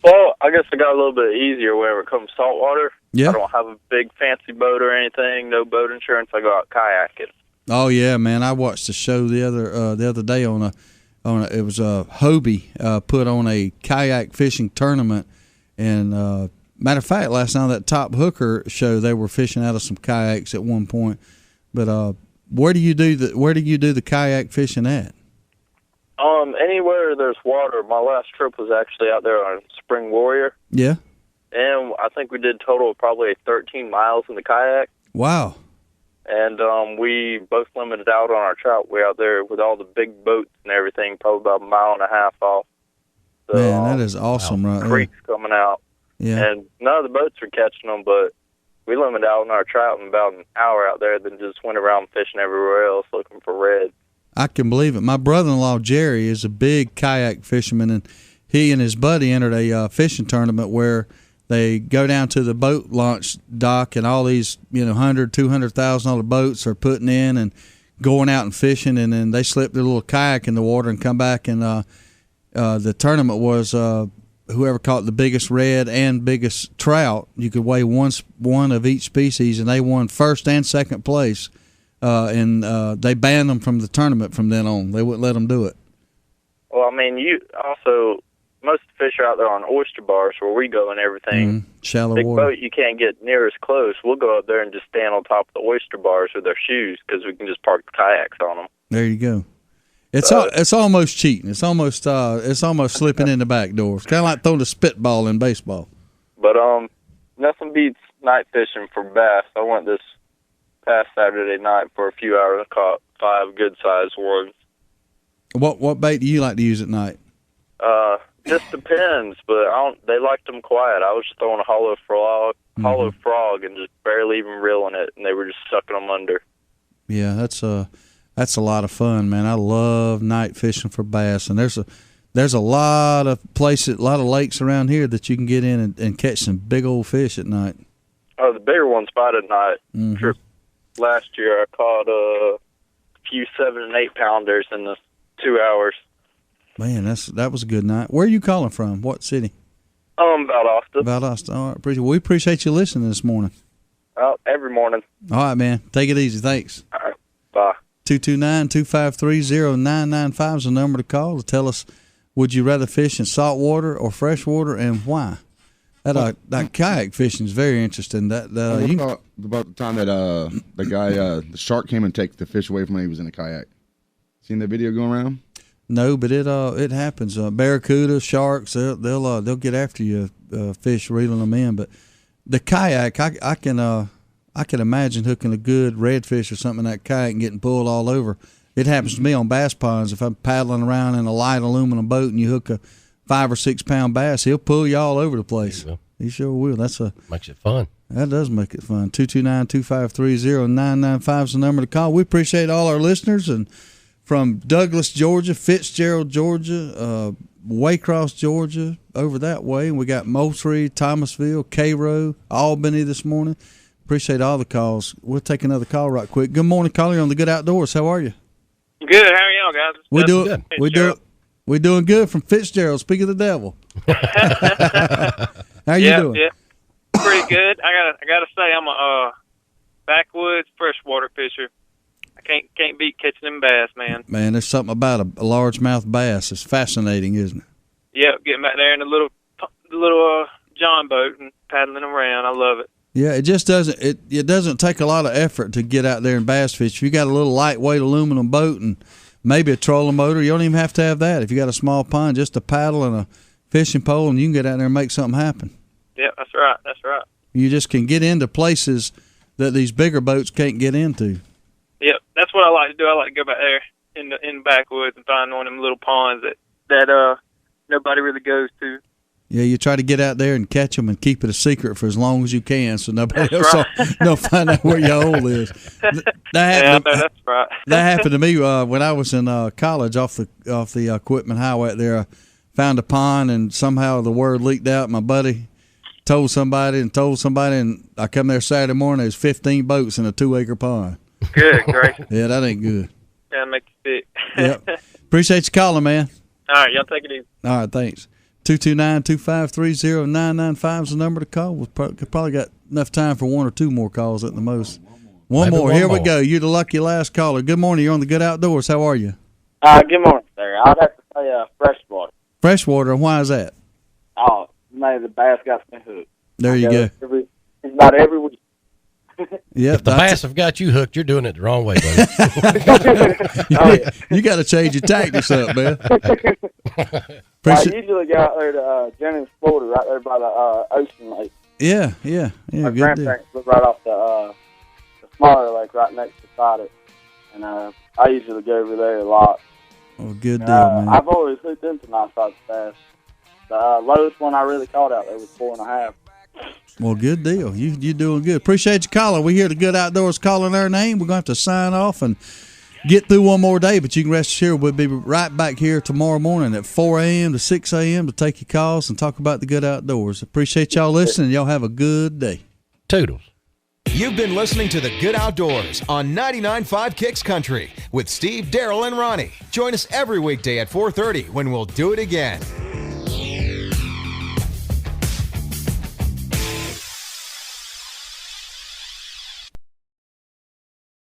Speaker 6: Well, I guess I got a little bit easier whenever it comes to saltwater.
Speaker 2: Yeah.
Speaker 6: I don't have a big fancy boat or anything. No boat insurance. I go out kayaking.
Speaker 2: Oh yeah, man! I watched the show the other day it was a Hobie put on a kayak fishing tournament, and matter of fact, last night on that Top Hooker show they were fishing out of some kayaks at one point. But where do you do the kayak fishing at?
Speaker 6: Anywhere there's water. My last trip was actually out there on Spring Warrior.
Speaker 2: Yeah.
Speaker 6: And I think we did total of probably 13 miles in the kayak.
Speaker 2: Wow.
Speaker 6: And we both limited out on our trout way out there with all the big boats and everything, probably about 1.5 miles off. So,
Speaker 2: man, that is awesome, right there.
Speaker 6: Creeks coming out.
Speaker 2: Yeah.
Speaker 6: And none of the boats were catching them, but we limited out on our trout in about an hour out there, then just went around fishing everywhere else looking for red.
Speaker 2: I can believe it. My brother-in-law, Jerry, is a big kayak fisherman, and he and his buddy entered a fishing tournament where they go down to the boat launch dock, and all these $100,000, $200,000 boats are putting in and going out and fishing, and then they slip their little kayak in the water and come back. And the tournament was whoever caught the biggest red and biggest trout. You could weigh one of each species, and they won first and second place. And they banned them from the tournament from then on. They wouldn't let them do it.
Speaker 6: Well, I mean, most of the fish are out there on oyster bars where we go and everything.
Speaker 2: Shallow
Speaker 6: Big
Speaker 2: water.
Speaker 6: boat, you can't get near as close. We'll go up there and just stand on top of the oyster bars with our shoes because we can just park the kayaks on them.
Speaker 2: There you go. It's almost cheating. It's almost slipping in the back door. It's kind of like throwing a spitball in baseball.
Speaker 6: But nothing beats night fishing for bass. I went this past Saturday night for a few hours and caught 5 good-sized ones.
Speaker 2: What bait do you like to use at night?
Speaker 6: Just depends, but they liked them quiet. I was just throwing a hollow frog and just barely even reeling it, and they were just sucking them under.
Speaker 2: Yeah, that's a lot of fun, man. I love night fishing for bass, and there's a lot of places, a lot of lakes around here that you can get in and catch some big old fish at night.
Speaker 6: Oh, the bigger ones bite at night.
Speaker 2: Mm-hmm.
Speaker 6: Trip last year, I caught a few 7 and 8 pounders in the 2 hours.
Speaker 2: Man, that was a good night. Where are you calling from? What city?
Speaker 6: Valdosta.
Speaker 2: Valdosta. All right, we appreciate you listening this morning.
Speaker 6: Every morning.
Speaker 2: All right, man. Take it easy. Thanks.
Speaker 6: All right. Bye.
Speaker 2: 229-253-0995 is the number to call to tell us, would you rather fish in saltwater or freshwater, and why? That kayak fishing is very interesting.
Speaker 13: About the time that the guy, the shark came and take the fish away from him, he was in a kayak. Seen that video going around?
Speaker 2: No, but it happens. Barracuda, sharks, they'll get after you, fish reeling them in. But the kayak, I can imagine hooking a good redfish or something in that kayak and getting pulled all over. It happens to me on bass ponds. If I'm paddling around in a light aluminum boat and you hook a 5 or 6 pound bass, he'll pull you all over the place. He sure will.
Speaker 3: Makes it fun.
Speaker 2: That does make it fun. 229-253-0995 is the number to call. We appreciate all our listeners, and from Douglas, Georgia, Fitzgerald, Georgia, Waycross, Georgia, over that way. And we got Mon-Fri, Thomasville, Cairo, Albany this morning. Appreciate all the calls. We'll take another call right quick. Good morning, caller. You're on the Good Outdoors. How are you?
Speaker 7: Good. How are y'all guys?
Speaker 2: We're doing good from Fitzgerald. Speak of the devil. How you doing?
Speaker 7: Yeah, pretty good. I gotta say, I'm a backwoods freshwater fisher. I can't beat catching them bass, man.
Speaker 2: Man, there's something about a largemouth bass. It's fascinating, isn't it?
Speaker 7: Yep, getting back there in the little John boat and paddling around. I love it.
Speaker 2: Yeah, it just doesn't. It doesn't take a lot of effort to get out there and bass fish. If you got a little lightweight aluminum boat and maybe a trolling motor, you don't even have to have that. If you got a small pond, just a paddle and a fishing pole, and you can get out there and make something happen.
Speaker 7: Yeah, that's right. That's right.
Speaker 2: You just can get into places that these bigger boats can't get into.
Speaker 7: Yep, that's what I like to do. I like to go back there in the backwoods and find one of them little ponds that nobody really goes to.
Speaker 2: Yeah, you try to get out there and catch them and keep it a secret for as long as you can, so nobody else will find out where your hole is.
Speaker 7: That's right.
Speaker 2: That happened to me when I was in college off the Equipment Highway there. I found a pond, and somehow the word leaked out. My buddy told somebody, and I come there Saturday morning. There's 15 boats in a 2-acre pond.
Speaker 7: Good gracious.
Speaker 2: Yeah, that ain't good.
Speaker 7: Yeah, make you sick.
Speaker 2: Yep. Appreciate you calling, man.
Speaker 7: All right, y'all take it easy.
Speaker 2: All right, thanks. 229-253-0995 is the number to call. We've probably got enough time for 1 or 2 more calls at the most. One more. Here we go. You're the lucky last caller. Good morning. You're on the Good Outdoors. How are you?
Speaker 9: Good morning, sir. I'd have to say freshwater.
Speaker 2: Freshwater, and why is that?
Speaker 9: Oh, man, the bass got me hooked.
Speaker 2: There you go.
Speaker 9: It's about every week.
Speaker 2: Yep,
Speaker 3: if the bass have got you hooked, you're doing it the wrong way, buddy.
Speaker 2: You got to change your tactics up, man.
Speaker 9: I usually go out there to Jennings, Florida, right there by the Ocean Lake.
Speaker 2: Yeah.
Speaker 9: My grandparents live right off the smaller lake right next beside it, and I usually go over there a lot.
Speaker 2: Oh, good deal, man.
Speaker 9: I've always hooked into nice size bass. The lowest one I really caught out there was 4.5.
Speaker 2: Well, good deal. You doing good. Appreciate you calling. We hear the Good Outdoors calling our name. We're going to have to sign off and get through one more day, but you can rest assured we'll be right back here tomorrow morning at 4 a.m. to 6 a.m. to take your calls and talk about the Good Outdoors. Appreciate y'all listening. Y'all have a good day.
Speaker 3: Toodles.
Speaker 1: You've been listening to The Good Outdoors on 99.5 Kicks Country with Steve, Darrell, and Ronnie. Join us every weekday at 4:30 when we'll do it again.